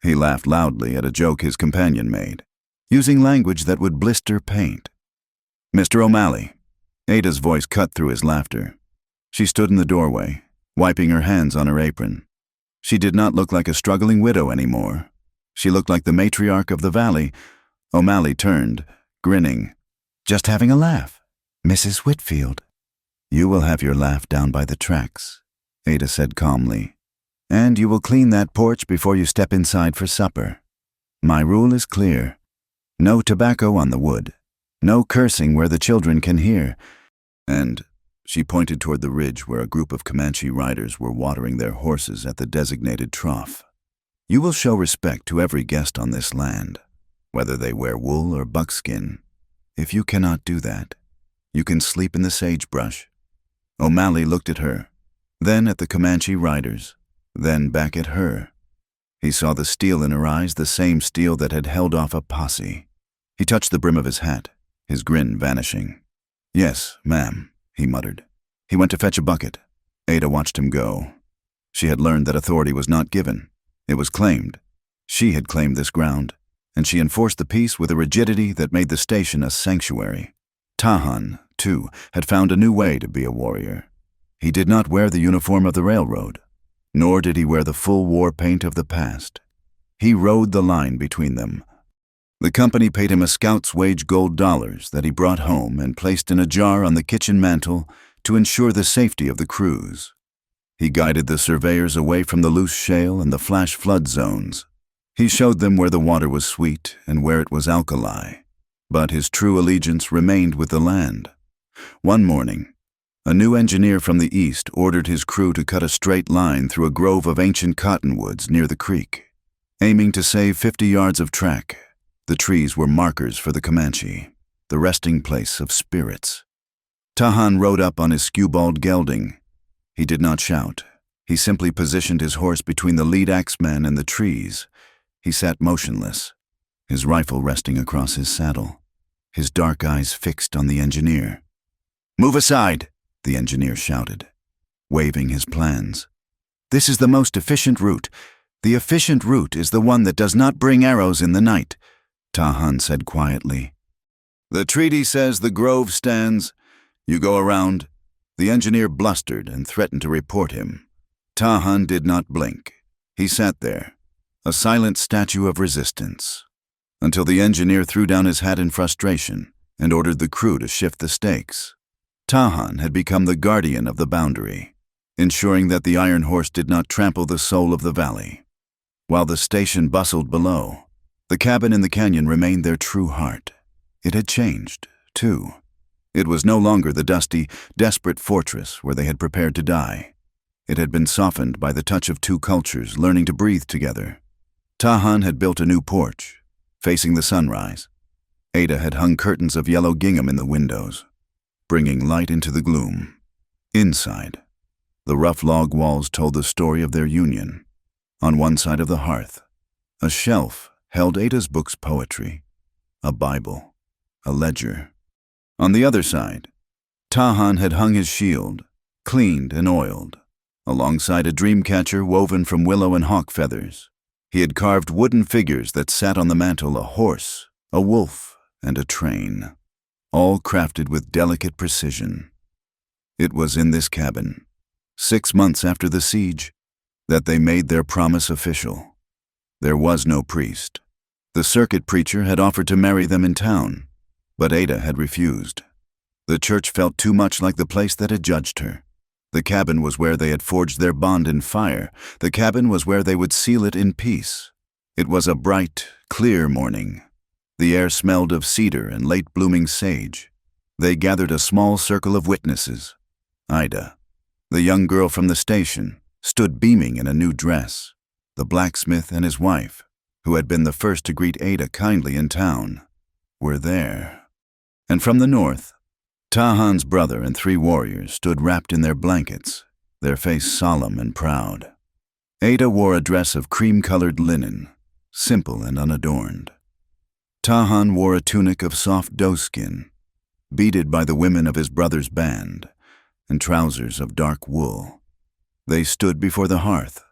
He laughed loudly at a joke his companion made, using language that would blister paint. "Mr. O'Malley." Ada's voice cut through his laughter. She stood in the doorway, wiping her hands on her apron. She did not look like a struggling widow anymore. She looked like the matriarch of the valley. O'Malley turned, grinning. "Just having a laugh, Mrs. Whitfield." "You will have your laugh down by the tracks," Ada said calmly. "And you will clean that porch before you step inside for supper. My rule is clear. No tobacco on the wood. No cursing where the children can hear." And she pointed toward the ridge where a group of Comanche riders were watering their horses at the designated trough. "You will show respect to every guest on this land, whether they wear wool or buckskin. If you cannot do that, you can sleep in the sagebrush." O'Malley looked at her, then at the Comanche riders, then back at her. He saw the steel in her eyes, the same steel that had held off a posse. He touched the brim of his hat, his grin vanishing. "Yes, ma'am," he muttered. He went to fetch a bucket. Ada watched him go. She had learned that authority was not given. It was claimed. She had claimed this ground, and she enforced the peace with a rigidity that made the station a sanctuary. Tahan, too, had found a new way to be a warrior. He did not wear the uniform of the railroad, nor did he wear the full war paint of the past. He rode the line between them. The company paid him a scout's wage gold dollars that he brought home and placed in a jar on the kitchen mantel to ensure the safety of the crews. He guided the surveyors away from the loose shale and the flash flood zones. He showed them where the water was sweet and where it was alkali. But his true allegiance remained with the land. One morning, a new engineer from the east ordered his crew to cut a straight line through a grove of ancient cottonwoods near the creek, aiming to save 50 yards of track. The trees were markers for the Comanche, the resting place of spirits. Tahan rode up on his skewbald gelding. He did not shout. He simply positioned his horse between the lead axeman and the trees. He sat motionless, his rifle resting across his saddle, his dark eyes fixed on the engineer. "Move aside," the engineer shouted, waving his plans. "This is the most efficient route. The efficient route is the one that does not bring arrows in the night," Tahan said quietly. "The treaty says the grove stands. You go around." The engineer blustered and threatened to report him. Tahan did not blink. He sat there, a silent statue of resistance. until the engineer threw down his hat in frustration and ordered the crew to shift the stakes. Tahan had become the guardian of the boundary, ensuring that the iron horse did not trample the soul of the valley. While the station bustled below, the cabin in the canyon remained their true heart. It had changed, too. It was no longer the dusty, desperate fortress where they had prepared to die. It had been softened by the touch of two cultures learning to breathe together. Tahan had built a new porch, facing the sunrise. Ada had hung curtains of yellow gingham in the windows, bringing light into the gloom. Inside, the rough log walls told the story of their union. On one side of the hearth, a shelf held Ada's book's poetry, a Bible, a ledger. On the other side, Tahan had hung his shield, cleaned and oiled, alongside a dream catcher woven from willow and hawk feathers. He had carved wooden figures that sat on the mantel, a horse, a wolf, and a train, all crafted with delicate precision. It was in this cabin, 6 months after the siege, that they made their promise official. There was no priest. The circuit preacher had offered to marry them in town, but Ada had refused. The church felt too much like the place that had judged her. The cabin was where they had forged their bond in fire. The cabin was where they would seal it in peace. It was a bright, clear morning. The air smelled of cedar and late-blooming sage. They gathered a small circle of witnesses. Ida, the young girl from the station, stood beaming in a new dress. The blacksmith and his wife, who had been the first to greet Ada kindly in town, were there. And from the north, Tahan's brother and 3 warriors stood wrapped in their blankets, their face solemn and proud. Ada wore a dress of cream-colored linen, simple and unadorned. Tahan wore a tunic of soft doeskin, beaded by the women of his brother's band, and trousers of dark wool. They stood before the hearth,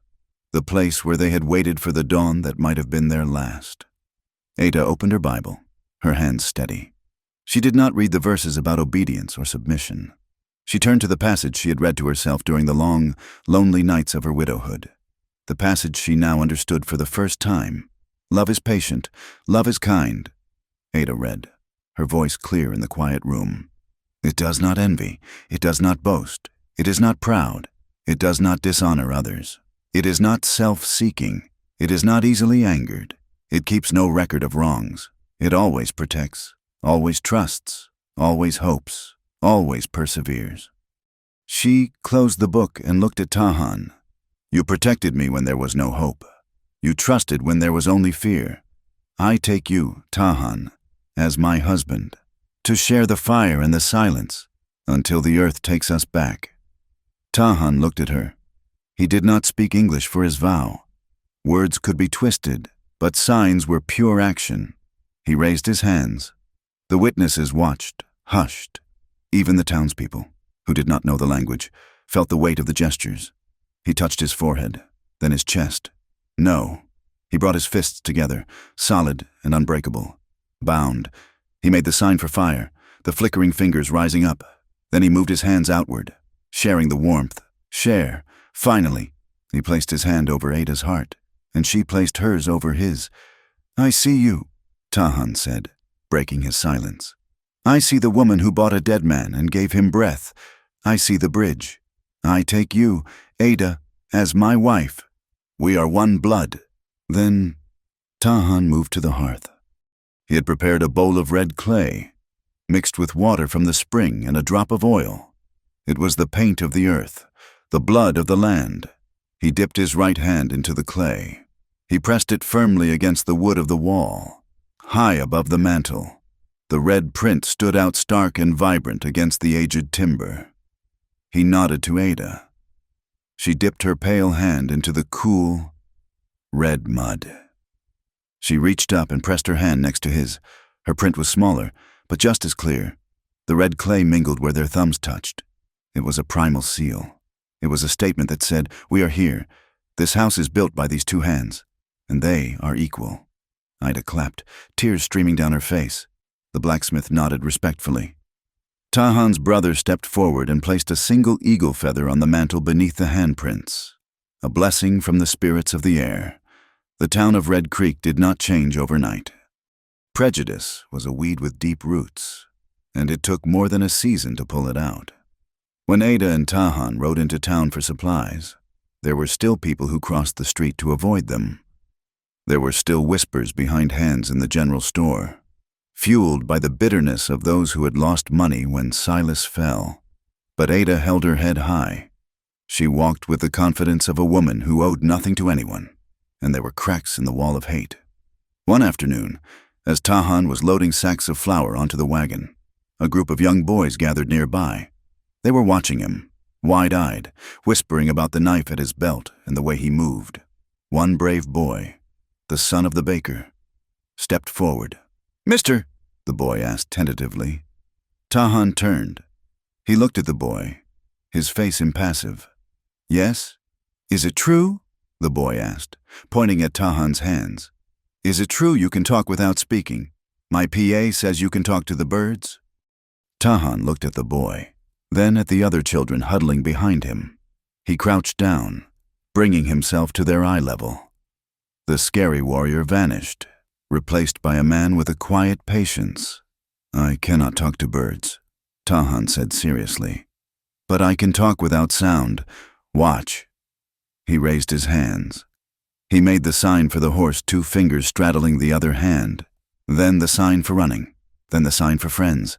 the place where they had waited for the dawn that might have been their last. Ada opened her Bible, her hands steady. She did not read the verses about obedience or submission. She turned to the passage she had read to herself during the long, lonely nights of her widowhood. The passage she now understood for the first time. Love is patient, love is kind. Ada read, her voice clear in the quiet room. It does not envy, it does not boast, it is not proud, it does not dishonor others. It is not self-seeking, it is not easily angered. It keeps no record of wrongs. It always protects, always trusts, always hopes, always perseveres. She closed the book and looked at Tahan. You protected me when there was no hope. You trusted when there was only fear. I take you, Tahan, as my husband, to share the fire and the silence until the earth takes us back. Tahan looked at her. He did not speak English for his vow. Words could be twisted, but signs were pure action. He raised his hands. The witnesses watched, hushed. Even the townspeople, who did not know the language, felt the weight of the gestures. He touched his forehead, then his chest. No. He brought his fists together, solid and unbreakable. Bound. He made the sign for fire, the flickering fingers rising up. Then he moved his hands outward, sharing the warmth. Share. Finally, he placed his hand over Ada's heart, and she placed hers over his. I see you, Tahan said, breaking his silence. I see the woman who bought a dead man and gave him breath. I see the bridge. I take you, Ada, as my wife. We are one blood. Then Tahan moved to the hearth. He had prepared a bowl of red clay, mixed with water from the spring and a drop of oil. It was the paint of the earth, the blood of the land. He dipped his right hand into the clay. He pressed it firmly against the wood of the wall, high above the mantel. The red print stood out stark and vibrant against the aged timber. He nodded to Ada. She dipped her pale hand into the cool, red mud. She reached up and pressed her hand next to his. Her print was smaller, but just as clear. The red clay mingled where their thumbs touched. It was a primal seal. It was a statement that said, we are here. This house is built by these 2 hands, and they are equal. Ida clapped, tears streaming down her face. The blacksmith nodded respectfully. Tahan's brother stepped forward and placed a single eagle feather on the mantel beneath the handprints. A blessing from the spirits of the air. The town of Red Creek did not change overnight. Prejudice was a weed with deep roots, and it took more than a season to pull it out. When Ada and Tahan rode into town for supplies, there were still people who crossed the street to avoid them. There were still whispers behind hands in the general store, fueled by the bitterness of those who had lost money when Silas fell. But Ada held her head high. She walked with the confidence of a woman who owed nothing to anyone, and there were cracks in the wall of hate. One afternoon, as Tahan was loading sacks of flour onto the wagon, a group of young boys gathered nearby. They were watching him, wide-eyed, whispering about the knife at his belt and the way he moved. One brave boy, the son of the baker, stepped forward. "Mister," the boy asked tentatively. Tahan turned. He looked at the boy, his face impassive. "Yes? Is it true?" the boy asked, pointing at Tahan's hands. "Is it true you can talk without speaking? My PA says you can talk to the birds?" Tahan looked at the boy, then at the other children huddling behind him. He crouched down, bringing himself to their eye level. The scary warrior vanished, replaced by a man with a quiet patience. "I cannot talk to birds," Tahan said seriously. "But I can talk without sound. Watch." He raised his hands. He made the sign for the horse, 2 fingers straddling the other hand. Then the sign for running. Then the sign for friends.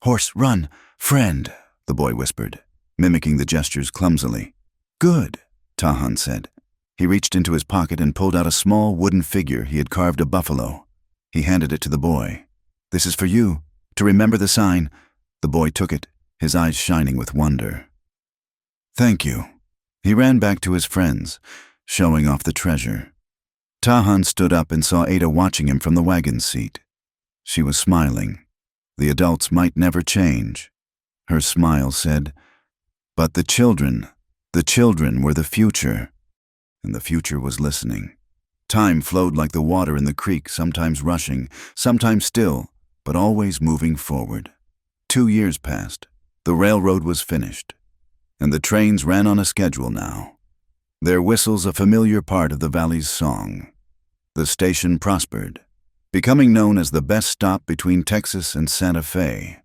"Horse, run, friend," the boy whispered, mimicking the gestures clumsily. "Good," Tahan said. He reached into his pocket and pulled out a small wooden figure he had carved a buffalo. He handed it to the boy. "This is for you, to remember the sign." The boy took it, his eyes shining with wonder. "Thank you." He ran back to his friends, showing off the treasure. Tahan stood up and saw Ada watching him from the wagon seat. She was smiling. The adults might never change. Her smile said, "But the children were the future." And the future was listening. Time flowed like the water in the creek, sometimes rushing, sometimes still, but always moving forward. 2 years passed. The railroad was finished, and the trains ran on a schedule now. Their whistles a familiar part of the valley's song. The station prospered, becoming known as the best stop between Texas and Santa Fe,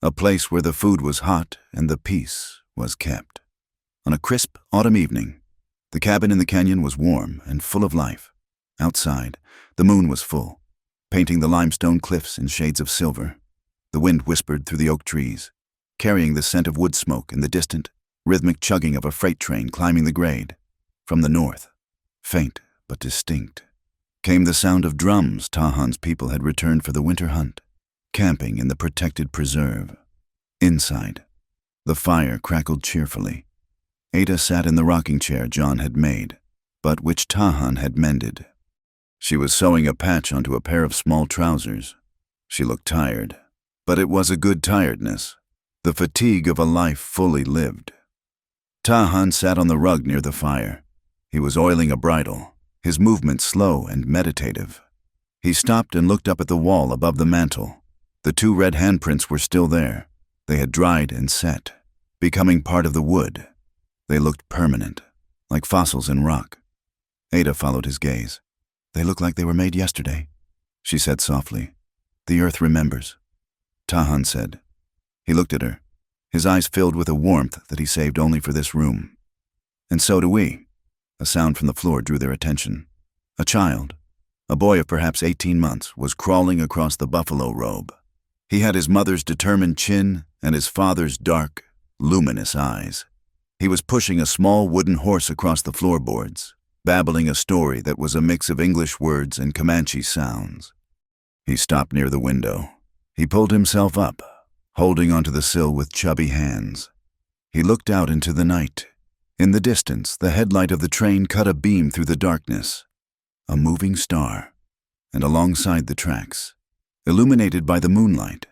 a place where the food was hot and the peace was kept. On a crisp autumn evening, the cabin in the canyon was warm and full of life. Outside, the moon was full, painting the limestone cliffs in shades of silver. The wind whispered through the oak trees, carrying the scent of wood smoke and the distant, rhythmic chugging of a freight train climbing the grade. From the north, faint but distinct, came the sound of drums. Tahan's people had returned for the winter hunt, camping in the protected preserve. Inside, the fire crackled cheerfully. Ada sat in the rocking chair John had made, but which Tahan had mended. She was sewing a patch onto a pair of small trousers. She looked tired, but it was a good tiredness, the fatigue of a life fully lived. Tahan sat on the rug near the fire. He was oiling a bridle, his movements slow and meditative. He stopped and looked up at the wall above the mantel. The 2 red handprints were still there. They had dried and set, becoming part of the wood. They looked permanent, like fossils in rock. Ada followed his gaze. "They look like they were made yesterday," she said softly. "The earth remembers," Tahan said. He looked at her, his eyes filled with a warmth that he saved only for this room. "And so do we." A sound from the floor drew their attention. A child, a boy of perhaps 18 months, was crawling across the buffalo robe. He had his mother's determined chin and his father's dark, luminous eyes. He was pushing a small wooden horse across the floorboards, babbling a story that was a mix of English words and Comanche sounds. He stopped near the window. He pulled himself up, holding onto the sill with chubby hands. He looked out into the night. In the distance, the headlight of the train cut a beam through the darkness, a moving star, and alongside the tracks, illuminated by the moonlight,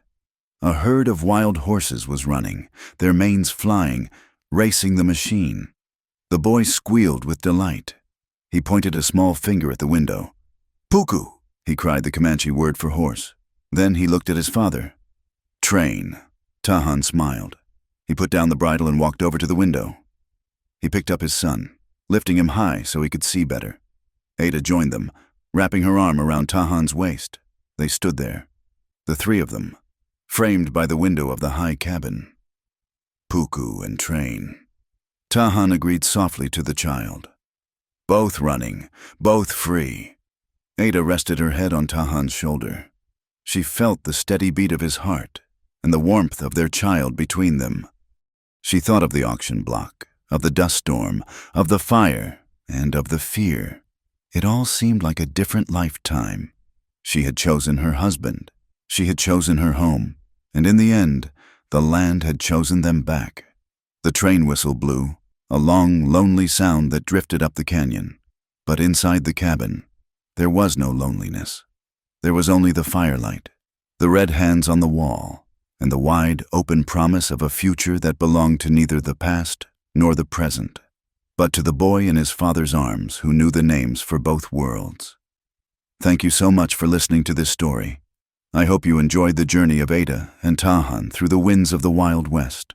a herd of wild horses was running, their manes flying, racing the machine. The boy squealed with delight. He pointed a small finger at the window. "Puku," he cried the Comanche word for horse. Then he looked at his father. "Train." Tahan smiled. He put down the bridle and walked over to the window. He picked up his son, lifting him high so he could see better. Ada joined them, wrapping her arm around Tahan's waist. They stood there, the three of them, framed by the window of the high cabin. Puku and Train. Tahan agreed softly to the child. Both running, both free. Ada rested her head on Tahan's shoulder. She felt the steady beat of his heart and the warmth of their child between them. She thought of the auction block, of the dust storm, of the fire, and of the fear. It all seemed like a different lifetime. She had chosen her husband. She had chosen her home. And in the end, the land had chosen them back. The train whistle blew, a long, lonely sound that drifted up the canyon. But inside the cabin, there was no loneliness. There was only the firelight, the red hands on the wall, and the wide, open promise of a future that belonged to neither the past nor the present, but to the boy in his father's arms who knew the names for both worlds. Thank you so much for listening to this story. I hope you enjoyed the journey of Ada and Tahan through the winds of the Wild West.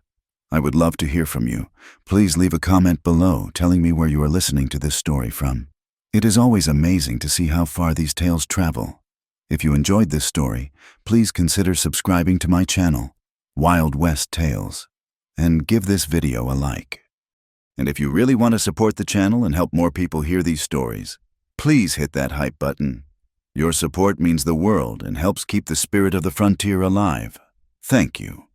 I would love to hear from you. Please leave a comment below telling me where you are listening to this story from. It is always amazing to see how far these tales travel. If you enjoyed this story, please consider subscribing to my channel, Wild West Tales, and give this video a like. And if you really want to support the channel and help more people hear these stories, please hit that hype button. Your support means the world and helps keep the spirit of the frontier alive. Thank you.